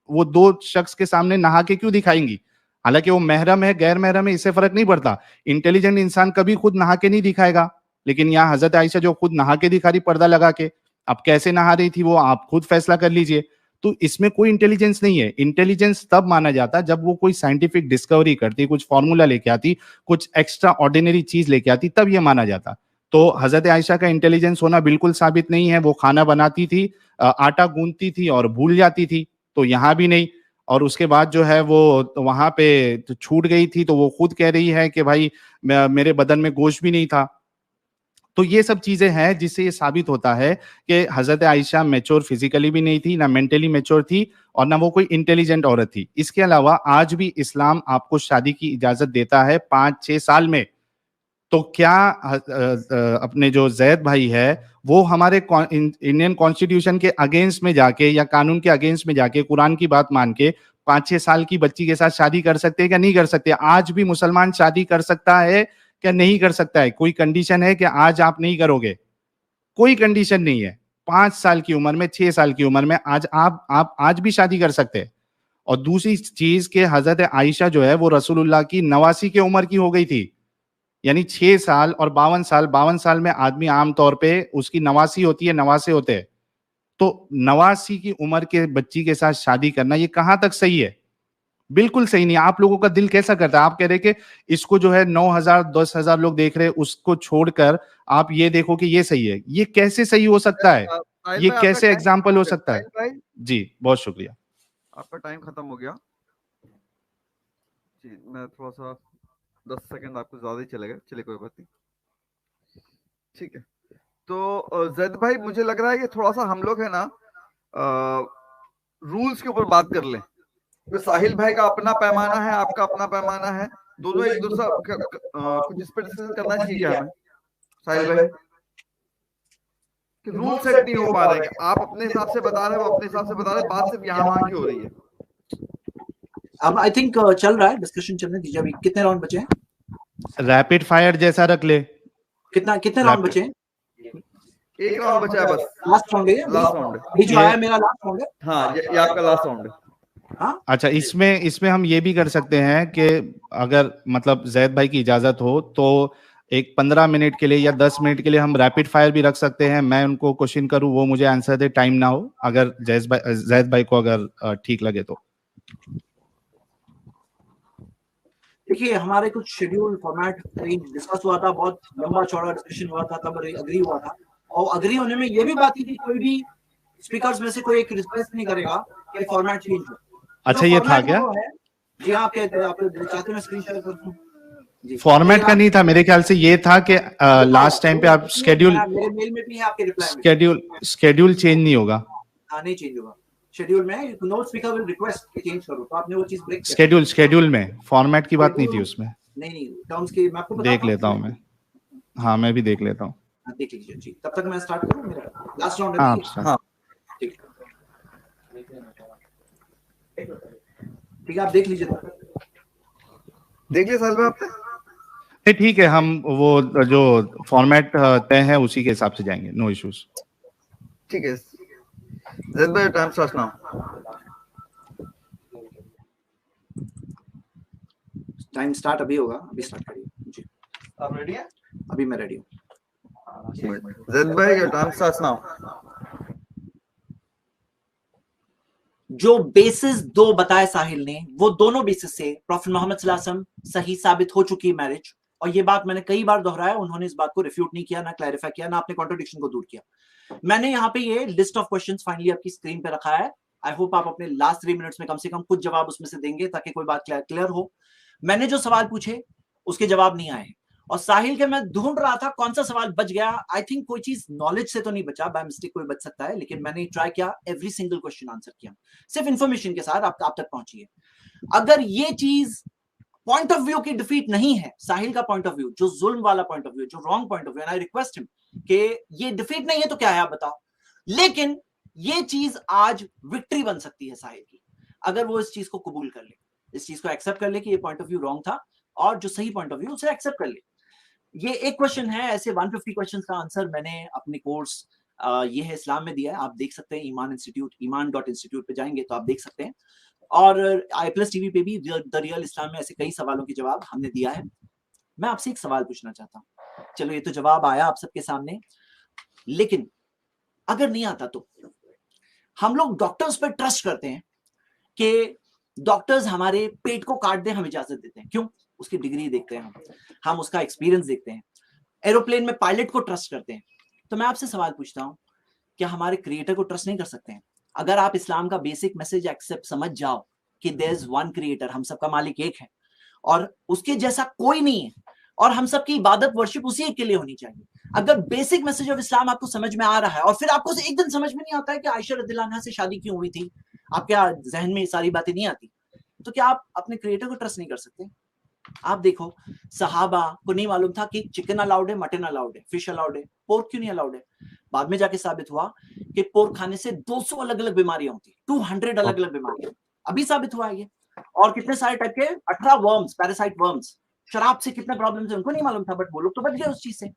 वो दो शख्स के सामने नहा के क्यों दिखाएंगी? हालांकि वो महरम है, गैर महरम है, इससे फर्क नहीं पड़ता। इंटेलिजेंट इंसान कभी खुद नहा के नहीं दिखाएगा, लेकिन यहाँ हजरत आयशा जो खुद नहा के दिखा रही, पर्दा लगा के। अब कैसे नहा रही थी वो आप खुद फैसला कर लीजिए। तो इसमें कोई इंटेलिजेंस नहीं है। इंटेलिजेंस तब माना जाता जब वो कोई साइंटिफिक डिस्कवरी करती, कुछ फॉर्मूला लेके आती, कुछ एक्स्ट्रा ऑर्डिनरी चीज लेके आती, तब ये माना जाता। तो हजरत आयशा का इंटेलिजेंस होना बिल्कुल साबित नहीं है। वो खाना बनाती थी, आटा गूंथती थी और भूल जाती थी, तो यहाँ भी नहीं। और उसके बाद जो है वो वहां पे छूट गई थी, तो वो खुद कह रही है कि भाई मेरे बदन में गोश्त भी नहीं था। तो ये सब चीजें हैं जिससे ये साबित होता है कि हजरत आयशा मैच्योर फिजिकली भी नहीं थी, ना मेंटली मैच्योर थी, और ना वो कोई इंटेलिजेंट औरत थी। इसके अलावा आज भी इस्लाम आपको शादी की इजाजत देता है 5-6 साल में। तो क्या अपने जो जैद भाई है वो हमारे इंडियन कॉन्स्टिट्यूशन के अगेंस्ट में जाके या कानून के अगेंस्ट में जाके कुरान की बात मान के 5-6 साल की बच्ची के साथ शादी कर सकते हैं क्या? नहीं कर सकते। आज भी मुसलमान शादी कर सकता है क्या? नहीं कर सकता है। कोई कंडीशन है कि आज आप नहीं करोगे? कोई कंडीशन नहीं है। 5 साल की उम्र में, 6 साल की उम्र में आज आप आज भी शादी कर सकते हैं। और दूसरी चीज के हजरत आयशा जो है वो रसूलुल्लाह की 89 की उम्र की हो गई थी। यानी 6 साल और 52 साल में आदमी आमतौर पे उसकी 89 होती है, 89 होते हैं। तो 89 की उम्र के बच्ची के साथ शादी करना ये कहां तक सही है? बिल्कुल सही नहीं। आप लोगों का दिल कैसा करता है? आप कह रहे कि इसको जो है 9,000 10,000 लोग देख रहे हैं, उसको छोड़कर आप ये देखो कि ये सही है। ये कैसे सही हो सकता है? ये कैसे एग्जाम्पल हो सकता है? जी, बहुत शुक्रिया। आपका टाइम खत्म हो गया जी। मैं थोड़ा सा 10 सेकंड आपको ज्यादा ही चलेगा, चलिए कोई बात नहीं, ठीक है। तो जैद भाई, मुझे लग रहा है कि थोड़ा सा हम लोग है ना रूल्स के ऊपर बात कर लें। तो साहिल भाई का अपना पैमाना है, आपका अपना पैमाना है, दोनों एक दूसरा कुछ इस पर डिस्कशन करना चाहिए हमें। साहिल भाई, कि रूल सेट नहीं हो पा रहे हैं, आप अपने हिसाब से बता रहे हो, अपने हिसाब से बता रहे, बात सिर्फ यहाँ वहां की हो रही है। अब आई थिंक चल रहा है, डिस्कशन चलने दीजिए। अभी कितने राउंड बचे हैं? रैपिड फायर जैसा रख ले। कितने राउंड बचे हैं? एक राउंड बचा है बस। लास्ट राउंड है, लास्ट राउंड ये जो आया मेरा लास्ट राउंड है। हाँ, ये आपका लास्ट राउंड है। हाँ, अच्छा, इसमें हम ये भी कर सकते हैं कि अगर मतलब जैद भाई की इजाजत हो तो एक 15 मिनट के लिए या 10 मिनट के लिए हम रैपिड फायर भी रख सकते हैं। मैं उनको क्वेश्चन करूं, वो मुझे आंसर दे, टाइम ना हो, अगर जैद भाई को अगर ठीक लगे तो। देखिए, हमारे कुछ शेड्यूल फॉर्मेट डिस्कस हुआ था, बहुत लंबा चौड़ा डिस्कशन हुआ था, तब अग्री हुआ था। और अग्री होने में ये भी बात थी कि कोई भी स्पीकर्स में से कोई एक रिक्वेस्ट नहीं करेगा कि फॉर्मेट चेंज हो। अच्छा, ये था क्या? जी हाँ, आप चाहते हैं स्क्रीन शेयर कर दूं? फॉर्मेट का नहीं था मेरे ख्याल से, ये था कि लास्ट टाइम पे आप शेड्यूल, मेरे मेल में भी है, आपके रिप्लाई में शेड्यूल चेंज नहीं होगा। हाँ, नहीं चेंज होगा। शेड्यूल में नो स्पीकर विल रिक्वेस्ट कि चेंज करो, तो आपने वो चीज ब्रेक किया। शेड्यूल में फॉर्मेट की बात नहीं थी उसमें। नहीं, टर्म्स की मैं आपको देख लेता हूँ मैं। हाँ, मैं भी देख लेता हूँ। देख लीजिए जी। तब तक मैं स्टार्ट करूँ, मेरा लास्ट राउंड है। हाँ, ठीक है, आप देख लीजिए। देख लिया साल में आपने? ठीक है, हम वो जो फॉर्मेट तय है उसी के हिसाब से जाएंगे, नो इश्यूज। ठीक है, जैद भाई time start now. Time start अभी होगा, अभी स्टार्ट करिए जी। आप रेडी हैं? अभी मैं रेडी हूँ। जैद भाई योर टाइम स्टार्ट्स नाउ। जो बेसिस दो बताए साहिल ने, वो दोनों बेसिस से प्रॉफेट मोहम्मद सल्लल्लाहु अलैहि वसल्लम सही साबित हो चुकी है मैरिज। और ये बात मैंने कई बार दोहराया, उन्होंने इस बात को रिफ्यूट नहीं किया, ना क्लैरिफाई किया, ना अपने कॉन्ट्रडिक्शन को दूर किया। मैंने यहाँ पे ये लिस्ट ऑफ क्वेश्चंस फाइनली आपकी स्क्रीन पे रखा है। आई होप आप अपने लास्ट 3 मिनट्स में कम से कम कुछ जवाब उसमें से देंगे ताकि कोई बात क्लियर हो। मैंने जो सवाल पूछे उसके जवाब नहीं आए, और साहिल के मैं ढूंढ रहा था कौन सा सवाल बच गया। आई थिंक कोई चीज नॉलेज से तो नहीं बचा, बाय मिस्टेक कोई बच सकता है, लेकिन मैंने ट्राई किया, एवरी सिंगल क्वेश्चन आंसर किया, सिर्फ इंफॉर्मेशन के साथ आप तक पहुंचिए। अगर ये चीज पॉइंट ऑफ व्यू की डिफीट नहीं है, साहिल का पॉइंट ऑफ व्यू, जो जुल्म वाला पॉइंट ऑफ व्यू, जो wrong point of view, I request him कि ये डिफीट नहीं है तो क्या है आप बताओ। लेकिन ये चीज आज विक्ट्री बन सकती है साहिल की, अगर वो इस चीज को कबूल कर ले, इस चीज को एक्सेप्ट कर ले कि ये पॉइंट ऑफ व्यू रॉन्ग था, और जो सही पॉइंट ऑफ व्यू उसे एक्सेप्ट कर ले। ये एक क्वेश्चन है, ऐसे 150 क्वेश्चन का आंसर मैंने अपने कोर्स ये है इस्लाम में दिया है, आप देख सकते हैं। ईमान.इंस्टीट्यूट पे जाएंगे तो आप देख सकते हैं, और i+ TV पे भी द रियल इस्लाम में ऐसे कई सवालों के जवाब हमने दिया है। मैं आपसे एक सवाल पूछना चाहता हूँ, चलो ये तो जवाब आया आप सबके सामने, लेकिन अगर नहीं आता तो हम लोग डॉक्टर्स पर ट्रस्ट करते हैं कि डॉक्टर्स हमारे पेट को काट दें, हम इजाजत देते हैं। क्यों? उसकी डिग्री देखते हैं, हम उसका एक्सपीरियंस देखते हैं। एरोप्लेन में पायलट को ट्रस्ट करते हैं। तो मैं आपसे सवाल पूछता हूं, क्या हमारे क्रिएटर को ट्रस्ट नहीं कर सकते हैं? अगर आप इस्लाम का बेसिक मैसेज एक्सेप्ट समझ जाओ कि देयर इज वन क्रिएटर, हम सबका मालिक एक है और उसके जैसा कोई नहीं है, और हम सबकी इबादत वर्शिप उसी एक के लिए होनी चाहिए। अगर बेसिक मैसेज ऑफ इस्लाम आपको समझ में आ रहा है, और फिर आपको एक दिन समझ में नहीं आता है कि आयशा रज़ियल्लाहु अन्हा से शादी क्यों हुई थी, आपके जहन में सारी बातें नहीं आती, तो क्या आप अपने क्रिएटर को ट्रस्ट नहीं कर सकते? आप देखो, सहाबा को नहीं मालूम था कि चिकन अलाउड है, मटन अलाउड है, फिश अलाउड है, पोर्क क्यों नहीं अलाउड है। बाद में जाके साबित हुआ कि पोर्क खाने से 200 अलग अलग बीमारियां होती, 200 अलग अलग बीमारियां, अभी साबित हुआ है ये। और कितने सारे टाइप के 18 वर्म्स, पैरासाइट वर्म्स, शराब से कितने प्रॉब्लम है उनको नहीं मालूम था, बट वो लोग तो बच गए उस चीज से।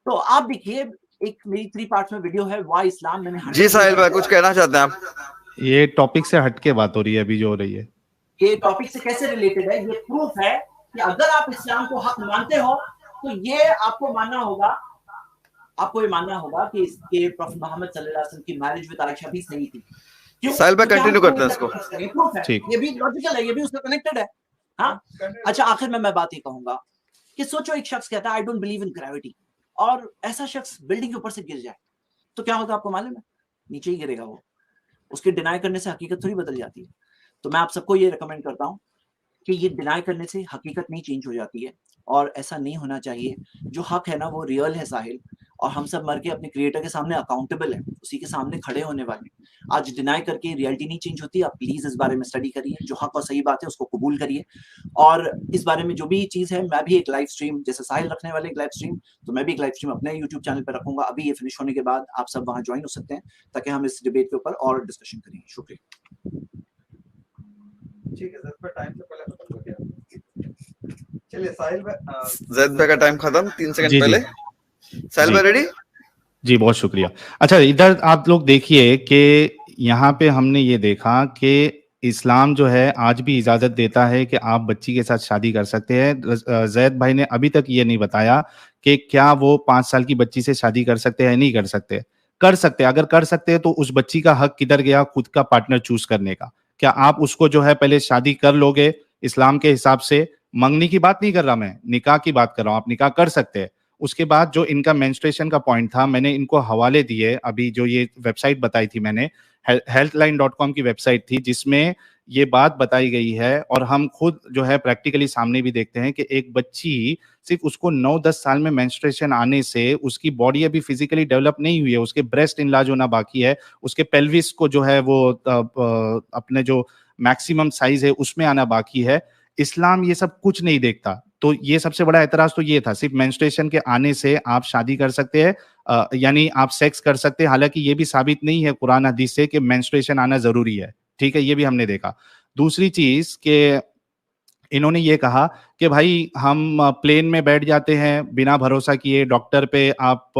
तो आप देखिए, एक मेरी 3 पार्ट्स में वीडियो है, वाई इस्लाम, मैंने जी साहिल भाई कुछ कहना चाहते हैं आप? ये टॉपिक से हटके बात हो रही है अभी जो हो रही है, ये टॉपिक से कैसे रिलेटेड है, ये प्रूफ है कि अगर आप इस्लाम को हक मानते हो तो ये आपको मानना होगा, आपको ये मानना होगा कि इसके प्रॉफेट मोहम्मद सल्लल्लाहु अलैहि वसल्लम की मैरिज विद आयशा भी सही थी। क्यों? साहिल भाई कंटिन्यू करते हैं इसको, ठीक, ये भी लॉजिकल है, ये भी उससे कनेक्टेड है। हाँ, अच्छा, आखिर में मैं बात ये कहूंगा कि सोचो एक शख्स कहता है I don't believe in gravity, और ऐसा शख्स बिल्डिंग के ऊपर से गिर जाए तो क्या होगा आपको मालूम है? नीचे ही गिरेगा वो। उसके डिनाई करने से हकीकत थोड़ी बदल जाती है। तो मैं आप सबको ये रिकमेंड करता हूँ कि ये डिनाई करने से हकीकत नहीं चेंज हो जाती है, और ऐसा नहीं होना चाहिए। जो हक है ना वो रियल है साहिल, और हम सब मर के अपने क्रिएटर के सामने अकाउंटेबल है, उसी के सामने खड़े होने वाले। आज डिनाई करके रियलिटी नहीं चेंज होती। आप प्लीज इस बारे में स्टडी करिए, जो हक और सही बात है उसको कबूल करिए, और इस बारे में जो भी चीज है, मैं भी एक लाइव स्ट्रीम जैसे साहिल रखने वाले एक लाइव स्ट्रीम, तो मैं भी एक लाइव स्ट्रीम अपने यूट्यूब चैनल पर रखूंगा। अभी ये फिनिश होने के बाद आप सब वहां ज्वाइन हो सकते हैं ताकि हम इस डिबेट के ऊपर और डिस्कशन करें। शुक्रिया। ठीक है, ज़ैद भाई टाइम से पहले खत्म कर दिया। चलिए साहिल भाई, ज़ैद भाई का टाइम खत्म 3 सेकंड पहले। साहिल भाई रेडी? जी बहुत शुक्रिया। अच्छा, इधर आप लोग देखिए कि यहाँ पे हमने ये देखा कि इस्लाम जो है आज भी इजाजत देता है कि आप बच्ची के साथ शादी कर सकते हैं। ज़ैद भाई ने अभी तक ये नहीं बताया कि क्या वो 5 साल की बच्ची से शादी कर सकते हैं, नहीं कर सकते। कर सकते, अगर कर सकते हैं तो उस बच्ची का हक किधर गया खुद का पार्टनर चूज करने का? क्या आप उसको जो है पहले शादी कर लोगे इस्लाम के हिसाब से? मंगनी की बात नहीं कर रहा मैं, निकाह की बात कर रहा हूँ। आप निकाह कर सकते हैं। उसके बाद जो इनका मेंस्ट्रुएशन का पॉइंट था, मैंने इनको हवाले दिए। अभी जो ये वेबसाइट बताई थी मैंने, healthline.com की वेबसाइट थी, जिसमें ये बात बताई गई है, और हम खुद जो है प्रैक्टिकली सामने भी देखते हैं कि एक बच्ची सिर्फ उसको 9-10 साल में मेंस्ट्रुएशन आने से उसकी बॉडी अभी फिजिकली डेवलप नहीं हुई है, उसके ब्रेस्ट इनलार्ज होना बाकी है, उसके पेल्विस को जो है वो अपने जो मैक्सिमम साइज है उसमें आना बाकी है। इस्लाम ये सब कुछ नहीं देखता। तो ये सबसे बड़ा एतराज तो ये था, सिर्फ मेंस्ट्रुएशन के आने से आप शादी कर सकते हैं, यानी आप सेक्स कर सकते हैं। हालांकि ये भी साबित नहीं है कुरान हदीस से कि मेंस्ट्रुएशन आना जरूरी है, ठीक है, ये भी हमने देखा। दूसरी चीज के इन्होंने ये कहा कि भाई हम प्लेन में बैठ जाते हैं बिना भरोसा किए, डॉक्टर पे आप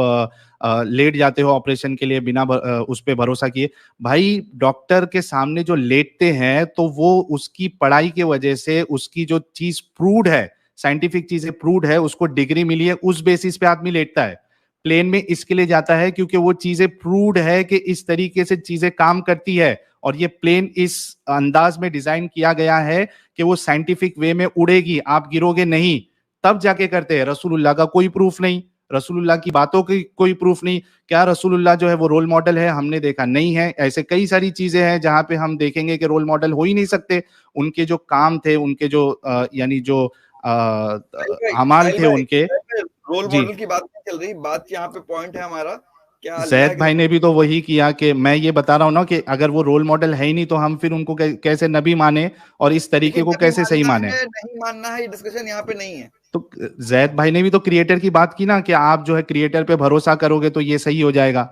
लेट जाते हो ऑपरेशन के लिए बिना उस पे भरोसा किए। भाई डॉक्टर के सामने जो लेटते हैं तो वो उसकी पढ़ाई के वजह से उसकी जो चीज प्रूव्ड है, साइंटिफिक चीजें प्रूव्ड है, उसको डिग्री मिली है, उस बेसिस पे आदमी लेटता है। प्लेन में इसके लिए जाता है क्योंकि वो चीजें प्रूव्ड है कि इस तरीके से चीजें काम करती है, और ये प्लेन इस अंदाज में डिजाइन किया गया है कि वो साइंटिफिक वे में उड़ेगी, आप गिरोगे नहीं, तब जाके करते हैं। रसूलुल्लाह का कोई प्रूफ नहीं, रसूलुल्लाह की बातों की कोई प्रूफ नहीं। क्या रसूलुल्लाह जो है वो रोल मॉडल है? हमने देखा नहीं है। ऐसे कई सारी चीजें हैं जहां पे हम देखेंगे कि रोल मॉडल हो ही नहीं सकते। उनके जो काम थे, उनके जो यानी जो अमाल थे उनके। रोल मॉडल की बात नहीं चल रही, बात यहाँ पे पॉइंट है हमारा क्या, जैद भाई ने भी तो वही किया कि मैं ये बता रहा हूं ना कि अगर वो रोल मॉडल है ही नहीं तो हम फिर उनको कैसे नबी माने और इस तरीके को कैसे सही माने? नहीं मानना है, डिस्कशन यहाँ पे नहीं है। तो जैद भाई ने भी तो क्रिएटर की बात की ना कि आप जो है क्रिएटर पे भरोसा करोगे तो ये सही हो जाएगा।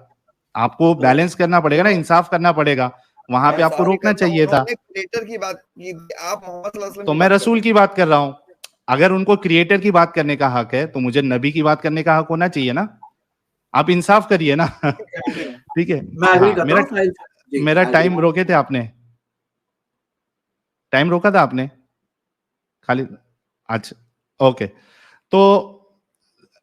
आपको बैलेंस करना पड़ेगा ना, इंसाफ करना पड़ेगा, वहां पे आपको रोकना चाहिए था। क्रिएटर की बात की, आप मोहम्मद सल्लल्लाहु अलैहि वसल्लम तो मैं रसूल की बात कर रहा हूं। अगर उनको क्रिएटर की बात करने का हक है तो मुझे नबी की बात करने का हक होना चाहिए ना। आप इंसाफ करिए ना। ठीक है, मेरा टाइम रोके थे आपने, टाइम रोका था आपने खाली? अच्छा ओके। तो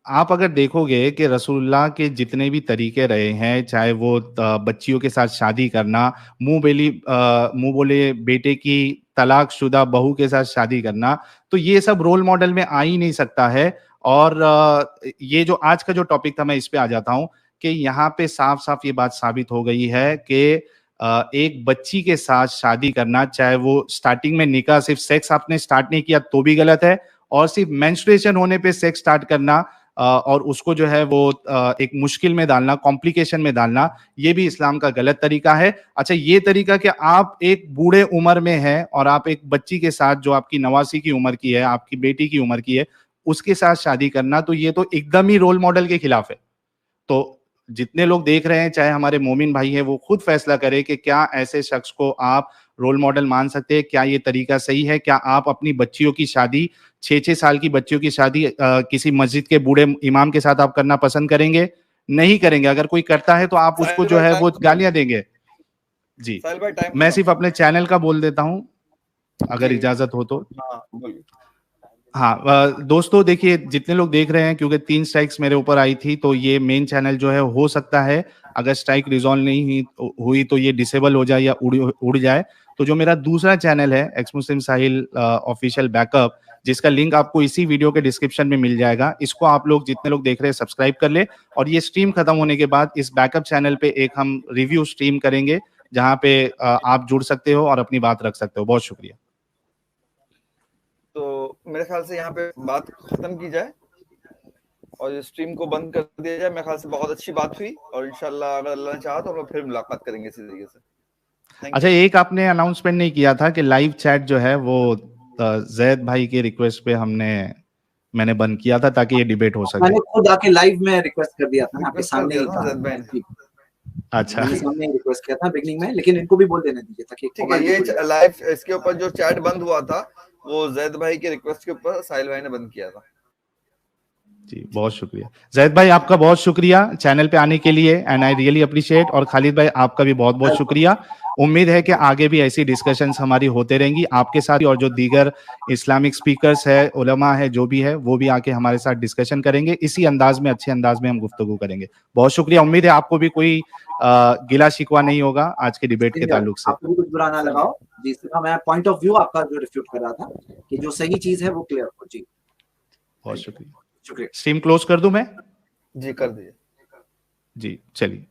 आप अगर देखोगे कि रसूलुल्लाह के जितने भी तरीके रहे हैं, चाहे वो बच्चियों के साथ शादी करना, मुंह बोले बेटे की तलाक शुदा बहू के साथ शादी करना, तो ये सब रोल मॉडल में आ ही नहीं सकता है। और ये जो आज का जो टॉपिक था, मैं इस पे आ जाता हूं कि यहाँ पे साफ साफ ये बात साबित हो गई है कि एक बच्ची के साथ शादी करना, चाहे वो स्टार्टिंग में निकाह सिर्फ सेक्स आपने स्टार्ट नहीं किया तो भी गलत है, और सिर्फ मेंस्ट्रुएशन होने पे सेक्स स्टार्ट करना और उसको जो है वो एक मुश्किल में डालना, कॉम्प्लिकेशन में डालना, ये भी इस्लाम का गलत तरीका है। अच्छा, ये तरीका कि आप एक बूढ़े उम्र में हैं और आप एक बच्ची के साथ जो आपकी नवासी की उम्र की है, आपकी बेटी की उम्र की है, उसके साथ शादी करना, तो ये तो एकदम ही रोल मॉडल के खिलाफ है। तो जितने लोग देख रहे हैं, चाहे हमारे मोमिन भाई हैं, वो खुद फैसला करें कि क्या ऐसे शख्स को आप रोल मॉडल मान सकते हैं, क्या ये तरीका सही है? क्या आप अपनी बच्चियों की शादी, 6-6 साल की बच्चियों की शादी किसी मस्जिद के बूढ़े इमाम के साथ आप करना पसंद करेंगे? नहीं करेंगे। अगर कोई करता है तो आप उसको जो है वो गालियां देंगे। जी, मैं सिर्फ अपने चैनल का बोल देता हूं, अगर इजाजत हो तो। हाँ दोस्तों, देखिए जितने लोग देख रहे हैं, क्योंकि 3 स्ट्राइक्स मेरे ऊपर आई थी, तो ये मेन चैनल जो है हो सकता है अगर स्ट्राइक रिजॉल्व नहीं हुई तो ये डिसेबल हो जाए या उड़ जाए। तो जो मेरा दूसरा चैनल है एक्स मुस्लिम साहिल ऑफिशियल बैकअप, जिसका लिंक आपको इसी वीडियो के डिस्क्रिप्शन में मिल जाएगा, इसको आप लोग जितने लोग देख रहे हैं सब्सक्राइब कर ले। और ये स्ट्रीम खत्म होने के बाद इस बैकअप चैनल पे एक हम रिव्यू स्ट्रीम करेंगे जहां पे आप जुड़ सकते हो और अपनी बात रख सकते हो। बहुत शुक्रिया। तो मेरे ख्याल से यहाँ पे बात खत्म की जाए और इस स्ट्रीम को बंद कर दिया जाए। मेरे ख्याल से बहुत अच्छी बात हुई और इंशाल्लाह अगर अल्लाह ने चाहा तो हम लोग फिर मुलाकात करेंगे इसी तरीके से। अच्छा, एक आपने अनाउंसमेंट नहीं किया था कि लाइव चैट जो है वो जैद भाई के रिक्वेस्ट पे मैंने बंद किया था ताकि ये डिबेट हो सके। मैंने खुद आके लाइव में रिक्वेस्ट कर दिया था, आपके सामने ही था जैद भाई। अच्छा, मैंने सामने ही रिक्वेस्ट किया था बिगनिंग में, लेकिन इनको भी बोल देने दीजिए ताकि ठीक है। ये लाइव इसके ऊपर जो चैट बंद हुआ था वो जैद भाई के रिक्वेस्ट के ऊपर साहिल भाई ने बंद किया था। जी, बहुत शुक्रिया जैद भाई, आपका बहुत शुक्रिया चैनल पे आने के लिए, एंड आई रियली अप्रिशिएट। और खालिद भाई, आपका भी बहुत बहुत शुक्रिया। उम्मीद है कि आगे भी ऐसी डिस्कशंस हमारी होते रहेंगी आपके साथ, और जो दीगर इस्लामिक स्पीकर्स है, उलमा है, जो भी है, वो भी आके हमारे साथ डिस्कशन करेंगे। इसी अंदाज में, अच्छे अंदाज में हम गुफ्तगू करेंगे। बहुत शुक्रिया। उम्मीद है आपको भी कोई गिला शिकवा नहीं होगा आज के डिबेट के ताल्लुक से। आपको भी कुछ बुरा ना लगाओ जी, सिर्फ मैं पॉइंट ऑफ व्यू आपका जो रिफ्यूट कर रहा था कि जो सही चीज है वो क्लियर हो। जी, बहुत शुक्रिया। शुक्रिया। स्ट्रीम क्लोज कर दूं मैं? जी कर दीजिए। जी, चलिए।